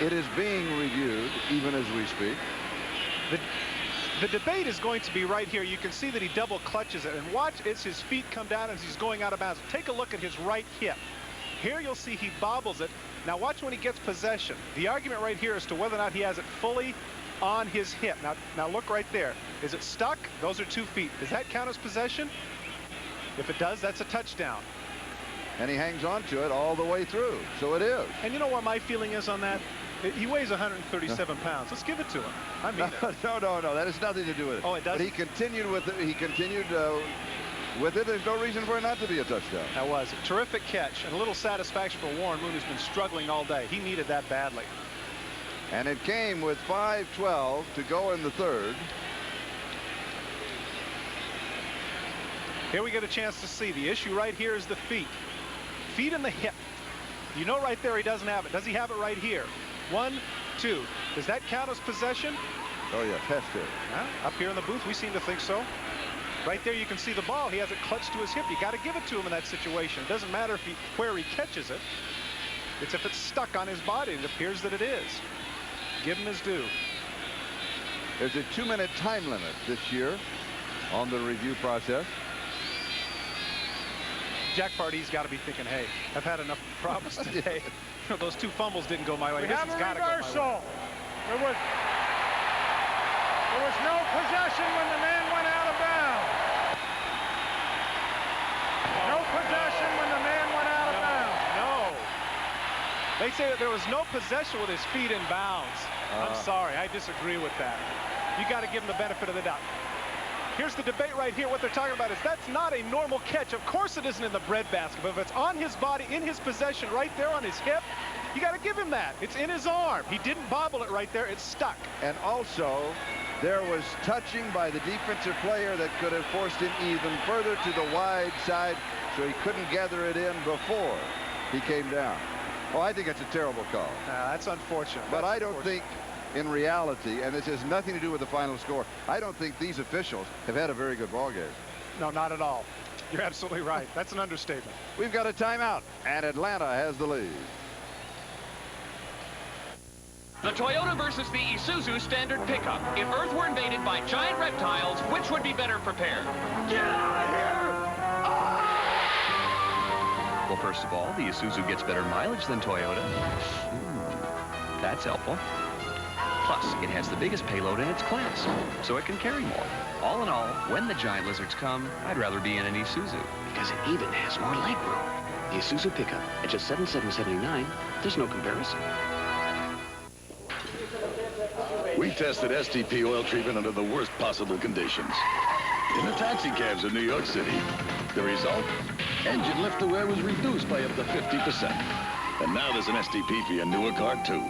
It is being reviewed even as we speak. The debate is going to be right here. You can see that he double clutches it, and watch as his feet come down as he's going out of bounds. Take a look at his right hip. Here you'll see he bobbles it. Now watch when he gets possession. The argument right here as to whether or not he has it fully on his hip. Now look right there. Is it stuck? Those are 2 feet. Does that count as possession? If it does, that's a touchdown. And he hangs on to it all the way through. So it is. And you know what my feeling is on that? He weighs 137 pounds. Let's give it to him. I mean it. No. That has nothing to do with it. Oh, it doesn't? But he continued with it. He continued with it. There's no reason for it not to be a touchdown. That was a terrific catch and a little satisfaction for Warren Moon, who's been struggling all day. He needed that badly. And it came with 5:12 to go in the 3rd. Here we get a chance to see. The issue right here is the feet. Feet in the hip. You know right there he doesn't have it. Does he have it right here? 1, 2. Does that count as possession? Oh, yes, has to. Up here in the booth, we seem to think so. Right there you can see the ball. He has it clutched to his hip. You got to give it to him in that situation. It doesn't matter where he catches it. It's if it's stuck on his body. It appears that it is. Give him his due. There's a 2-minute time limit this year on the review process. Jack Pardee's got to be thinking, hey, I've had enough problems today. Those 2 fumbles didn't go my way. We have a reversal. There was no possession when the man went out of bounds. No possession when the man went out of bounds. No. They say that there was no possession with his feet in bounds. I'm sorry, I disagree with that. You got to give him the benefit of the doubt. Here's the debate right here. What they're talking about is that's not a normal catch. Of course it isn't in the breadbasket, but if it's on his body, in his possession, right there on his hip, you got to give him that. It's in his arm. He didn't bobble it right there. It's stuck. And also, there was touching by the defensive player that could have forced him even further to the wide side, so he couldn't gather it in before he came down. Oh, I think it's a terrible call. That's unfortunate. But I don't think, in reality, and this has nothing to do with the final score, I don't think these officials have had a very good ball game. No, not at all. You're absolutely right. That's an understatement. We've got a timeout, and Atlanta has the lead. The Toyota versus the Isuzu standard pickup. If Earth were invaded by giant reptiles, which would be better prepared? Get out of here! Well, first of all, the Isuzu gets better mileage than Toyota. That's helpful. Plus, it has the biggest payload in its class, so it can carry more. All in all, when the giant lizards come, I'd rather be in an Isuzu. Because it even has more legroom. The Isuzu pickup at just $7,779, there's no comparison. We tested STP oil treatment under the worst possible conditions. In the taxi cabs in New York City. The result? Engine lift to wear was reduced by up to 50%. And now there's an STP for your newer car, too.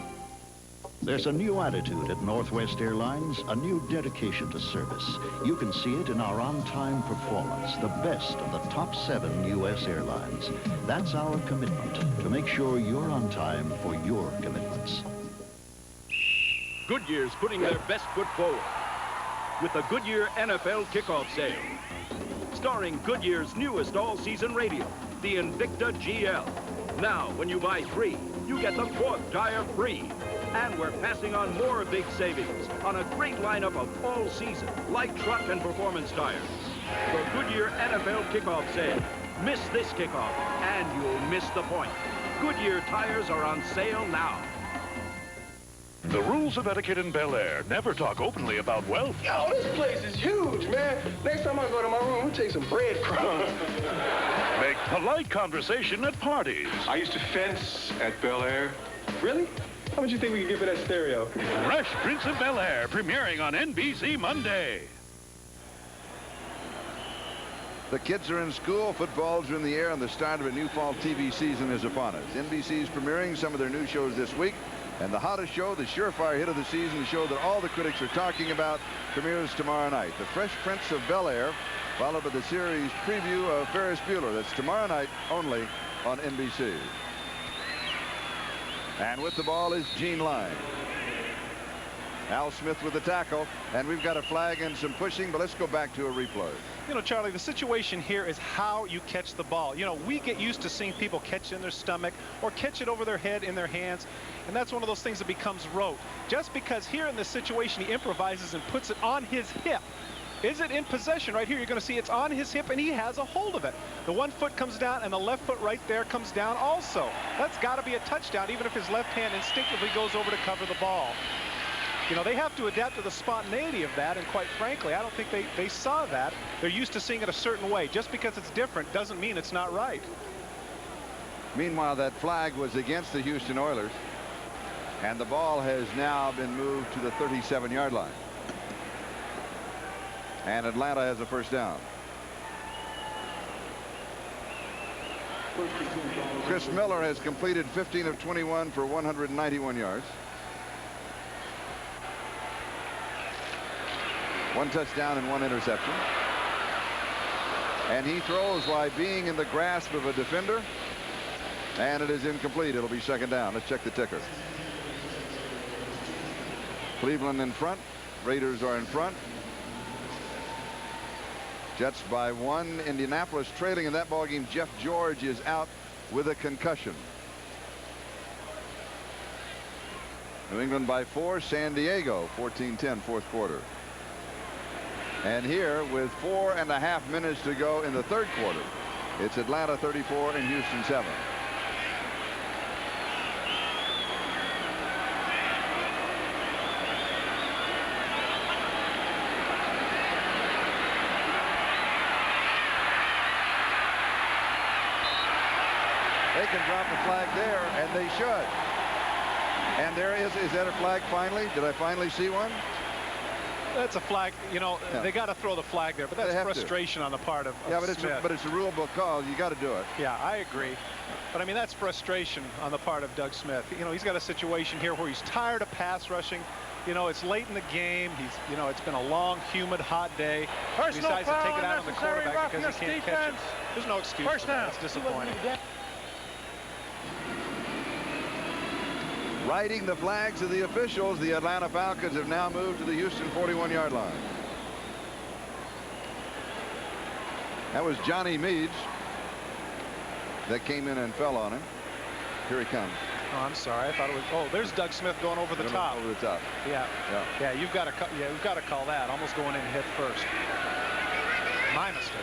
There's a new attitude at Northwest Airlines, a new dedication to service. You can see it in our on-time performance, the best of the top 7 U.S. airlines. That's our commitment, to make sure you're on time for your commitments. Goodyear's putting their best foot forward with the Goodyear NFL kickoff sale. Starring Goodyear's newest all-season radio, the Invicta GL. Now, when you buy 3, you get the 4th tire free. And we're passing on more big savings on a great lineup of all-season light truck and performance tires. The Goodyear NFL kickoff sale. Miss this kickoff, and you'll miss the point. Goodyear tires are on sale now. The rules of etiquette in Bel Air. Never talk openly about wealth. Yo, this place is huge, man. Next time I go to my room, we'll take some breadcrumbs. Make polite conversation at parties. I used to fence at Bel Air. Really? How much you think we could get for that stereo? Fresh Prince of Bel Air, premiering on NBC Monday. The kids are in school, footballs are in the air, and the start of a new fall TV season is upon us. NBC's premiering some of their new shows this week. And the hottest show, the surefire hit of the season, the show that all the critics are talking about, premieres tomorrow night. The Fresh Prince of Bel Air, followed by the series preview of Ferris Bueller. That's tomorrow night only on NBC. And with the ball is Gene Line. Al Smith with the tackle, and we've got a flag and some pushing, but let's go back to a replay. You know, Charlie, the situation here is how you catch the ball. You know, we get used to seeing people catch it in their stomach or catch it over their head in their hands, and that's one of those things that becomes rote. Just because here in this situation he improvises and puts it on his hip. Is it in possession? Right here, you're going to see it's on his hip, and he has a hold of it. The one foot comes down, and the left foot right there comes down also. That's got to be a touchdown, even if his left hand instinctively goes over to cover the ball. You know, they have to adapt to the spontaneity of that, and quite frankly, I don't think they saw that. They're used to seeing it a certain way. Just because it's different doesn't mean it's not right. Meanwhile, that flag was against the Houston Oilers, and the ball has now been moved to the 37-yard line. And Atlanta has a first down. Chris Miller has completed 15 of 21 for 191 yards. 1 touchdown and 1 interception. And he throws while being in the grasp of a defender. And it is incomplete. It'll be second down. Let's check the ticker. Cleveland in front. Raiders are in front. Jets by 1. Indianapolis trailing in that ballgame. Jeff George is out with a concussion. New England by 4. San Diego 14-10 fourth quarter. And here with 4.5 minutes to go in the third quarter, it's Atlanta 34 and Houston 7. They can drop a flag there, and they should. And there is that a flag finally? Did I finally see one? That's a flag. You know, Yeah. they got to throw the flag there, but that's They have frustration on the part of Yeah, but Smith. it's a rule book call. You got to do it. Yeah, I agree. But I mean, that's frustration on the part of Doug Smith. You know, he's got a situation here where he's tired of pass rushing. You know, it's late in the game. You know, it's been a long, humid, hot day. He Personal decides to foul, take it out on the unnecessary quarterback because roughness he can't catch it. defense. There's no excuse First for that. down. It's disappointing. Riding the flags of the officials, the Atlanta Falcons have now moved to the Houston 41-yard line. That was Johnny Meads that came in and fell on him. Here he comes. Oh, I'm sorry. I thought it was. Oh, there's Doug Smith going over the top. Over the top. Yeah. Yeah. You've got to. Yeah, we've got to call that. Almost going in head first. My mistake.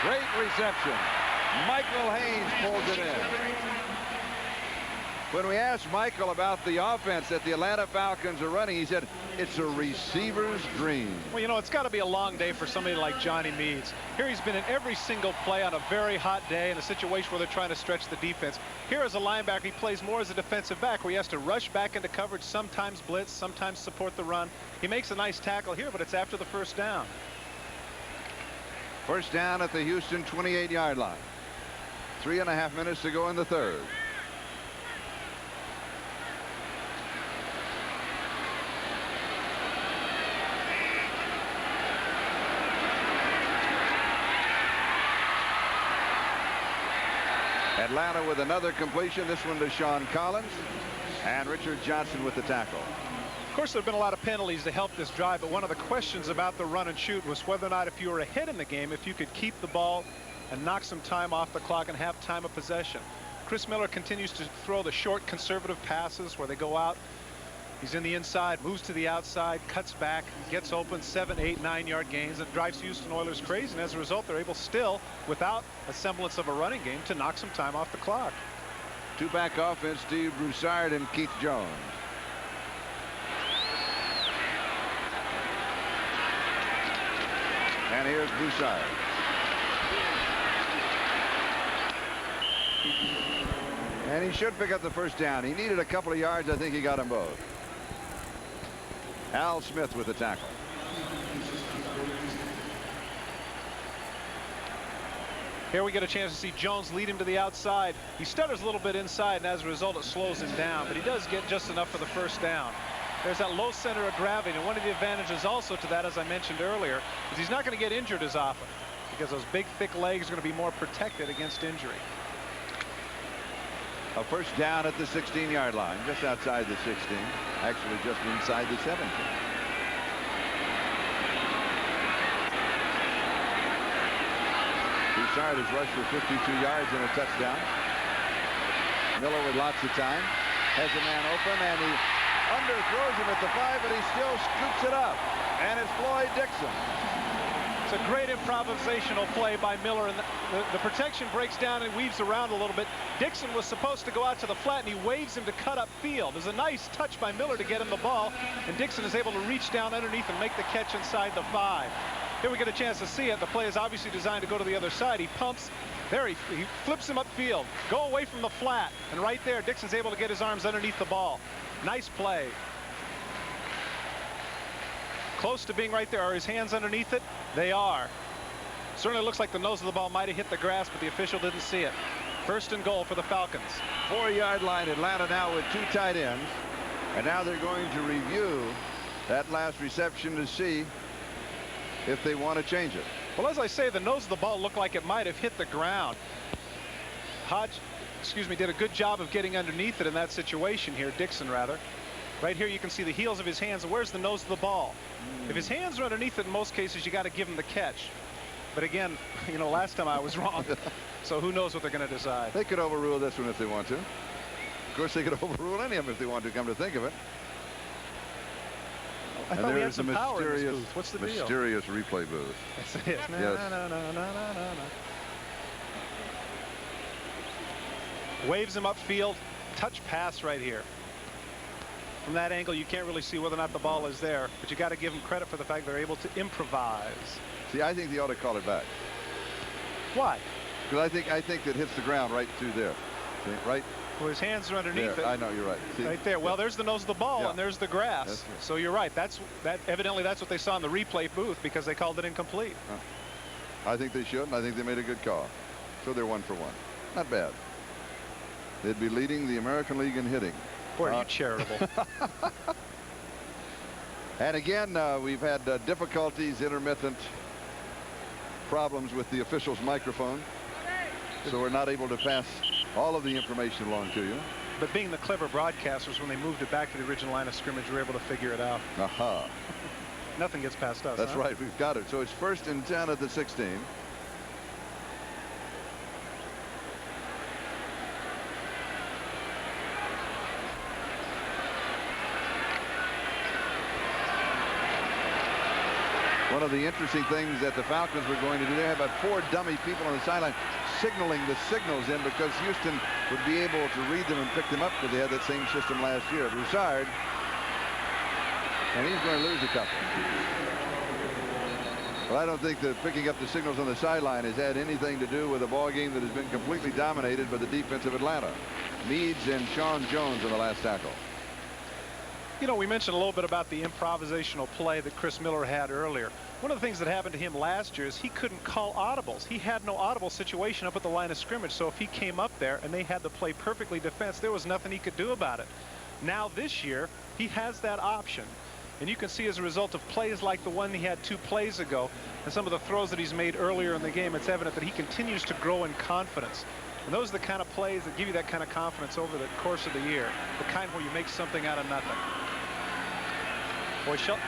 Great reception. Michael Haynes pulls it in. When we asked Michael about the offense that the Atlanta Falcons are running, he said it's a receiver's dream. Well, you know, it's got to be a long day for somebody like Johnny Meads. Here he's been in every single play on a very hot day in a situation where they're trying to stretch the defense. Here as a linebacker, he plays more as a defensive back where he has to rush back into coverage, sometimes blitz, sometimes support the run. He makes a nice tackle here, but it's after the first down. First down at the Houston 28-yard line. 3.5 minutes to go in the third. Atlanta with another completion, this one to Sean Collins, and Richard Johnson with the tackle. Of course, there have been a lot of penalties to help this drive, but one of the questions about the run and shoot was whether or not if you were ahead in the game, if you could keep the ball and knock some time off the clock and have time of possession. Chris Miller continues to throw the short conservative passes where they go out. He's in the inside, moves to the outside, cuts back, gets open, 7, 8, 9-yard gains, and drives Houston Oilers crazy. And as a result, they're able still, without a semblance of a running game, to knock some time off the clock. Two-back offense, Steve Broussard and Keith Jones. And here's Broussard. And he should pick up the first down. He needed a couple of yards. I think he got them both. Al Smith with the tackle. Here we get a chance to see Jones lead him to the outside. He stutters a little bit inside, and as a result, it slows him down. But he does get just enough for the first down. There's that low center of gravity, and one of the advantages also to that, as I mentioned earlier, is he's not going to get injured as often because those big, thick legs are going to be more protected against injury. A first down at the 16-yard line, just outside the 16, actually just inside the 17. Broussard has rushed for 52 yards and a touchdown. Miller with lots of time has a man open, and he underthrows him at the 5, but he still scoops it up, and it's Floyd Dixon. It's a great improvisational play by Miller, and the protection breaks down and weaves around a little bit. Dixon was supposed to go out to the flat, and he waves him to cut up field. There's a nice touch by Miller to get him the ball, and Dixon is able to reach down underneath and make the catch inside the 5. Here we get a chance to see it. The play is obviously designed to go to the other side. He pumps. There he flips him upfield. Go away from the flat, and right there, Dixon's able to get his arms underneath the ball. Nice play. Close to being right there. Are his hands underneath it? They are. Certainly looks like the nose of the ball might have hit the grass, but the official didn't see it. First and goal for the Falcons. 4-yard line, Atlanta now with 2 tight ends. And now they're going to review that last reception to see if they want to change it. Well, as I say, the nose of the ball looked like it might have hit the ground. Hodge, did a good job of getting underneath it in that situation here, Dixon rather. Right here you can see the heels of his hands. Where's the nose of the ball? If his hands are underneath it, in most cases, you got to give him the catch. But again, you know, last time I was wrong. So who knows what they're going to decide. They could overrule this one if they want to. Of course, they could overrule any of them if they want to, come to think of it. I thought we had some power in this booth. What's the deal? Mysterious replay booth. Yes, it is. Yes. Waves him upfield. Touch pass right here. From that angle, you can't really see whether or not the ball is there, but you got to give them credit for the fact they're able to improvise. See, I think they ought to call it back. Why? Because I think that hits the ground right through there. See, right? Well, his hands are underneath there. it. I know, you're right. See? Right there. Well, there's the nose of the ball, and there's the grass. So you're right. Evidently that's what they saw in the replay booth because they called it incomplete. I think they should, and I think they made a good call. So they're 1 for 1. Not bad. They'd be leading the American League in hitting. Boy, are you charitable. And again, we've had difficulties, intermittent problems with the official's microphone. So we're not able to pass all of the information along to you. But being the clever broadcasters, when they moved it back to the original line of scrimmage, we were able to figure it out. Aha. Nothing gets past us. That's right. We've got it. So it's 1st and 10 at the 16. One of the interesting things that the Falcons were going to do, they have about 4 dummy people on the sideline signaling the signals in because Houston would be able to read them and pick them up because they had that same system last year. Broussard, and he's going to lose a couple. Well, I don't think that picking up the signals on the sideline has had anything to do with a ball game that has been completely dominated by the defense of Atlanta. Meads and Sean Jones on the last tackle. You know, we mentioned a little bit about the improvisational play that Chris Miller had earlier. One of the things that happened to him last year is he couldn't call audibles. He had no audible situation up at the line of scrimmage. So if he came up there and they had the play perfectly defensed, there was nothing he could do about it. Now this year, he has that option. And you can see as a result of plays like the one he had 2 plays ago and some of the throws that he's made earlier in the game, it's evident that he continues to grow in confidence. And those are the kind of plays that give you that kind of confidence over the course of the year. The kind where you make something out of nothing. Boy, Shelton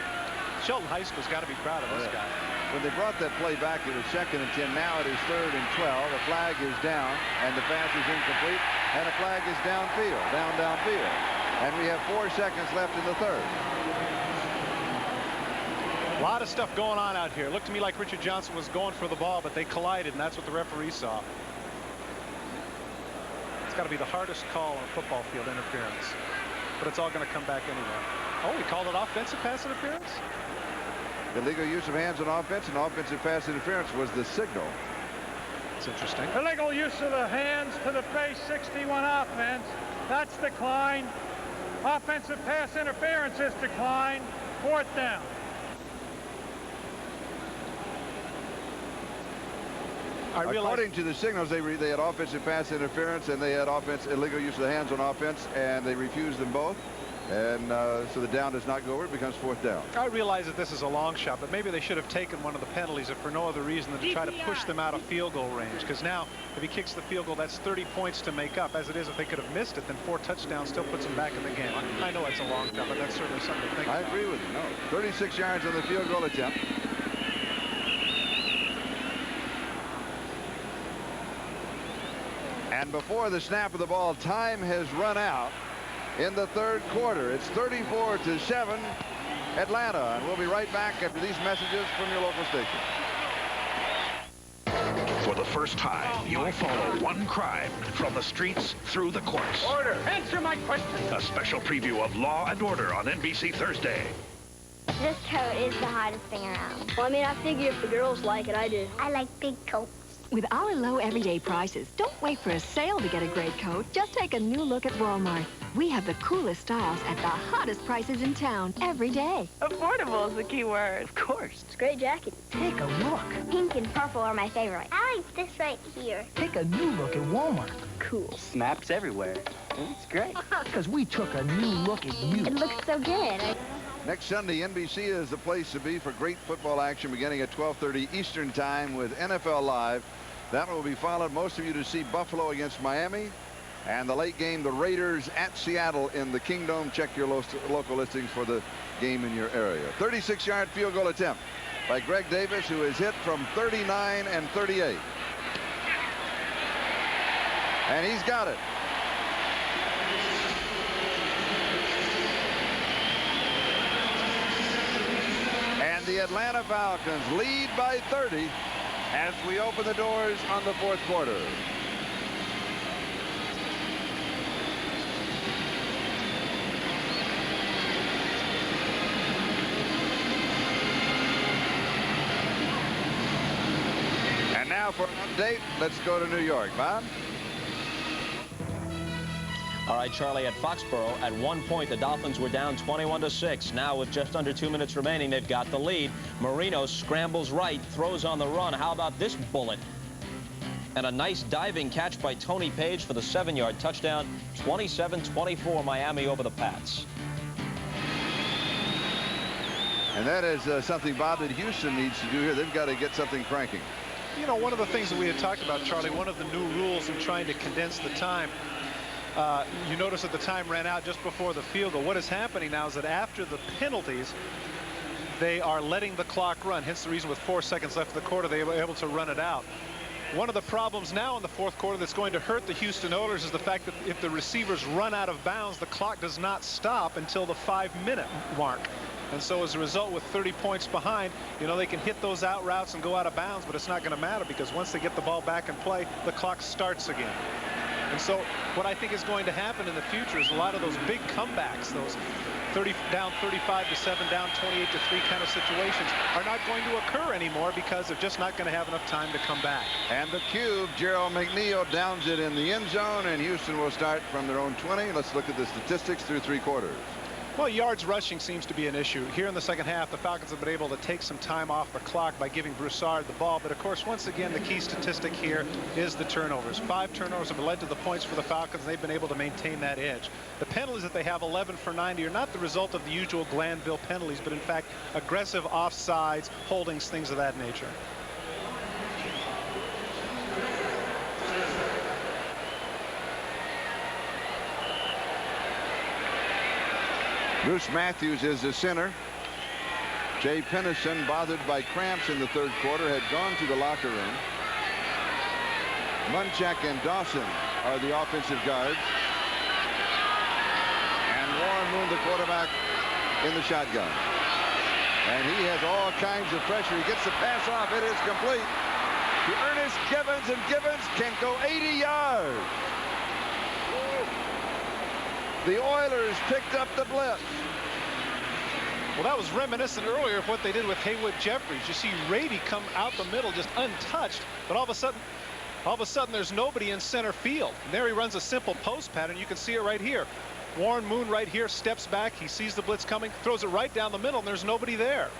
High School's got to be proud of this guy. When they brought that play back, it was 2nd and 10. Now it is 3rd and 12. A flag is down, and the pass is incomplete. And a flag is downfield, downfield. And we have 4 seconds left in the 3rd. A lot of stuff going on out here. It looked to me like Richard Johnson was going for the ball, but they collided, and that's what the referee saw. It's got to be the hardest call on a football field, interference. But it's all going to come back anyway. Oh, he called it offensive pass interference? Illegal use of hands on offense and offensive pass interference was the signal. It's interesting. Illegal use of the hands to the face, 61 offense. That's declined. Offensive pass interference is declined. 4th down. According to the signals, they had offensive pass interference and they had illegal use of the hands on offense, and they refused them both. And so the down does not go over. It becomes 4th down. I realize that this is a long shot, but maybe they should have taken one of the penalties if for no other reason than to try to push them out of field goal range. Because now, if he kicks the field goal, that's 30 points to make up. As it is, if they could have missed it, then 4 touchdowns still puts them back in the game. I know it's a long shot, but that's certainly something to think about. I agree with you. No, 36 yards on the field goal attempt. And before the snap of the ball, time has run out in the 3rd quarter. It's 34-7 Atlanta. And we'll be right back after these messages from your local station. For the first time, you'll follow one crime from the streets through the courts. Order. Answer my question. A special preview of Law and Order on NBC Thursday. This coat is the hottest thing around. Well, I mean, I figure if the girls like it, I do. I like big coats. With our low everyday prices, don't wait for a sale to get a great coat. Just take a new look at Walmart. We have the coolest styles at the hottest prices in town every day. Affordable is the key word. Of course. It's a great jacket. Take a look. Pink and purple are my favorite. I like this right here. Take a new look at Walmart. Cool. Snaps everywhere. It's great. Because we took a new look at you. It looks so good. Next Sunday, NBC is the place to be for great football action beginning at 12:30 Eastern Time with NFL Live. That will be followed, most of you, to see Buffalo against Miami. And the late game, the Raiders at Seattle in the Kingdome. Check your local listings for the game in your area. 36-yard field goal attempt by Greg Davis, who is hit from 39 and 38. And he's got it. And the Atlanta Falcons lead by 30 as we open the doors on the 4th quarter. now for an update. Let's go to New York. Bob? All right, Charlie, at Foxborough, at one point, the Dolphins were down 21-6. Now, with just under 2 minutes remaining, they've got the lead. Marino scrambles right, throws on the run. How about this bullet? And a nice diving catch by Tony Page for the 7-yard touchdown. 27-24, Miami over the Pats. And that is something, Bob, that Houston needs to do here. They've got to get something cranking. You know, one of the things that we had talked about, Charlie, one of the new rules in trying to condense the time, you notice that the time ran out just before the field goal. What is happening now is that after the penalties, they are letting the clock run. Hence the reason with 4 seconds left in the quarter, they were able to run it out. One of the problems now in the fourth quarter that's going to hurt the Houston Oilers is the fact that if the receivers run out of bounds, the clock does not stop until the 5-minute mark. And so as a result, with 30 points behind, you know, they can hit those out routes and go out of bounds, but it's not going to matter because once they get the ball back in play, the clock starts again. And so what I think is going to happen in the future is a lot of those big comebacks, those down 35-7, down 28-3 kind of situations are not going to occur anymore because they're just not going to have enough time to come back. And the cube, Gerald McNeil downs it in the end zone, and Houston will start from their own 20. Let's look at the statistics through 3 quarters. Well, yards rushing seems to be an issue. Here in the second half, the Falcons have been able to take some time off the clock by giving Broussard the ball. But, of course, once again, the key statistic here is the turnovers. 5 turnovers have led to the points for the Falcons, and they've been able to maintain that edge. The penalties that they have, 11 for 90, are not the result of the usual Glanville penalties, but, in fact, aggressive offsides, holdings, things of that nature. Bruce Matthews is the center. Jay Pennison, bothered by cramps in the third quarter, had gone to the locker room. Munchak and Dawson are the offensive guards. And Warren Moon, the quarterback, in the shotgun. And he has all kinds of pressure. He gets the pass off. It is complete to Ernest Givens, and Givens can go 80 yards. The Oilers picked up the blitz. Well, that was reminiscent earlier of what they did with Haywood Jeffries. You see Rady come out the middle just untouched, but all of a sudden there's nobody in center field. And there he runs a simple post pattern. You can see it right here. Warren Moon right here steps back. He sees the blitz coming, throws it right down the middle, and there's nobody there.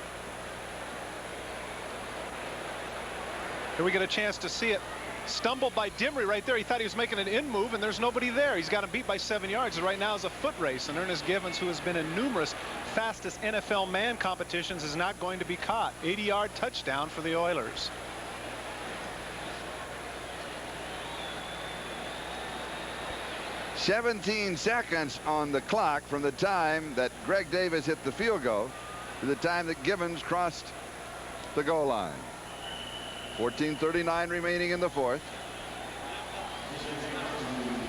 Here we get a chance to see it. Stumbled by Dimry right there. He thought he was making an in move, and there's nobody there. He's got him beat by 7 yards. Right now is a foot race, and Ernest Givens, who has been in numerous fastest NFL man competitions, is not going to be caught. 80-yard touchdown for the Oilers. "17 seconds on the clock from the time that Greg Davis hit the field goal to the time that Givens crossed the goal line. 14:39 remaining in the fourth.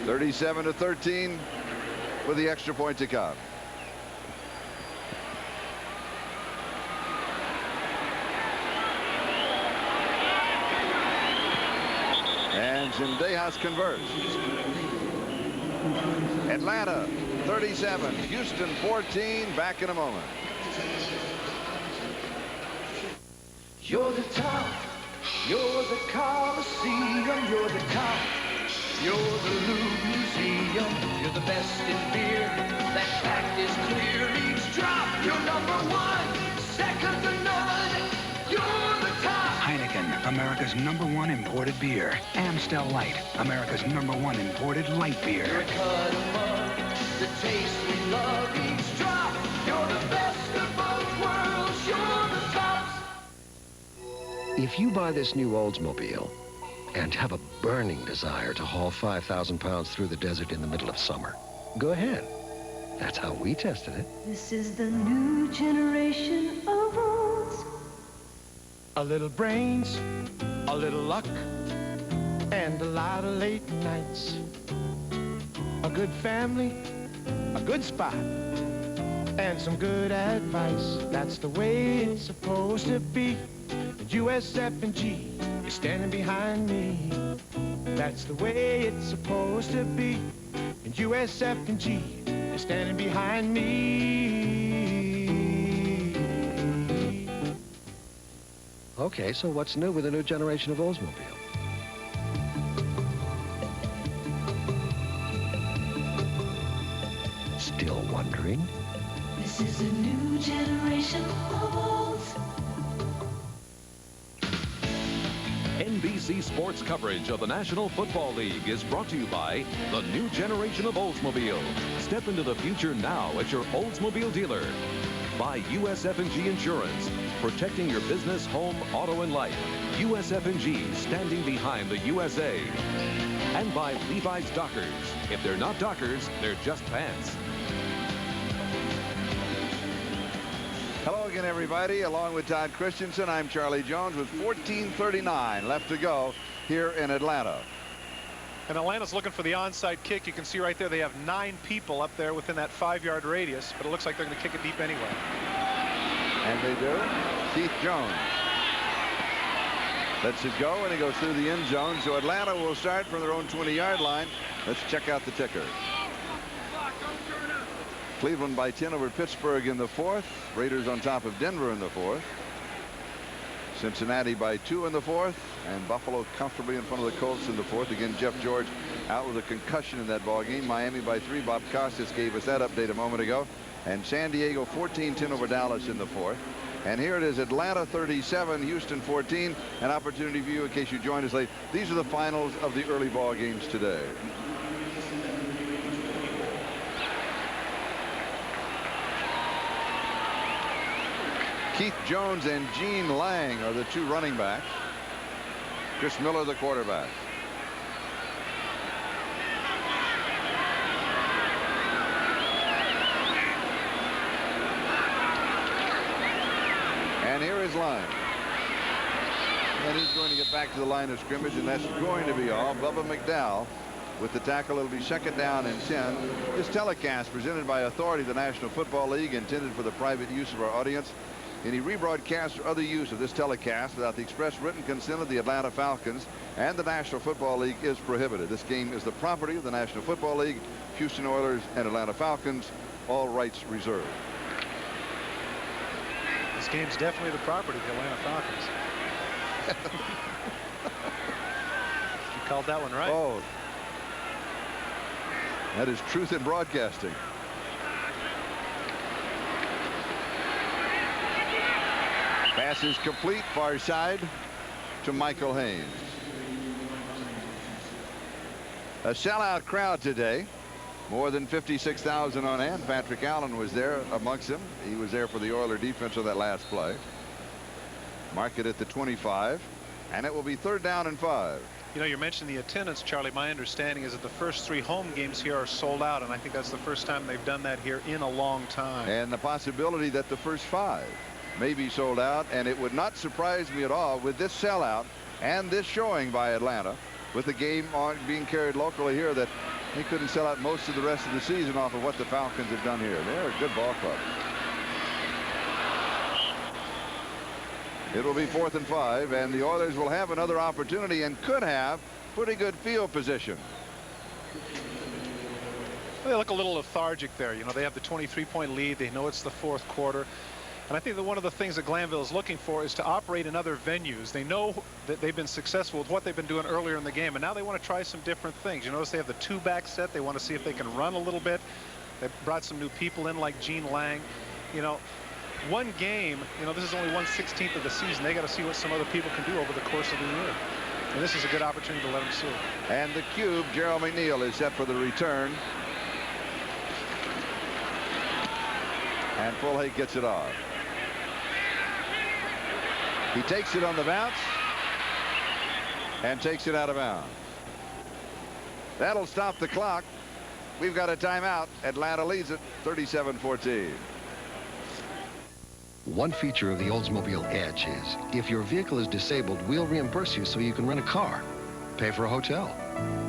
37-13 with the extra point to come. And Zendejas converts. Atlanta 37, Houston 14. Back in a moment. You're the top. You're the Coliseum, you're the top. You're the Louvre Museum, you're the best in beer. That fact is clear each drop. You're #1, second to none. You're the top. Heineken, America's #1 imported beer. Amstel Light, America's #1 imported light beer. You're a cut among the taste we love each drop. You're the best of both worlds, you're the top. If you buy this new Oldsmobile and have a burning desire to haul 5,000 pounds through the desert in the middle of summer, go ahead. That's how we tested it. This is the new generation of Olds. A little brains, a little luck, and a lot of late nights. A good family, a good spot, and some good advice. That's the way it's supposed to be. USF&G, you're standing behind me. That's the way it's supposed to be. And USF&G, you're standing behind me. Okay, so what's new with the new generation of Oldsmobile? This is a new generation of Olds. NBC Sports coverage of the National Football League is brought to you by the new generation of Oldsmobile. Step into the future now at your Oldsmobile dealer. By USF&G Insurance, protecting your business, home, auto, and life. USF&G, standing behind the USA. And by Levi's Dockers. If they're not Dockers, they're just pants. Hello again, everybody. Along with Todd Christensen, I'm Charlie Jones with 14:39 left to go here in Atlanta. And Atlanta's looking for the onside kick. You can see right there they have 9 people up there within that 5-yard radius, but it looks like they're going to kick it deep anyway. And they do. Keith Jones lets it go, and it goes through the end zone. So Atlanta will start from their own 20-yard line. Let's check out the ticker. Cleveland by 10 over Pittsburgh in the 4th. Raiders on top of Denver in the 4th. Cincinnati by 2 in the 4th, and Buffalo comfortably in front of the Colts in the 4th. Again, Jeff George out with a concussion in that ball game. Miami by 3. Bob Costas gave us that update a moment ago. And San Diego 14-10 over Dallas in the 4th. And here it is, Atlanta 37, Houston 14. An opportunity for you in case you joined us late. These are the finals of the early ball games today. Keith Jones and Gene Lang are the 2 running backs. Chris Miller, the quarterback. And here is Lang. And he's going to get back to the line of scrimmage, and that's going to be all. Bubba McDowell with the tackle. It'll be 2nd down and 10. This telecast presented by authority of the National Football League, intended for the private use of our audience. Any rebroadcast or other use of this telecast without the express written consent of the Atlanta Falcons and the National Football League is prohibited. This game is the property of the National Football League, Houston Oilers, and Atlanta Falcons. All rights reserved. This game's definitely the property of the Atlanta Falcons. You called that one right. Oh, that is truth in broadcasting. Pass is complete, far side to Michael Haynes. A sellout crowd today. More than 56,000 on hand. Patrick Allen was there amongst them. He was there for the Oiler defense on that last play. Mark it at the 25, and it will be 3rd down and 5. You know, you're mentioning the attendance, Charlie. My understanding is that the first 3 home games here are sold out, and I think that's the first time they've done that here in a long time. And the possibility that the first 5 may be sold out, and it would not surprise me at all with this sellout and this showing by Atlanta, with the game being carried locally here, that they couldn't sell out most of the rest of the season off of what the Falcons have done here. They're a good ball club. It will be 4th and 5, and the Oilers will have another opportunity and could have pretty good field position. They look a little lethargic there. You know, they have the 23-point lead. They know it's the 4th quarter. And I think that one of the things that Glanville is looking for is to operate in other venues. They know that they've been successful with what they've been doing earlier in the game, and now they want to try some different things. You notice they have the 2-back set. They want to see if they can run a little bit. They brought some new people in like Gene Lang. You know, one game, you know, this is only 1/16 of the season. They got to see what some other people can do over the course of the year. And this is a good opportunity to let them see. And the cube, Gerald McNeil, is set for the return. And Fulhake gets it off. He takes it on the bounce and takes it out of bounds. That'll stop the clock. We've got a timeout. Atlanta leads it 37-14. One feature of the Oldsmobile Edge is if your vehicle is disabled, we'll reimburse you so you can rent a car, pay for a hotel,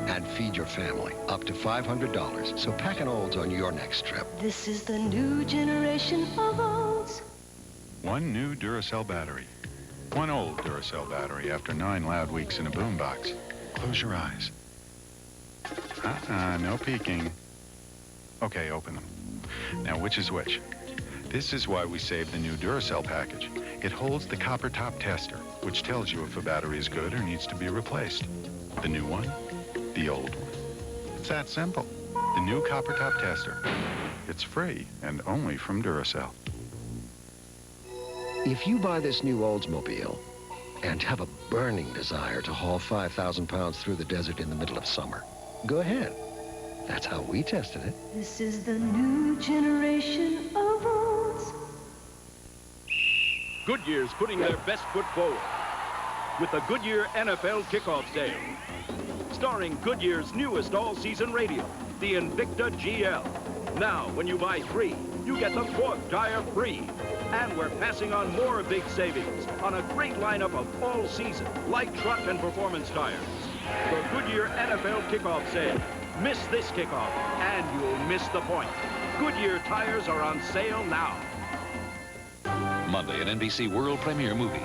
and feed your family up to $500. So pack an Olds on your next trip. This is the new generation of Olds. One new Duracell battery. One old Duracell battery after 9 loud weeks in a boombox. Close your eyes. No peeking. Okay, open them. Now, which is which? This is why we saved the new Duracell package. It holds the copper top tester, which tells you if a battery is good or needs to be replaced. The new one, the old one. It's that simple. The new copper top tester. It's free and only from Duracell. If you buy this new Oldsmobile and have a burning desire to haul 5,000 pounds through the desert in the middle of summer, go ahead. That's how we tested it. This is the new generation of Olds. Goodyear's putting their best foot forward with the Goodyear NFL Kickoff Sale. Starring Goodyear's newest all-season radio, the Invicta GL. Now, when you buy 3, you get the 4th tire free. And we're passing on more big savings on a great lineup of all-season light truck and performance tires. The Goodyear NFL Kickoff Sale. Miss this kickoff, and you'll miss the point. Goodyear tires are on sale now. Monday, an NBC world premiere movie.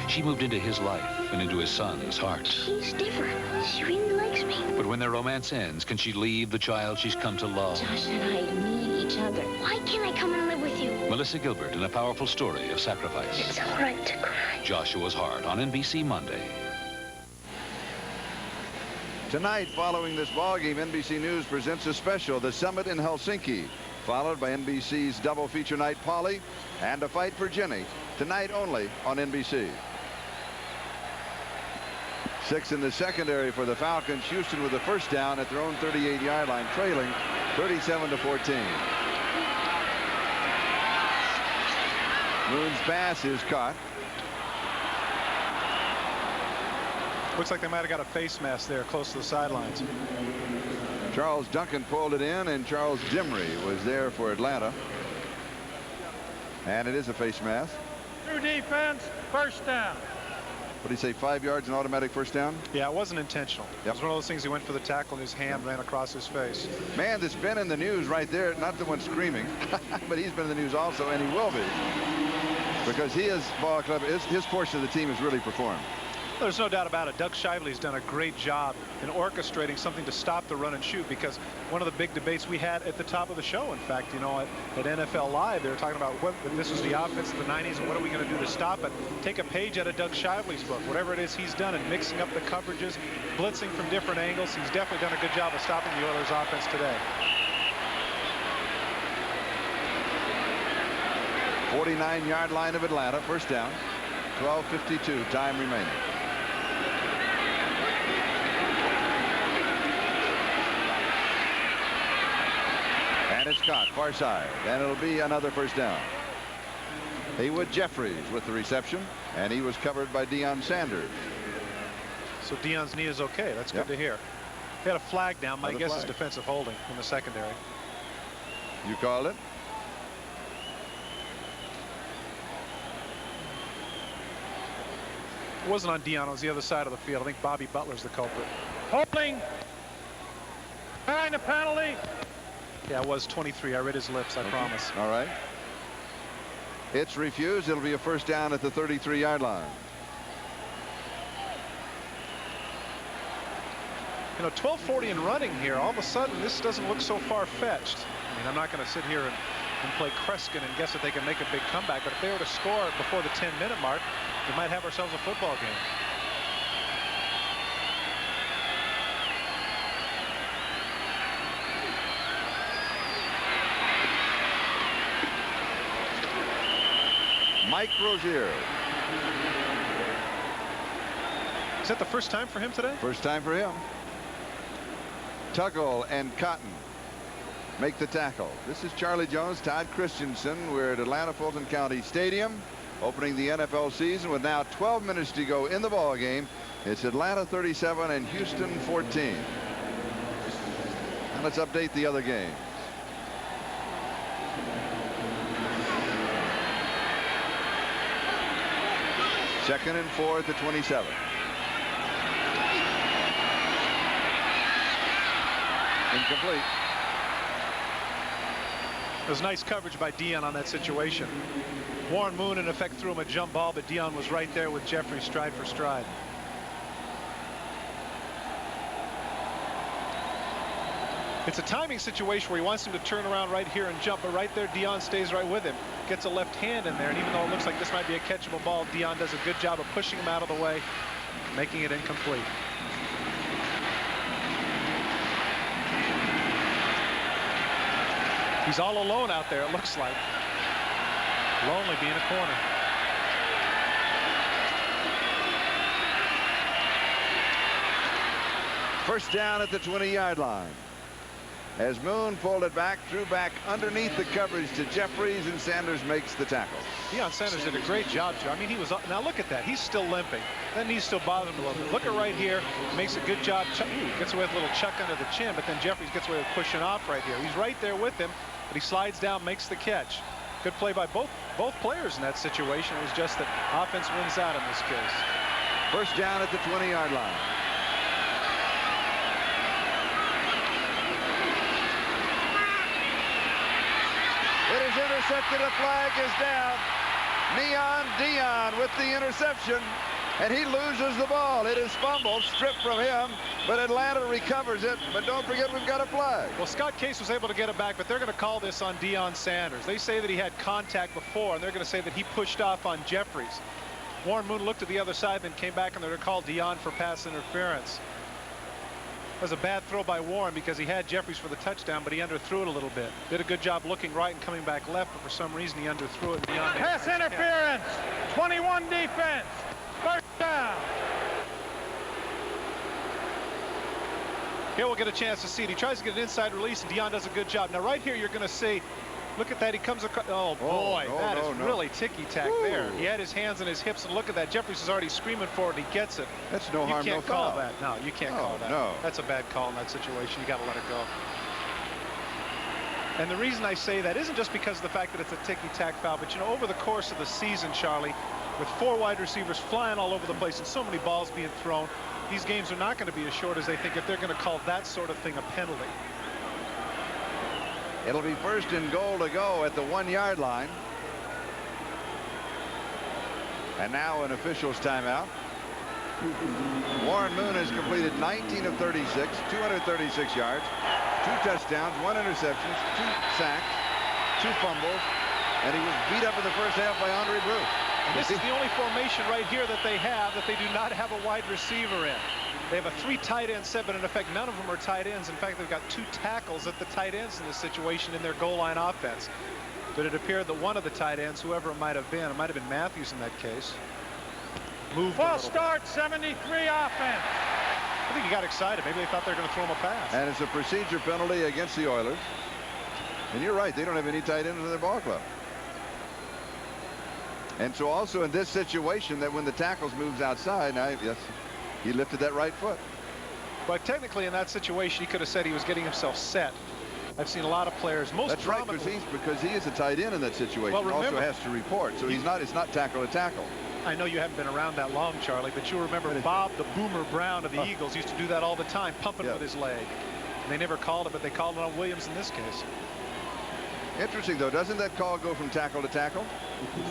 She moved into his life and into his son's heart. She's different. She really likes me. But when their romance ends, can she leave the child she's come to love? Josh and I need each other. Why can't I come and live with you? Melissa Gilbert in a powerful story of sacrifice. It's all right to cry. Joshua's Heart on NBC Monday. Tonight, following this ballgame, NBC News presents a special, The Summit in Helsinki, followed by NBC's double feature night, Polly, and A Fight for Jenny, tonight only on NBC. 6 in the secondary for the Falcons. Houston with the first down at their own 38-yard line, trailing 37-14. Moon's pass is caught. Looks like they might have got a face mask there close to the sidelines. Charles Duncan pulled it in, and Charles Dimry was there for Atlanta. And it is a face mask. True defense, first down. What did he say, 5 yards and automatic first down? Yeah, it wasn't intentional. It was one of those things. He went for the tackle and his hand ran across his face. Man that's been in the news right there, not the one screaming, but he's been in the news also, and he will be. Because his ball club, his portion of the team has really performed. There's no doubt about it. Doug Shively's done a great job in orchestrating something to stop the run and shoot, because one of the big debates we had at the top of the show, in fact, you know, at NFL Live, they were talking about what this was the offense of the 90s and what are we going to do to stop it. Take a page out of Doug Shively's book. Whatever it is he's done in mixing up the coverages, blitzing from different angles, he's definitely done a good job of stopping the Oilers offense today. 49-yard line of Atlanta, first down, 12:52 time remaining. And it's caught far side, and it'll be another first down. Haywood Jeffries with the reception, and he was covered by Deion Sanders. So Deion's knee is okay. That's good to hear. He had a flag down. My guess is defensive holding in the secondary. You called it? It wasn't on Deion. It was the other side of the field. I think Bobby Butler's the culprit. Holding. Behind the penalty. Yeah, it was 23. I read his lips, I promise. All right. It's refused. It'll be a first down at the 33-yard line. You know, 12:40 and running here. All of a sudden, this doesn't look so far-fetched. I mean, I'm not going to sit here and play Kreskin and guess that they can make a big comeback. But if they were to score before the 10-minute mark, we might have ourselves a football game. Mike Rozier. Is that the first time for him today? First time for him. Tuggle and Cotton make the tackle. This is Charlie Jones, Todd Christensen. We're at Atlanta Fulton County Stadium, opening the NFL season with now 12 minutes to go in the ball game. It's Atlanta 37 and Houston 14. And let's update the other games. Second and 4 at the 27. Incomplete. It was nice coverage by Deion on that situation. Warren Moon, in effect, threw him a jump ball, but Deion was right there with Jeffrey stride for stride. It's a timing situation where he wants him to turn around right here and jump, but right there, Deion stays right with him. Gets a left hand in there, and even though it looks like this might be a catchable ball, Deion does a good job of pushing him out of the way, making it incomplete. He's all alone out there, it looks like. Lonely being a corner. First down at the 20-yard line. As Moon pulled it back, threw back underneath the coverage to Jeffries, and Sanders makes the tackle. Deion Sanders did a great job, Joe. I mean, he was up. Now look at that. He's still limping. That knee still bothers him a little bit. Look at right here. Makes a good job. Gets away with a little chuck under the chin, but then Jeffries gets away with pushing off right here. He's right there with him, but he slides down, makes the catch. Good play by both players in that situation. It was just that offense wins out in this case. First down at the 20-yard line. It is intercepted. A flag is down. Neon Deion with the interception, and he loses the ball. It is fumbled, stripped from him, but Atlanta recovers it. But don't forget, we've got a flag. Well, Scott Case was able to get it back, but they're going to call this on Deion Sanders. They say that he had contact before, and they're going to say that he pushed off on Jeffries. Warren Moon looked at the other side, then came back, and they're going to call Deion for pass interference. It was a bad throw by Warren because he had Jeffries for the touchdown, but he underthrew it a little bit. Did a good job looking right and coming back left, but for some reason he underthrew it. Pass interference. 21 defense. First down. Here we'll get a chance to see it. He tries to get an inside release, and Deion does a good job. Now right here you're going to see, look at that. He comes across. Oh boy, that is really ticky-tack there. He had his hands on his hips, and look at that. Jeffries is already screaming for it. He gets it. That's no harm, no foul. You can't call that. No, you can't call that. No. That's a bad call in that situation. You got to let it go. And the reason I say that isn't just because of the fact that it's a ticky-tack foul, but you know, over the course of the season, Charlie, with 4 wide receivers flying all over the place and so many balls being thrown, these games are not going to be as short as they think if they're going to call that sort of thing a penalty. It'll be first and goal to go at the 1-yard line. And now an official's timeout. Warren Moon has completed 19 of 36, 236 yards, 2 touchdowns, 1 interception, 2 sacks, 2 fumbles, and he was beat up in the first half by Andre Bruce. And this is the only formation right here that they have that they do not have a wide receiver in. They have a 3 tight end set, but in effect none of them are tight ends. In fact, they've got 2 tackles at the tight ends in this situation in their goal line offense. But it appeared that one of the tight ends, whoever it might have been Matthews in that case, moved. False start, 73 offense. I think he got excited. Maybe they thought they were going to throw him a pass. And it's a procedure penalty against the Oilers. And you're right, they don't have any tight ends in their ball club. And so also in this situation, that when the tackles moves outside, now yes, he lifted that right foot. But technically in that situation, he could have said he was getting himself set. I've seen a lot of players. That's right, because he is a tight end in that situation. Well, remember, also has to report, so it's not tackle to tackle. I know you haven't been around that long, Charlie, but you remember Bob the Boomer Brown of the Eagles used to do that all the time, pumping with his leg. And they never called it, but they called it on Williams in this case. Interesting, though. Doesn't that call go from tackle to tackle?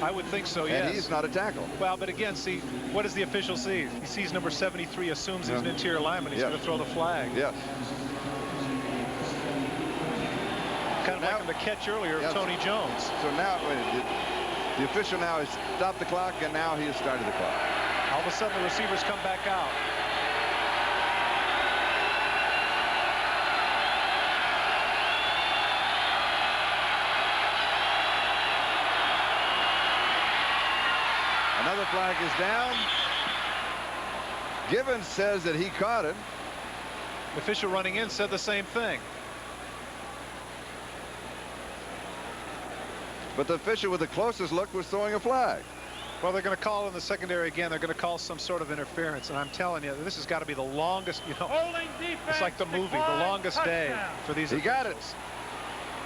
I would think so, yes. And he's not a tackle. Well, but again, see, what does the official see? He sees number 73, assumes he's an interior lineman. He's going to throw the flag. Yes. Kind of like in the catch earlier of Tony Jones. So now, the official now has stopped the clock, and now he has started the clock. All of a sudden, the receivers come back out. Another flag is down. Givens says that he caught it. The official running in said the same thing. But the official with the closest look was throwing a flag. Well, they're going to call in the secondary again. They're going to call some sort of interference. And I'm telling you, this has got to be the longest, you know. Holding defense. It's like the movie, the longest day for these. He got it.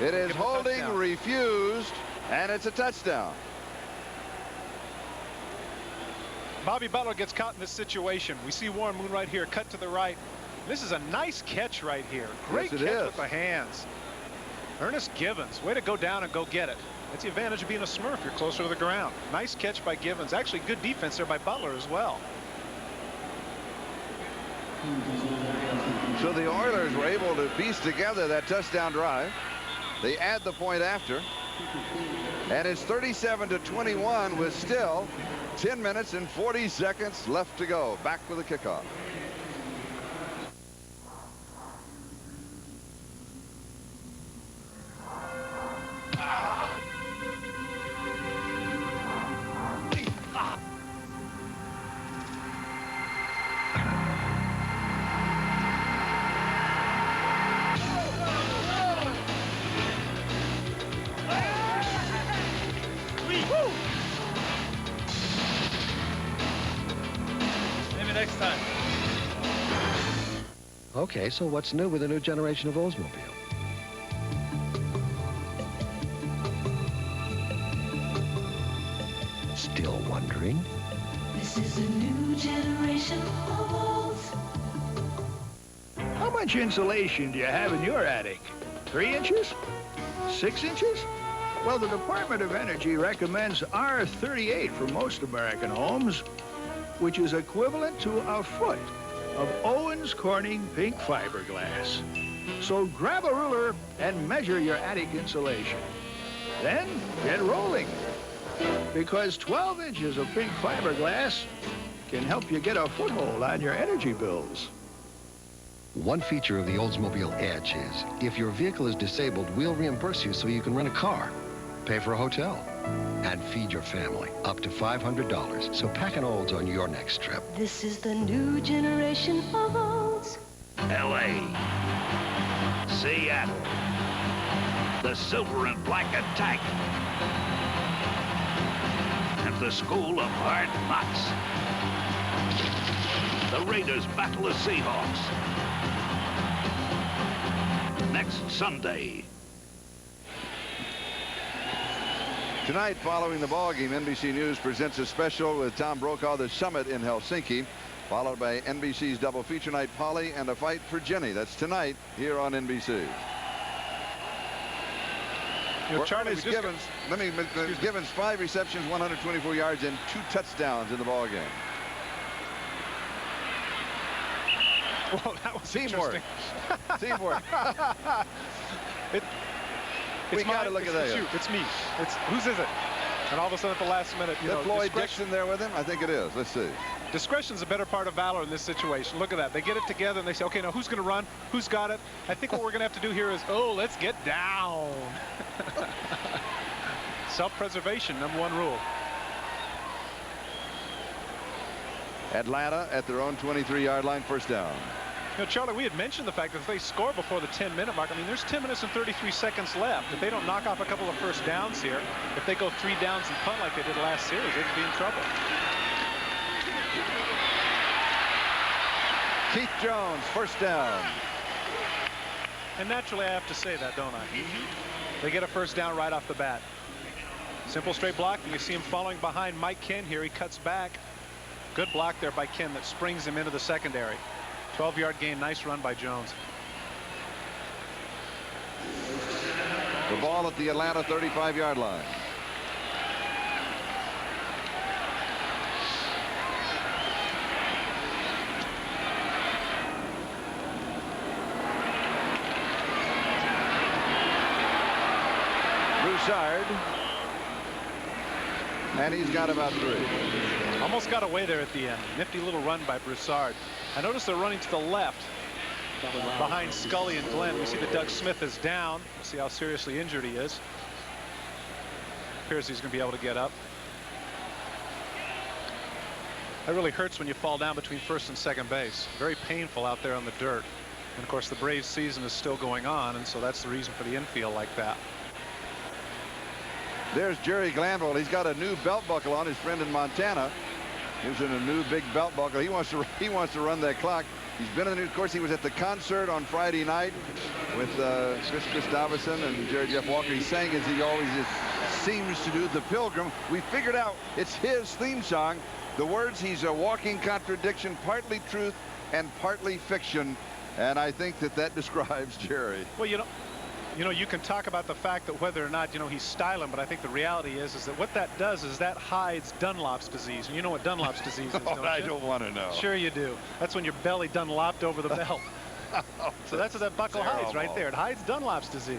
It is holding refused, and it's a touchdown. Bobby Butler gets caught in this situation. We see Warren Moon right here, cut to the right. This is a nice catch right here. Great catch with the hands. Ernest Givens, way to go down and go get it. That's the advantage of being a Smurf. You're closer to the ground. Nice catch by Givens. Actually, good defense there by Butler as well. So the Oilers were able to piece together that touchdown drive. They add the point after. And it's 37-21 with still 10 minutes and 40 seconds left to go. Back with the kickoff. next time. Okay, so what's new with the new generation of Oldsmobile? Still wondering? This is a new generation of Olds. How much insulation do you have in your attic? 3 inches? 6 inches? Well, the Department of Energy recommends R38 for most American homes, which is equivalent to a foot of Owens Corning pink fiberglass. So grab a ruler and measure your attic insulation. Then get rolling, because 12 inches of pink fiberglass can help you get a foothold on your energy bills. One feature of the Oldsmobile Edge is, if your vehicle is disabled, we'll reimburse you so you can rent a car, pay for a hotel, and feed your family up to $500. So pack an Olds on your next trip. This is the new generation of Olds. L.A. Seattle. The Silver and Black Attack. And the School of Hard Knocks. The Raiders battle the Seahawks. Next Sunday. Tonight, following the ball game, NBC News presents a special with Tom Brokaw, The Summit in Helsinki, followed by NBC's double feature night, Polly and a Fight for Jenny. That's tonight here on NBC. Givens, Givens 5 receptions, 124 yards, and 2 touchdowns in the ball game. Well, that was teamwork. Teamwork. We got to look at that. It's me. Whose is it? And all of a sudden, at the last minute, is Floyd Dixon there with him? I think it is. Let's see. Discretion's a better part of valor in this situation. Look at that. They get it together and they say, okay, now who's going to run? Who's got it? I think what we're going to have to do here is, let's get down. Self-preservation, #1 rule. Atlanta at their own 23-yard line, first down. You know, Charlie, we had mentioned the fact that if they score before the 10-minute mark, I mean, there's 10 minutes and 33 seconds left. If they don't knock off a couple of first downs here, if they go 3 downs and punt like they did last series, they could be in trouble. Keith Jones, first down. And naturally, I have to say that, don't I? They get a first down right off the bat. Simple straight block, and you see him following behind Mike Ken here. He cuts back. Good block there by Ken that springs him into the secondary. 12-yard gain, nice run by Jones. The ball at the Atlanta 35-yard line. Broussard. And he's got about 3. Almost got away there at the end. Nifty little run by Broussard. I notice they're running to the left behind Scully and Glenn. We see that Doug Smith is down. We'll see how seriously injured he is. Appears he's going to be able to get up. That really hurts when you fall down between first and second base. Very painful out there on the dirt. And of course the Braves season is still going on, and so that's the reason for the infield like that. There's Jerry Glanville. He's got a new belt buckle on, his friend in Montana. Using a new big belt buckle. He wants to run that clock. He's been in the news. Of course, he was at the concert on Friday night with Chris Christopherson and Jerry Jeff Walker. He sang, as he always seems to do, The Pilgrim. We figured out it's his theme song. The words, he's a walking contradiction, partly truth and partly fiction. And I think that describes Jerry. Well, you know, you can talk about the fact that whether or not, he's styling, but I think the reality is that what that does is that hides Dunlop's disease. And you know what Dunlop's disease is, don't you? I don't want to know. Sure you do. That's when your belly Dunlopped over the belt. So that's what that buckle hides right there. It hides Dunlop's disease.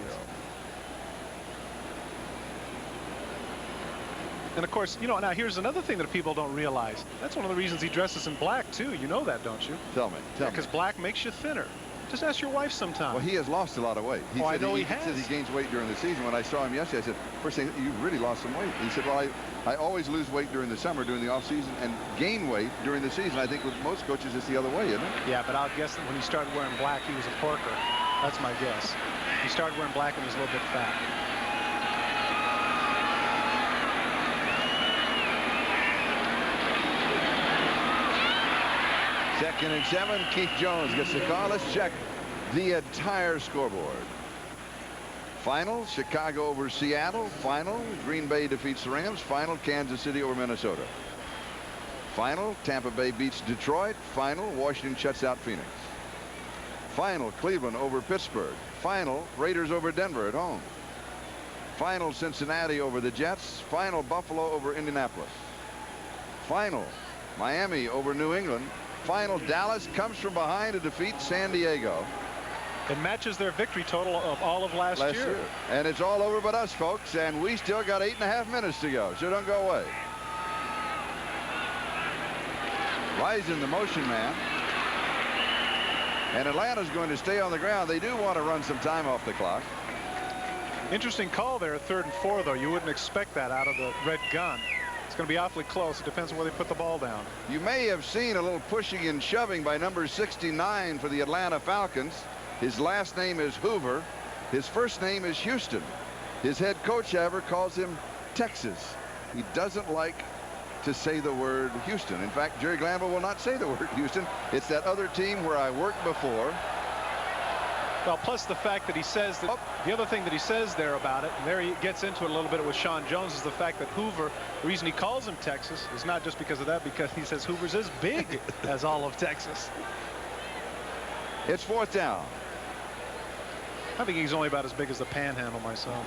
And of course, now here's another thing that people don't realize. That's one of the reasons he dresses in black, too. You know that, don't you? Tell me. Because black makes you thinner. Just ask your wife sometime. Well, he has lost a lot of weight. I know he says he gains weight during the season. When I saw him yesterday, I said, first thing, you really lost some weight. He said, well, I always lose weight during the summer, during the off season, and gain weight during the season. I think with most coaches, it's the other way, isn't it? Yeah, but I'll guess that when he started wearing black, he was a porker. That's my guess. He started wearing black when he was a little bit fat. 2nd and 7. Keith Jones gets the call. Let's check the entire scoreboard. Final, Chicago over Seattle. Final, Green Bay defeats the Rams. Final, Kansas City over Minnesota. Final, Tampa Bay beats Detroit. Final, Washington shuts out Phoenix. Final, Cleveland over Pittsburgh. Final, Raiders over Denver at home. Final, Cincinnati over the Jets. Final, Buffalo over Indianapolis. Final, Miami over New England. Final, Dallas comes from behind to defeat San Diego. It matches their victory total of all of last year. And it's all over but us, folks, and we still got 8.5 minutes to go, so don't go away. Rising, the motion man. And Atlanta's going to stay on the ground. They do want to run some time off the clock. Interesting call there at 3rd and 4, though. You wouldn't expect that out of the red gun. It's going to be awfully close. It depends on where they put the ball down. You may have seen a little pushing and shoving by number 69 for the Atlanta Falcons. His last name is Hoover. His first name is Houston. His head coach, however, calls him Texas. He doesn't like to say the word Houston. In fact, Jerry Glanville will not say the word Houston. It's that other team where I worked before. Well, plus the fact that he says that the other thing that he says there about it, and there he gets into it a little bit with Sean Jones, is the fact that Hoover, the reason he calls him Texas is not just because of that, because he says Hoover's as big as all of Texas. It's 4th down. I think he's only about as big as the Panhandle myself.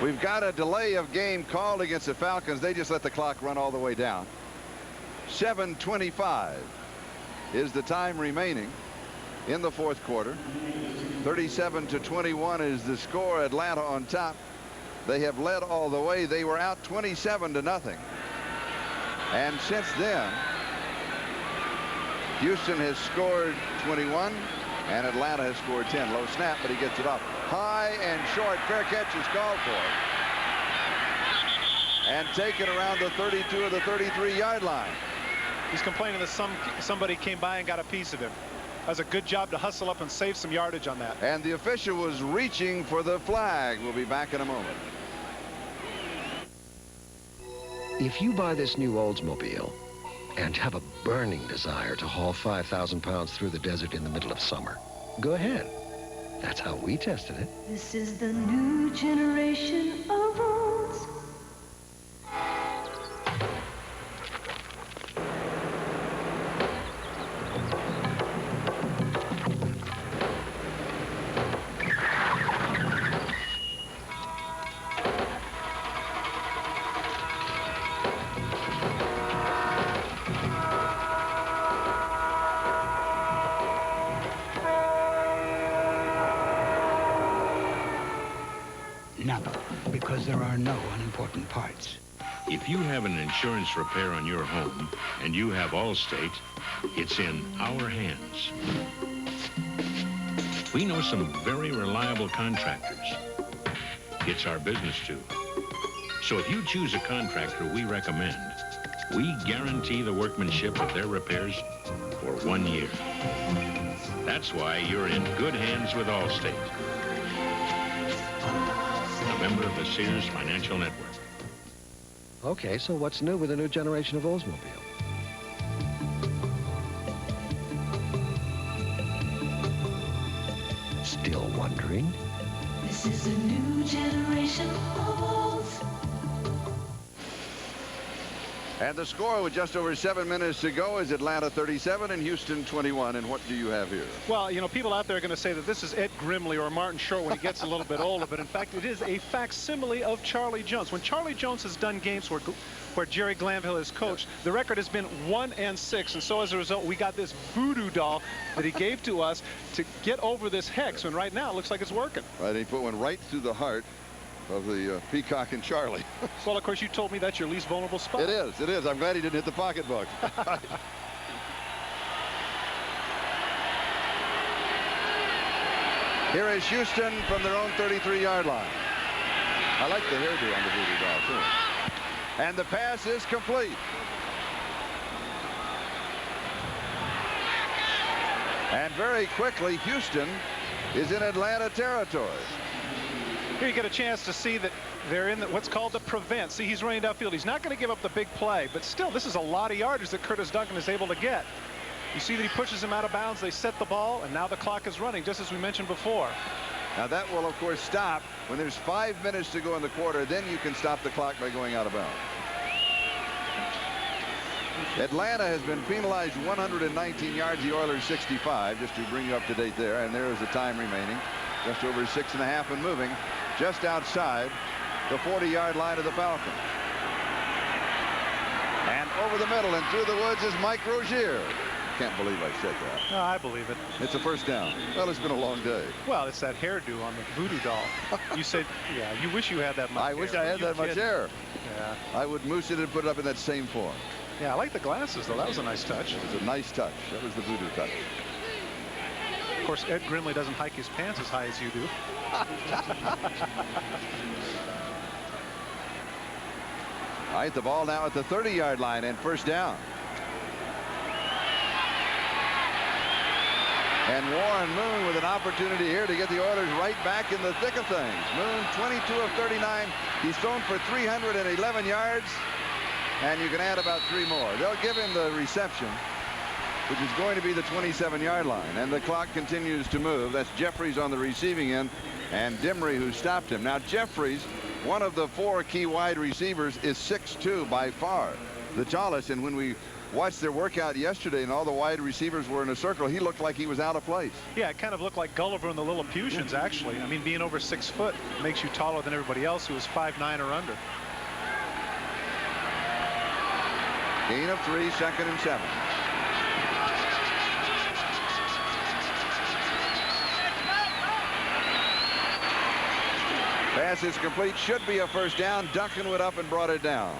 We've got a delay of game called against the Falcons. They just let the clock run all the way down. 7:25 is the time remaining in the 4th quarter. 37-21 is the score. Atlanta on top. They have led all the way. They were out 27-0. And since then, Houston has scored 21 and Atlanta has scored 10. Low snap, but he gets it off. High and short. Fair catch is called for. And taken around the 32 or the 33-yard line. He's complaining that somebody came by and got a piece of him. That's a good job to hustle up and save some yardage on that. And the official was reaching for the flag. We'll be back in a moment. If you buy this new Oldsmobile and have a burning desire to haul 5,000 pounds through the desert in the middle of summer, go ahead. That's how we tested it. This is the new generation of Olds. Because there are no unimportant parts. If you have an insurance repair on your home and you have Allstate, it's in our hands. We know some very reliable contractors. It's our business too. So if you choose a contractor we recommend, we guarantee the workmanship of their repairs for 1 year. That's why you're in good hands with Allstate. A member of the Sears Financial Network. Okay, so what's new with the new generation of Oldsmobile? Still wondering? This is a new generation of Olds. And the score with just over 7 minutes to go is Atlanta 37 and Houston 21. And what do you have here? Well, you know, people out there are going to say that this is Ed Grimley or Martin Short when he gets a little bit older. But in fact, it is a facsimile of Charlie Jones. When Charlie Jones has done games where Jerry Glanville has coached, the record has been 1-6. And so as a result, we got this voodoo doll that he gave to us to get over this hex. And right now, it looks like it's working. Right, he put one right through the heart of the Peacock and Charlie. Well, of course, you told me that's your least vulnerable spot. It is. It is. I'm glad he didn't hit the pocketbook. Here is Houston from their own 33-yard line. I like the hairdo on the voodoo doll, too. And the pass is complete. And very quickly, Houston is in Atlanta territory. Here you get a chance to see that they're in what's called the prevent. See, he's running downfield. He's not going to give up the big play, but still, this is a lot of yardage that Curtis Duncan is able to get. You see that he pushes him out of bounds. They set the ball, and now the clock is running, just as we mentioned before. Now that will, of course, stop when there's 5 minutes to go in the quarter. Then you can stop the clock by going out of bounds. Atlanta has been penalized 119 yards, the Oilers 65, just to bring you up to date there. And there is the time remaining, just over 6.5 and moving, just outside the 40-yard line of the Falcons. And over the middle and through the woods is Mike Rozier. Can't believe I said that. No, I believe it. It's a first down. Well, it's been a long day. Well, it's that hairdo on the voodoo doll. You said, yeah, you wish you had that much I wish I had that much hair. Yeah. I would moose it and put it up in that same form. Yeah, I like the glasses, though. That was a nice touch. It was a nice touch. That was the voodoo touch. Of course, Ed Grimley doesn't hike his pants as high as you do. All right, the ball now at the 30-yard line and first down. And Warren Moon with an opportunity here to get the Oilers right back in the thick of things. Moon 22 of 39. He's thrown for 311 yards. And you can add about 3 more. They'll give him the reception, which is going to be the 27-yard line. And the clock continues to move. That's Jeffries on the receiving end and Dimry who stopped him. Now Jeffries, one of the 4 key wide receivers, is 6'2" by far the tallest. And when we watched their workout yesterday and all the wide receivers were in a circle, he looked like he was out of place. Yeah, it kind of looked like Gulliver and the Lilliputians, actually. I mean, being over 6 foot makes you taller than everybody else who is 5'9" or under. Gain of 3, 2nd and 7. Pass is complete. Should be a first down. Duncan went up and brought it down.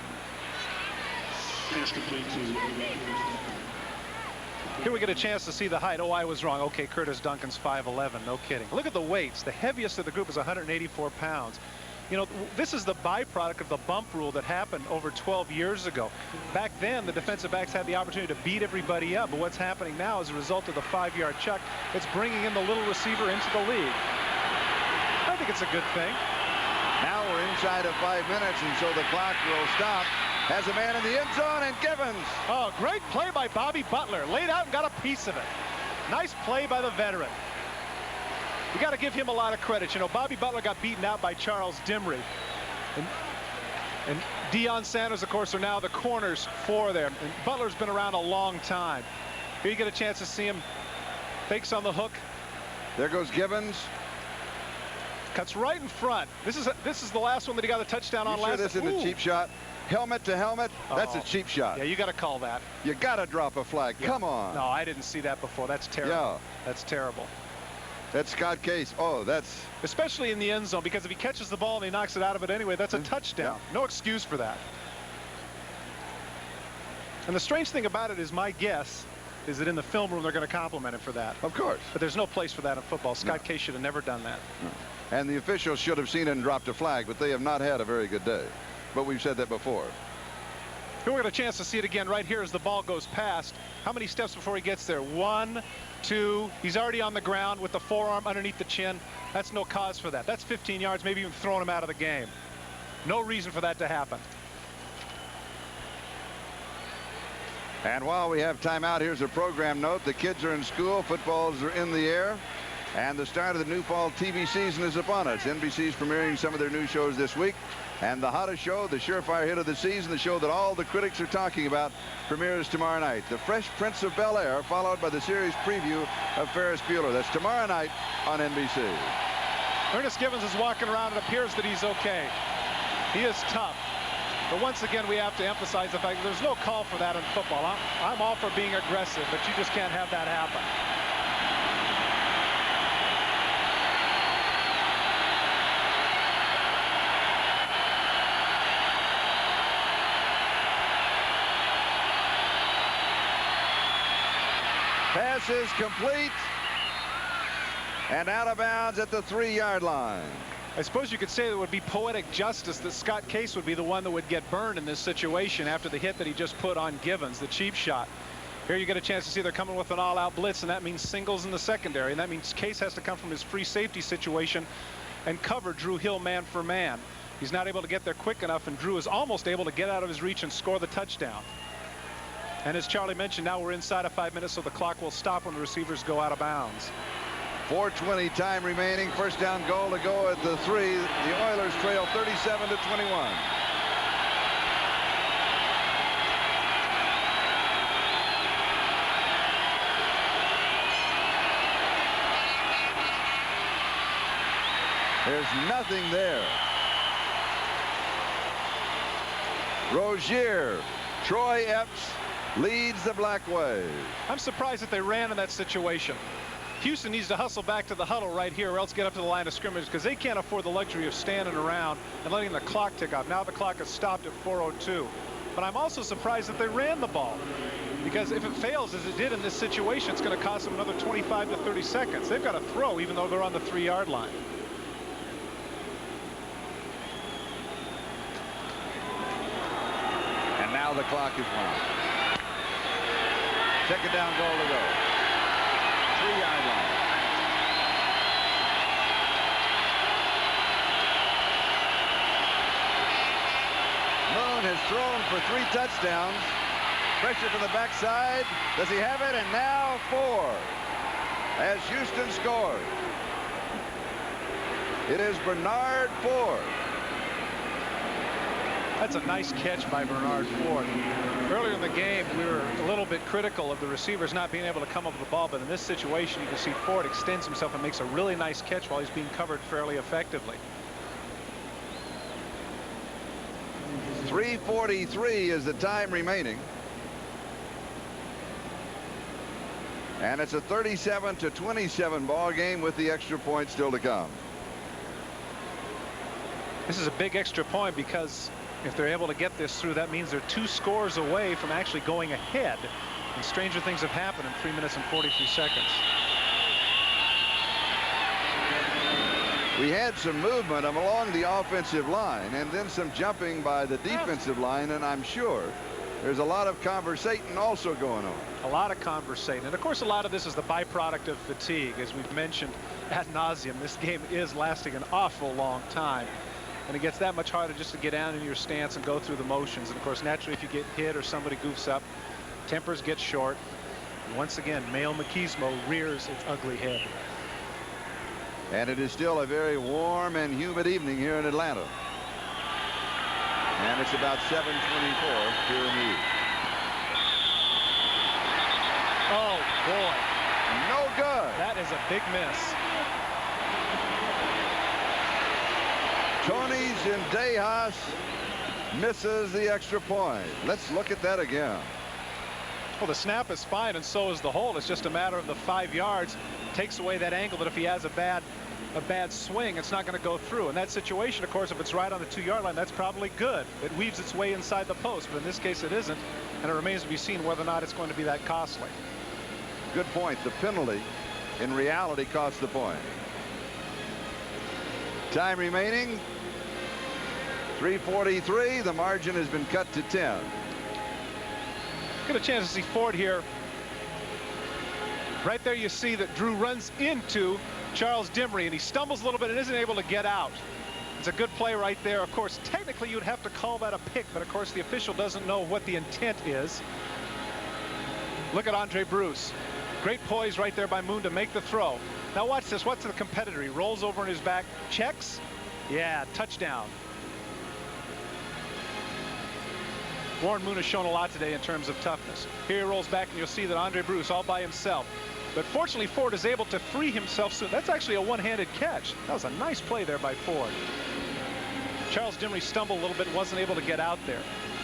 Here we get a chance to see the height. Oh, I was wrong. Okay, Curtis Duncan's 5'11". No kidding. Look at the weights. The heaviest of the group is 184 pounds. You know, this is the byproduct of the bump rule that happened over 12 years ago. Back then, the defensive backs had the opportunity to beat everybody up. But what's happening now as a result of the 5-yard chuck, it's bringing in the little receiver into the league. I think it's a good thing. Now we're inside of 5 minutes, and so the clock will stop. Has a man in the end zone, and Givens. Oh, great play by Bobby Butler. Laid out and got a piece of it. Nice play by the veteran. You got to give him a lot of credit. You know, Bobby Butler got beaten out by Charles Dimry. And Deion Sanders, of course, are now the corners for them. And Butler's been around a long time. Here you get a chance to see him. Fakes on the hook. There goes Givens. Cuts right in front. This is the last one that he got a touchdown on last. Sure this isn't a cheap shot? Helmet to helmet? That's a cheap shot. Yeah, you got to call that. You got to drop a flag. Yeah. Come on. No, I didn't see that before. That's terrible. Yeah. That's terrible. That's Scott Case. Oh, that's... Especially in the end zone, because if he catches the ball and he knocks it out of it anyway, that's a touchdown. Yeah. No excuse for that. And the strange thing about it is, my guess is that in the film room they're going to compliment him for that. Of course. But there's no place for that in football. Scott Case should have never done that. No. And the officials should have seen it and dropped a flag, but they have not had a very good day. But we've said that before. Here we got a chance to see it again right here as the ball goes past. How many steps before he gets there? 1, 2. He's already on the ground with the forearm underneath the chin. That's no cause for that. That's 15 yards, maybe even throwing him out of the game. No reason for that to happen. And while we have timeout, here's a program note. The kids are in school. Footballs are in the air. And the start of the new fall TV season is upon us. NBC's premiering some of their new shows this week. And the hottest show, the surefire hit of the season, the show that all the critics are talking about, premieres tomorrow night. The Fresh Prince of Bel-Air, followed by the series preview of Ferris Bueller. That's tomorrow night on NBC. Ernest Givens is walking around. It appears that he's okay. He is tough. But once again, we have to emphasize the fact that there's no call for that in football. I'm all for being aggressive, but you just can't have that happen. Pass is complete and out of bounds at the 3-yard line. I suppose you could say it would be poetic justice that Scott Case would be the one that would get burned in this situation after the hit that he just put on Givens, the cheap shot. Here you get a chance to see they're coming with an all-out blitz, and that means singles in the secondary, and that means Case has to come from his free safety situation and cover Drew Hill man for man. He's not able to get there quick enough, and Drew is almost able to get out of his reach and score the touchdown. And as Charlie mentioned, now we're inside of 5 minutes, so the clock will stop when the receivers go out of bounds. 4:20 time remaining. First down goal to go at the 3. The Oilers trail 37-21. There's nothing there. Rozier, Troy Epps leads the Black Wave. I'm surprised that they ran in that situation. Houston needs to hustle back to the huddle right here or else get up to the line of scrimmage, because they can't afford the luxury of standing around and letting the clock tick off. Now the clock has stopped at 4:02. But I'm also surprised that they ran the ball, because if it fails as it did in this situation, it's going to cost them another 25 to 30 seconds. They've got to throw even though they're on the 3-yard line. And now the clock is wound. Second down goal to go. 3-yard line. Moon has thrown for 3 touchdowns. Pressure from the backside. Does he have it? And now 4 as Houston scores. It is Bernard Ford. That's a nice catch by Bernard Ford. Earlier in the game, we were a little bit critical of the receivers not being able to come up with the ball, but in this situation, you can see Ford extends himself and makes a really nice catch while he's being covered fairly effectively. 3:43 is the time remaining. And it's a 37-27 ball game with the extra point still to come. This is a big extra point, because if they're able to get this through, that means they're 2 scores away from actually going ahead. And stranger things have happened in 3 minutes and 43 seconds. We had some movement along the offensive line and then some jumping by the defensive line, and I'm sure there's a lot of conversating also going on. A lot of conversating. And of course, a lot of this is the byproduct of fatigue. As we've mentioned ad nauseum, this game is lasting an awful long time. And it gets that much harder just to get down in your stance and go through the motions. And of course, naturally, if you get hit or somebody goofs up, tempers get short. And once again, male machismo rears its ugly head. And it is still a very warm and humid evening here in Atlanta. And it's about 7:24 here in the east. Oh, boy. No good. That is a big miss. Tony Zendejas misses the extra point. Let's look at that again. Well, the snap is fine, and so is the hold. It's just a matter of the 5 yards. Takes away that angle that if he has a bad swing, it's not going to go through. In that situation, of course, if it's right on the 2-yard line, that's probably good. It weaves its way inside the post, but in this case it isn't, and it remains to be seen whether or not it's going to be that costly. Good point. The penalty in reality cost the point. Time remaining 3:43. The margin has been cut to 10. Get a chance to see Ford here. Right there you see that Drew runs into Charles Dimry, and he stumbles a little bit and isn't able to get out. It's a good play right there. Of course, technically you'd have to call that a pick, but of course the official doesn't know what the intent is. Look at Andre Bruce. Great poise right there by Moon to make the throw. Now watch this. What's the competitor? He rolls over in his back, checks. Yeah, touchdown. Warren Moon has shown a lot today in terms of toughness. Here he rolls back, and you'll see that Andre Bruce all by himself. But fortunately, Ford is able to free himself soon. That's actually a one-handed catch. That was a nice play there by Ford. Charles Dimry stumbled a little bit and wasn't able to get out there.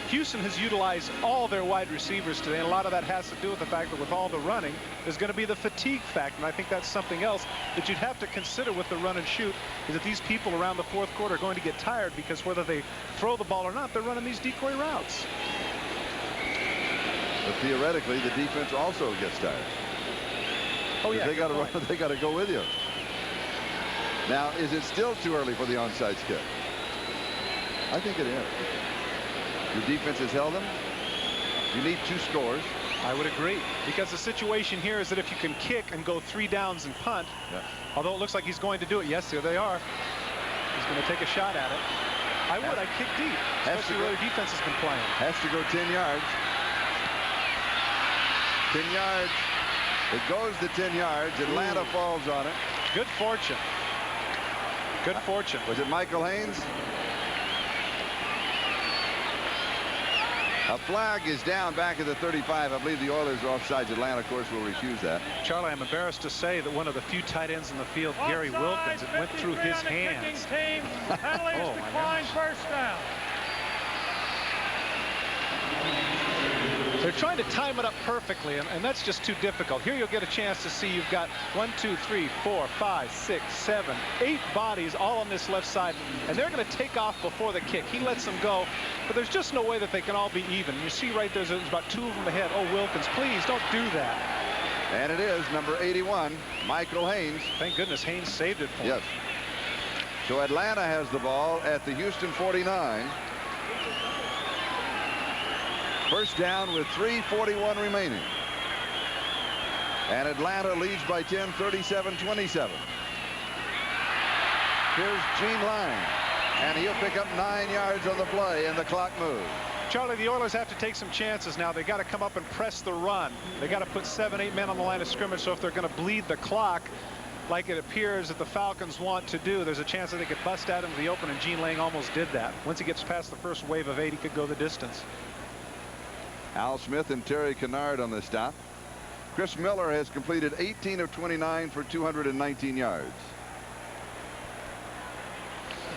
Houston has utilized all their wide receivers today, and a lot of that has to do with the fact that with all the running, there's going to be the fatigue factor, and I think that's something else that you'd have to consider with the run and shoot, is that these people around the 4th quarter are going to get tired, because whether they throw the ball or not, they're running these decoy routes. But theoretically, the defense also gets tired. Oh yeah, they got to run. They got to go with you. Now, is it still too early for the onside kick? I think it is. Your defense has held them. You need 2 scores. I would agree, because the situation here is that if you can kick and go 3 downs and punt, although it looks like he's going to do it. Yes, there they are. He's going to take a shot at it. I'd kick deep, especially where the defense has been playing. Has to go 10 yards. 10 yards. It goes to 10 yards. Atlanta falls on it. Good fortune. Good fortune. Was it Michael Haynes? A flag is down back at the 35. I believe the Oilers are offsides. Atlanta, of course, will refuse that. Charlie, I'm embarrassed to say that one of the few tight ends in the field, Gary Wilkins, it went through his hands. Oh, decline first down. They're trying to time it up perfectly, and that's just too difficult. Here you'll get a chance to see you've got 1, 2, 3, 4, 5, 6, 7, 8 bodies all on this left side, and they're going to take off before the kick. He lets them go, but there's just no way that they can all be even. You see right there's about 2 of them ahead. Oh, Wilkins, please don't do that. And it is number 81, Michael Haynes. Thank goodness Haynes saved it for him. Yes. So Atlanta has the ball at the Houston 49. First down with 3:41 remaining. And Atlanta leads by 10, 37-27. Here's Gene Lang. And he'll pick up 9 yards on the play, and the clock moves. Charlie, the Oilers have to take some chances now. They got to come up and press the run. They got to put 7, 8 men on the line of scrimmage, so if they're going to bleed the clock, like it appears that the Falcons want to do, there's a chance that they could bust out into the open, and Gene Lang almost did that. Once he gets past the first wave of 8, he could go the distance. Al Smith and Terry Kennard on the stop. Chris Miller has completed 18 of 29 for 219 yards.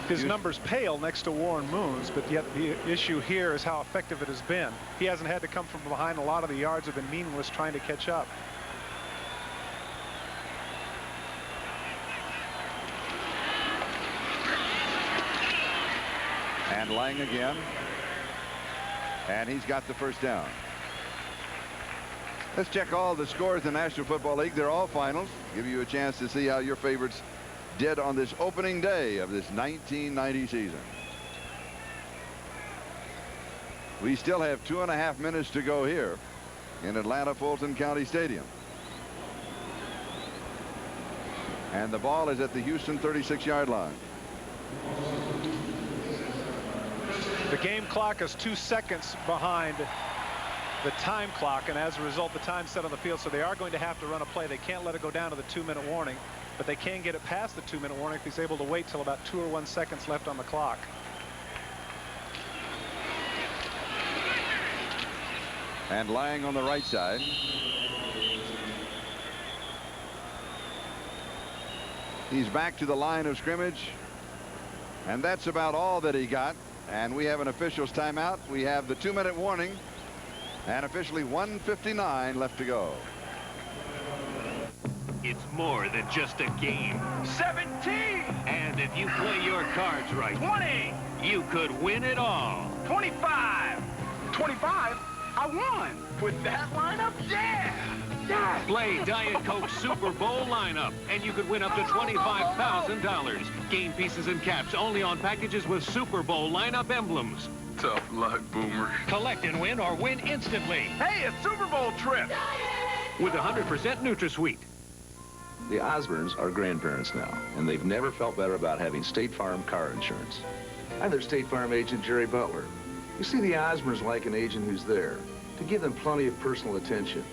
His numbers pale next to Warren Moon's, but yet the issue here is how effective it has been. He hasn't had to come from behind. A lot of the yards have been meaningless trying to catch up. And Lang again. And he's got the first down. Let's check all the scores in the National Football League. They're all finals. Give you a chance to see how your favorites did on this opening day of this 1990 season. We still have 2.5 minutes to go here in Atlanta Fulton County Stadium. And the ball is at the Houston 36-yard line. The game clock is 2 seconds behind the time clock, and as a result the time set on the field, so they are going to have to run a play. They can't let it go down to the 2-minute warning, but they can get it past the 2-minute warning if he's able to wait till about 2 or 1 seconds left on the clock. And Lang on the right side. He's back to the line of scrimmage, and that's about all that he got. And we have an official's timeout. We have the 2-minute warning, and officially 1:59 left to go. It's more than just a game. 17! And if you play your cards right, 20! You could win it all. 25! 25? I won! With that lineup? Yeah! Play Diet Coke Super Bowl lineup, and you could win up to $25,000. Game pieces and caps only on packages with Super Bowl lineup emblems. Tough luck, Boomer. Collect and win or win instantly. Hey, it's Super Bowl trip! With 100% NutraSweet. The Osborns are grandparents now, and they've never felt better about having State Farm car insurance. I'm their State Farm agent, Jerry Butler. You see, the Osborns like an agent who's there to give them plenty of personal attention.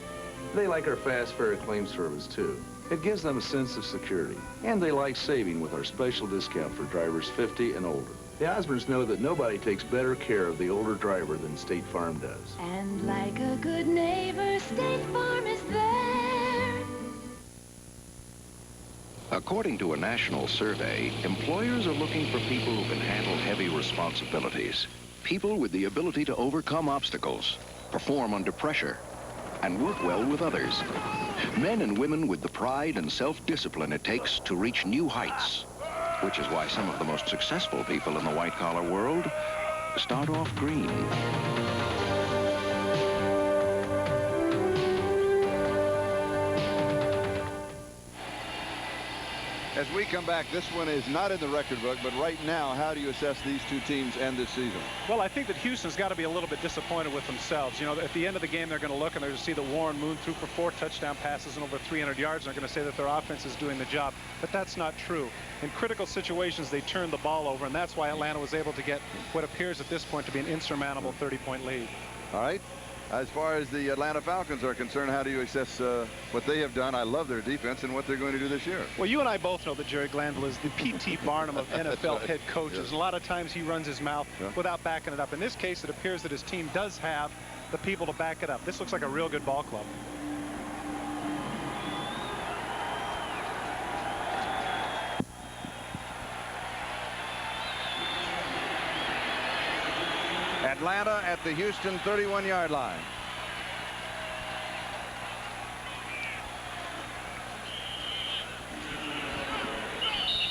They like our fast, fair claim service, too. It gives them a sense of security, and they like saving with our special discount for drivers 50 and older. The Osborns know that nobody takes better care of the older driver than State Farm does. And like a good neighbor, State Farm is there. According to a national survey, employers are looking for people who can handle heavy responsibilities. People with the ability to overcome obstacles, perform under pressure, and work well with others. Men and women with the pride and self-discipline it takes to reach new heights, which is why some of the most successful people in the white-collar world start off green. As we come back, this one is not in the record book, but right now, how do you assess these two teams and this season? Well, I think that Houston's got to be a little bit disappointed with themselves. You know, at the end of the game, they're going to look and they're going to see that Warren Moon threw for 4 touchdown passes and over 300 yards. And they're going to say that their offense is doing the job. But that's not true. In critical situations, they turned the ball over, and that's why Atlanta was able to get what appears at this point to be an insurmountable 30-point lead. All right. As far as the Atlanta Falcons are concerned, how do you assess what they have done? I love their defense and what they're going to do this year. Well, you and I both know that Jerry Glanville is the P.T. Barnum of NFL right. head coaches. Yes. And a lot of times he runs his mouth without backing it up. In this case, it appears that his team does have the people to back it up. This looks like a real good ball club. Atlanta at the Houston 31-yard line.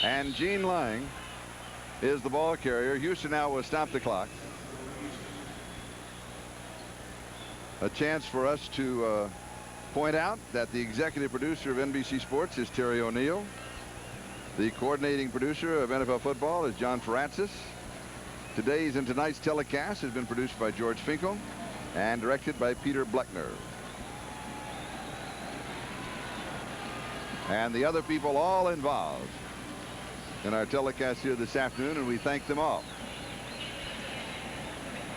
And Gene Lang is the ball carrier. Houston now will stop the clock. A chance for us to point out that the executive producer of NBC Sports is Terry O'Neill. The coordinating producer of NFL football is John Francis. Today's and tonight's telecast has been produced by George Finkel and directed by Peter Bleckner. And the other people all involved in our telecast here this afternoon, and we thank them all.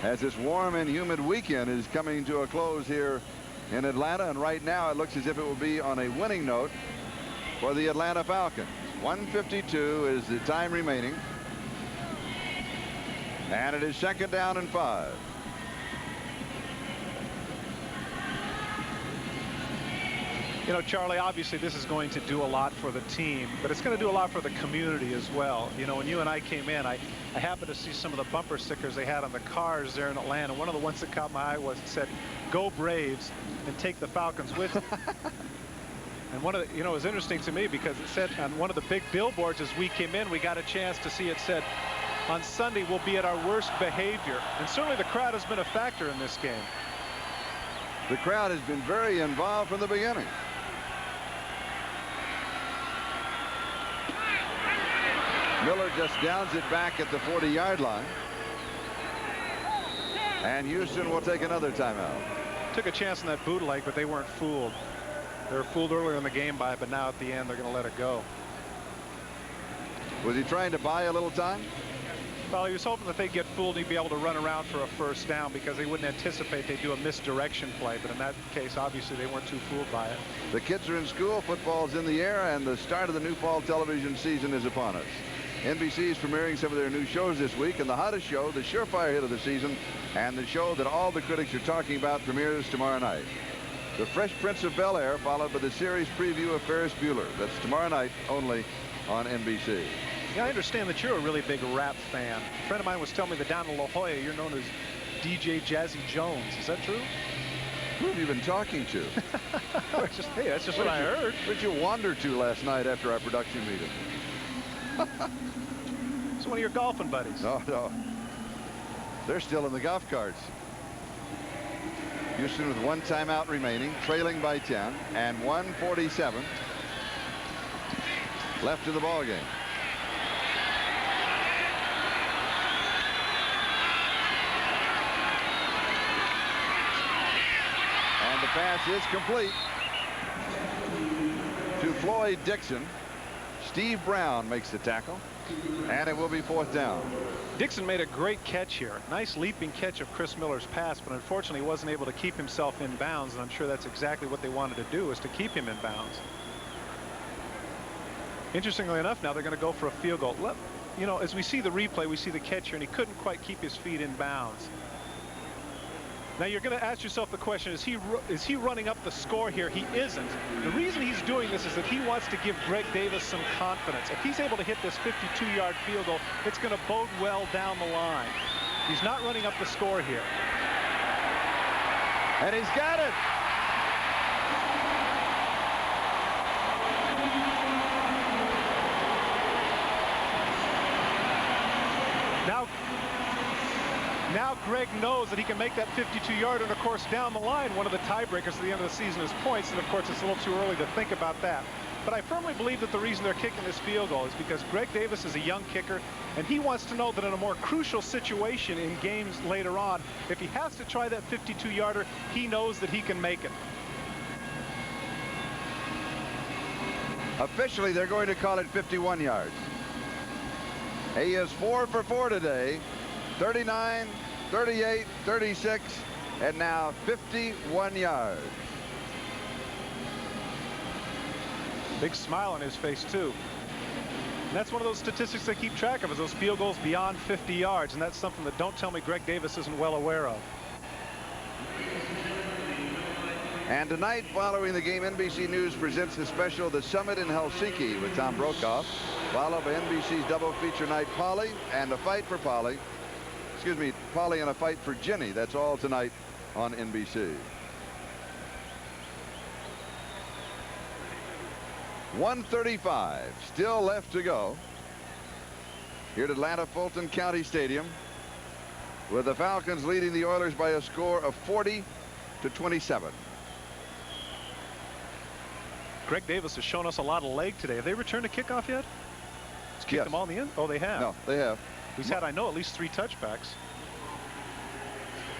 As this warm and humid weekend is coming to a close here in Atlanta, and right now it looks as if it will be on a winning note for the Atlanta Falcons. 1:52 is the time remaining. And it is 2nd down and 5. You know, Charlie, obviously this is going to do a lot for the team, but it's going to do a lot for the community as well. You know, when you and I came in, I happened to see some of the bumper stickers they had on the cars there in Atlanta. One of the ones that caught my eye was it said, "Go Braves and take the Falcons with you." And one of the, you know, it was interesting to me because it said on one of the big billboards as we came in, we got a chance to see it said, "On Sunday we'll be at our worst behavior." And certainly the crowd has been a factor in this game. The crowd has been very involved from the beginning. Miller just downs it back at the 40-yard line. And Houston will take another timeout. Took a chance on that bootleg, but they weren't fooled. They were fooled earlier in the game by it, but now at the end they're going to let it go. Was he trying to buy a little time? Well, he was hoping that they'd get fooled and he'd be able to run around for a first down because they wouldn't anticipate they'd do a misdirection play. But in that case, obviously, they weren't too fooled by it. The kids are in school, football's in the air, and the start of the new fall television season is upon us. NBC is premiering some of their new shows this week, and the hottest show, the surefire hit of the season, and the show that all the critics are talking about, premieres tomorrow night. The Fresh Prince of Bel-Air, followed by the series preview of Ferris Bueller. That's tomorrow night only on NBC. Yeah, I understand that you're a really big rap fan. A friend of mine was telling me that down in La Jolla, you're known as DJ Jazzy Jones. Is that true? Who have you been talking to? Hey, that's just what I heard. Where'd you wander to last night after our production meeting? It's one of your golfing buddies. No. They're still in the golf carts. Houston with 1 timeout remaining, trailing by 10, and 1:47 left in the ball game. And the pass is complete to Floyd Dixon. Steve Brown makes the tackle, and it will be 4th down. Dixon made a great catch here. Nice leaping catch of Chris Miller's pass, but unfortunately he wasn't able to keep himself in bounds, and I'm sure that's exactly what they wanted to do, is to keep him in bounds. Interestingly enough, now they're going to go for a field goal. You know, as we see the replay, we see the catcher, and he couldn't quite keep his feet in bounds. Now you're going to ask yourself the question, is he running up the score here? He isn't. The reason he's doing this is that he wants to give Greg Davis some confidence. If he's able to hit this 52-yard field goal, it's going to bode well down the line. He's not running up the score here. And he's got it. Now Greg knows that he can make that 52-yarder, and of course down the line, one of the tiebreakers at the end of the season is points, and of course it's a little too early to think about that. But I firmly believe that the reason they're kicking this field goal is because Greg Davis is a young kicker, and he wants to know that in a more crucial situation in games later on, if he has to try that 52-yarder, he knows that he can make it. Officially, they're going to call it 51 yards. He is 4 for 4 today. 39, 38, 36, and now 51 yards. Big smile on his face, too. And that's one of those statistics they keep track of, is those field goals beyond 50 yards. And that's something that don't tell me Greg Davis isn't well aware of. And tonight, following the game, NBC News presents the special The Summit in Helsinki with Tom Brokaw, followed by NBC's double feature night Polly and a fight for Polly. Excuse me, Polly and a fight for Jenny. That's all tonight on NBC. 1:35 still left to go here at Atlanta Fulton County Stadium, with the Falcons leading the Oilers by a score of 40-27. Greg Davis has shown us a lot of leg today. Have they returned a kickoff yet? He's kicked them all in the end? Oh, they have. No, they have. He's had, I know, at least 3 touchbacks.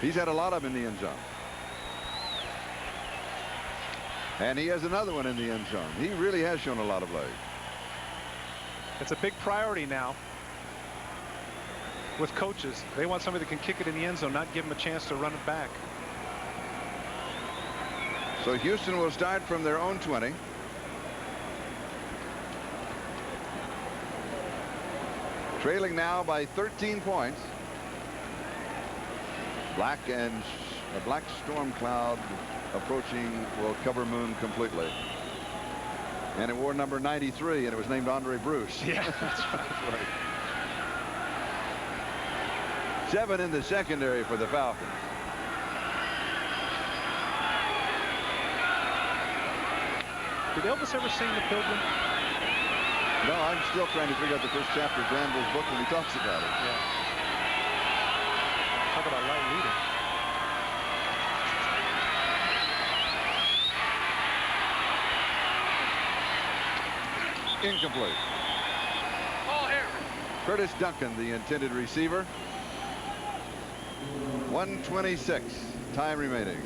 He's had a lot of them in the end zone. And he has another one in the end zone. He really has shown a lot of leg. It's a big priority now with coaches. They want somebody that can kick it in the end zone, not give him a chance to run it back. So Houston will start from their own 20. Trailing now by 13 points. A black storm cloud approaching will cover Moon completely. And it wore number 93, and it was named Andre Bruce. Yeah, that's right. 7 in the secondary for the Falcons. Did Elvis ever sing The Pilgrim? No, I'm still trying to figure out the first chapter of Granville's book when he talks about it. Yeah. Talk about light reading. Incomplete. Ball here. Curtis Duncan, the intended receiver. 1:26, time remaining.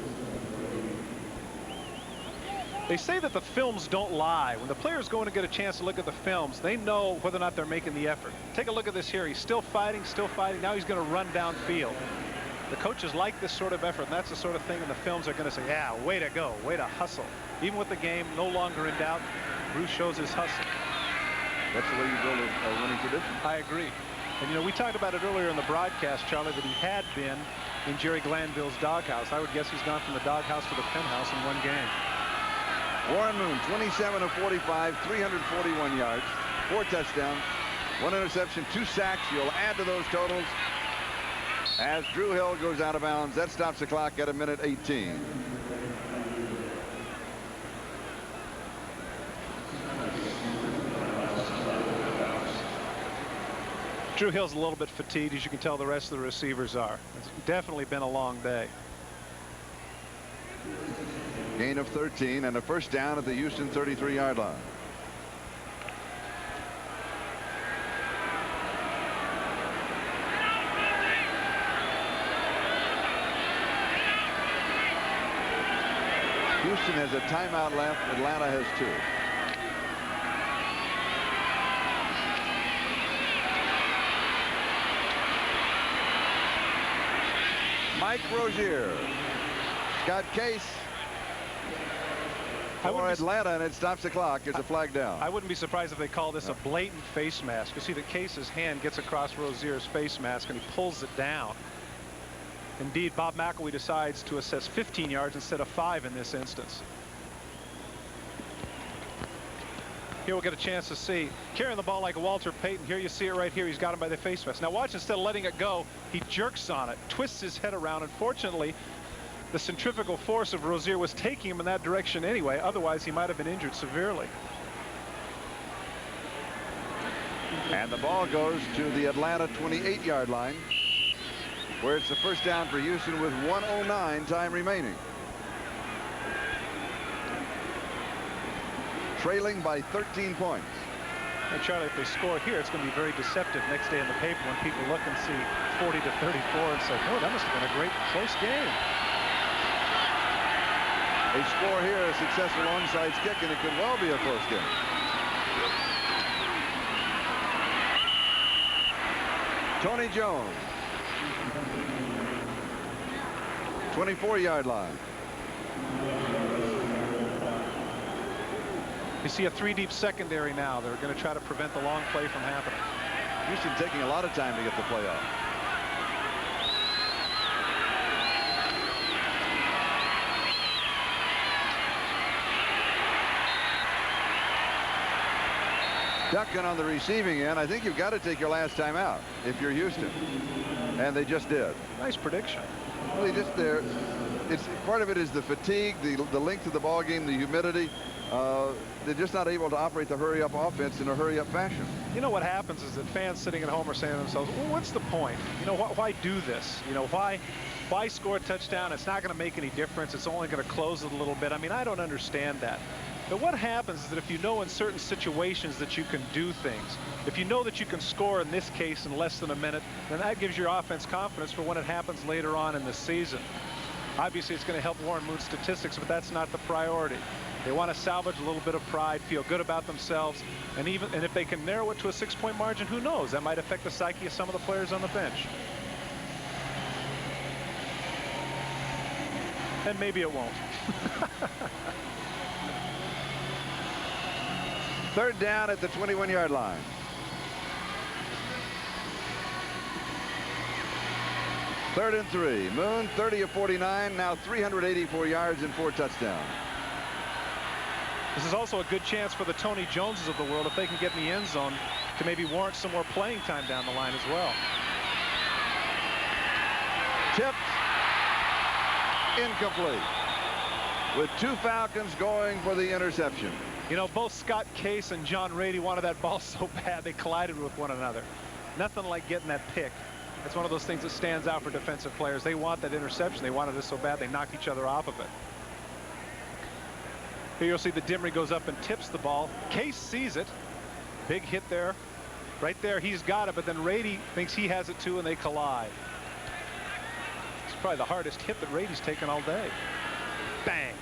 They say that the films don't lie. When the players go in to get a chance to look at the films, they know whether or not they're making the effort. Take a look at this here. He's still fighting, still fighting. Now he's going to run downfield. The coaches like this sort of effort, and that's the sort of thing in the films are going to say, yeah, way to go, way to hustle. Even with the game no longer in doubt, Bruce shows his hustle. That's the way you build a winning tradition. I agree. And, you know, we talked about it earlier in the broadcast, Charlie, that he had been in Jerry Glanville's doghouse. I would guess he's gone from the doghouse to the penthouse in one game. Warren Moon, 27 of 45, 341 yards, 4 touchdowns, 1 interception, 2 sacks. You'll add to those totals as Drew Hill goes out of bounds. That stops the clock at 1:18. Drew Hill's a little bit fatigued, as you can tell the rest of the receivers are. It's definitely been a long day. Gain of 13 and a first down at the Houston 33-yard line. Houston has a timeout left. Atlanta has 2. Mike Rozier. Scott Case for Atlanta, and it stops the clock. It's a flag down. I wouldn't be surprised if they call this a blatant face mask. You see that Case's hand gets across Rozier's face mask, and he pulls it down. Indeed, Bob McElwee decides to assess 15 yards instead of 5 in this instance. Here we'll get a chance to see carrying the ball like Walter Payton. Here you see it right here. He's got him by the face mask. Now watch, instead of letting it go, he jerks on it, twists his head around. Unfortunately, the centrifugal force of Rozier was taking him in that direction anyway. Otherwise, he might have been injured severely. And the ball goes to the Atlanta 28-yard line, where it's the first down for Houston with 1:09 time remaining. trailing by 13 points. And Charlie, if they score here, it's going to be very deceptive next day in the paper when people look and see 40 to 34 and say, oh, that must have been a great close game. They score here, a successful onside kick, and it could well be a close game. Tony Jones, 24-yard line. You see a 3-deep secondary now. They're going to try to prevent the long play from happening. Houston taking a lot of time to get the play off. Ducking on the receiving end. I think you've got to take your last time out if you're Houston. And they just did. Nice prediction. Well, they just there. It's part of it is the fatigue, the length of the ball game, the humidity. They're just not able to operate the hurry-up offense in a hurry-up fashion. You know what happens is that fans sitting at home are saying to themselves, well, what's the point? You know, why do this? You know, why score a touchdown? It's not going to make any difference. It's only going to close it a little bit. I mean, I don't understand that. But what happens is that if you know in certain situations that you can do things, if you know that you can score in this case in less than a minute, then that gives your offense confidence for when it happens later on in the season. Obviously, it's going to help Warren Moon's statistics, but that's not the priority. They want to salvage a little bit of pride, feel good about themselves, and if they can narrow it to a 6-point margin, who knows? That might affect the psyche of some of the players on the bench. And maybe it won't. Third down at the 21-yard line. Third and 3. Moon 30 of 49, now 384 yards and 4 touchdowns. This is also a good chance for the Tony Joneses of the world, if they can get in the end zone, to maybe warrant some more playing time down the line as well. Tipped. Incomplete. With 2 Falcons going for the interception. You know, both Scott Case and John Rady wanted that ball so bad they collided with one another. Nothing like getting that pick. That's one of those things that stands out for defensive players. They want that interception. They wanted it so bad they knocked each other off of it. Here you'll see the Dimry goes up and tips the ball. Case sees it. Big hit there. Right there, he's got it, but then Rady thinks he has it too, and they collide. It's probably the hardest hit that Rady's taken all day. Bang.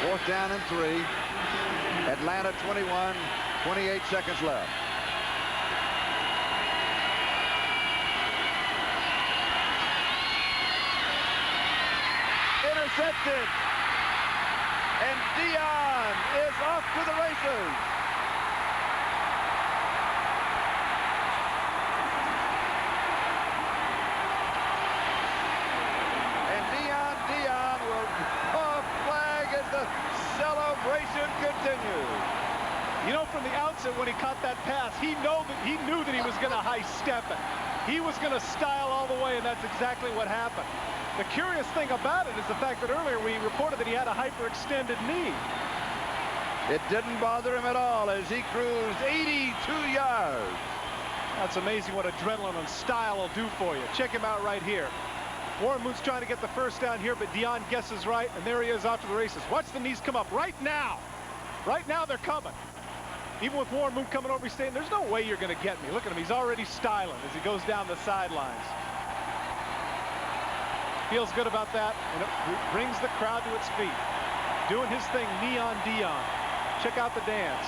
Fourth down and 3. Atlanta 21, 28 seconds left. Intercepted. And Dion is off to the races. And Dion will draw a flag as the celebration continues. You know, from the outset when he caught that pass, he knew that he was going to high step it. He was going to style all the way, and that's exactly what happened. The curious thing about it is the fact that earlier we reported that he had a hyperextended knee. It didn't bother him at all as he cruised 82 yards. That's amazing what adrenaline and style will do for you. Check him out right here. Warren Moon's trying to get the first down here, but Dion guesses right, and there he is off to the races. Watch the knees come up right now. Right now they're coming. Even with Warren Moon coming over, he's saying, there's no way you're going to get me. Look at him. He's already styling as he goes down the sidelines. Feels good about that, and it brings the crowd to its feet. Doing his thing, Neon Dion. Check out the dance.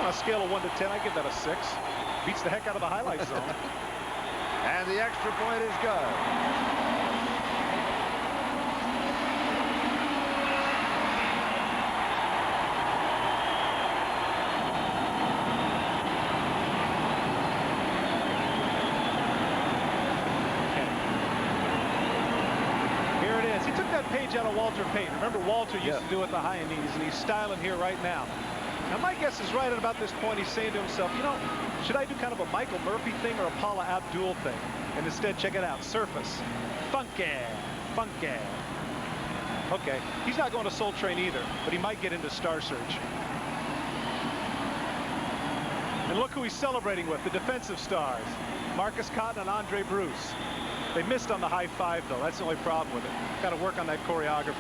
On a scale of 1 to 10, I give that a 6. Beats the heck out of the highlight zone. And the extra point is good. Page out of Walter Payton. Remember, Walter used to do it the high knees, and he's styling here right now. Now, my guess is right at about this point, he's saying to himself, you know, should I do kind of a Michael Murphy thing or a Paula Abdul thing? And instead, check it out. Surface. Funky. Funky. Okay. He's not going to Soul Train either, but he might get into Star Search. And look who he's celebrating with, the defensive stars. Marcus Cotton and Andre Bruce. They missed on the high five, though. That's the only problem with it. Got to work on that choreography.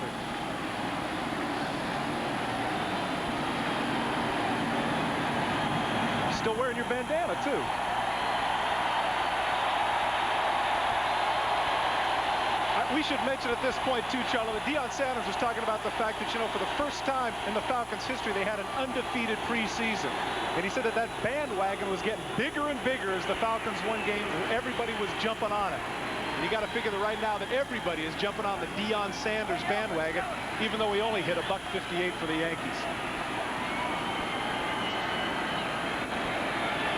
Still wearing your bandana, too. We should mention at this point, too, Charlie, that Deion Sanders was talking about the fact that, you know, for the first time in the Falcons' history, they had an undefeated preseason. And he said that that bandwagon was getting bigger and bigger as the Falcons won games. Everybody was jumping on it. And you got to figure that right now that everybody is jumping on the Deion Sanders bandwagon, even though he only hit $158 for the Yankees.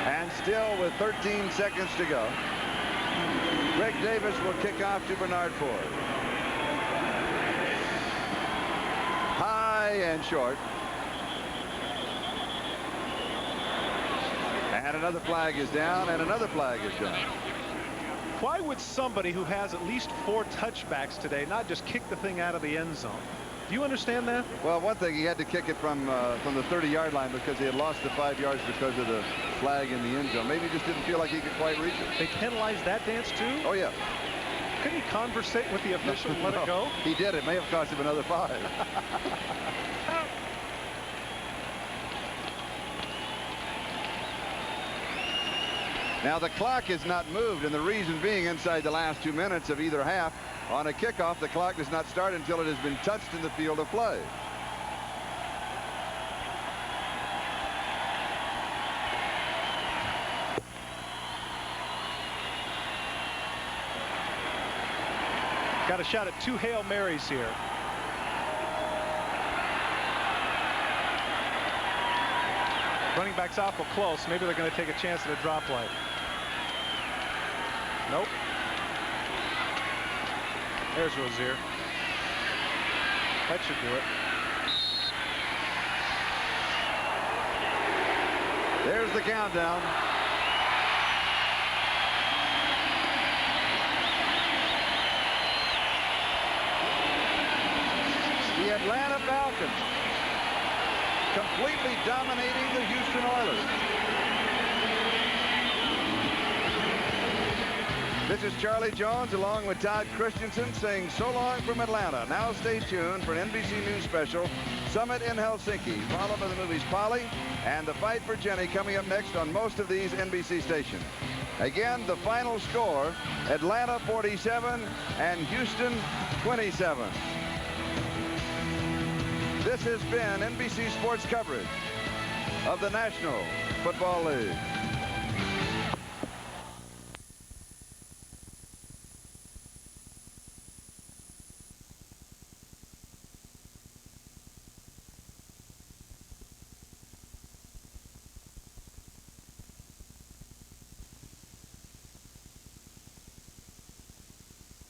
And still with 13 seconds to go, Greg Davis will kick off to Bernard Ford. High and short. And another flag is down, and another flag is down. Why would somebody who has at least 4 touchbacks today not just kick the thing out of the end zone? Do you understand that? Well, one thing, he had to kick it from the 30-yard line because he had lost the 5 yards because of the flag in the end zone. Maybe he just didn't feel like he could quite reach it. They penalized that dance, too? Oh, yeah. Couldn't he conversate with the official and let it go? He did. It may have cost him another 5. Now, the clock is not moved, and the reason being inside the last 2 minutes of either half, on a kickoff, the clock does not start until it has been touched in the field of play. Got a shot at 2 Hail Marys here. Running back's awful close. Maybe they're going to take a chance at a drop play. Nope. There's Rozier. That should do it. There's the countdown. The Atlanta Falcons completely dominating the Houston Oilers. This is Charlie Jones along with Todd Christensen saying so long from Atlanta. Now stay tuned for an NBC News special, Summit in Helsinki, followed by the movies Polly and The Fight for Jenny coming up next on most of these NBC stations. Again, the final score, Atlanta 47 and Houston 27. This has been NBC Sports coverage of the National Football League.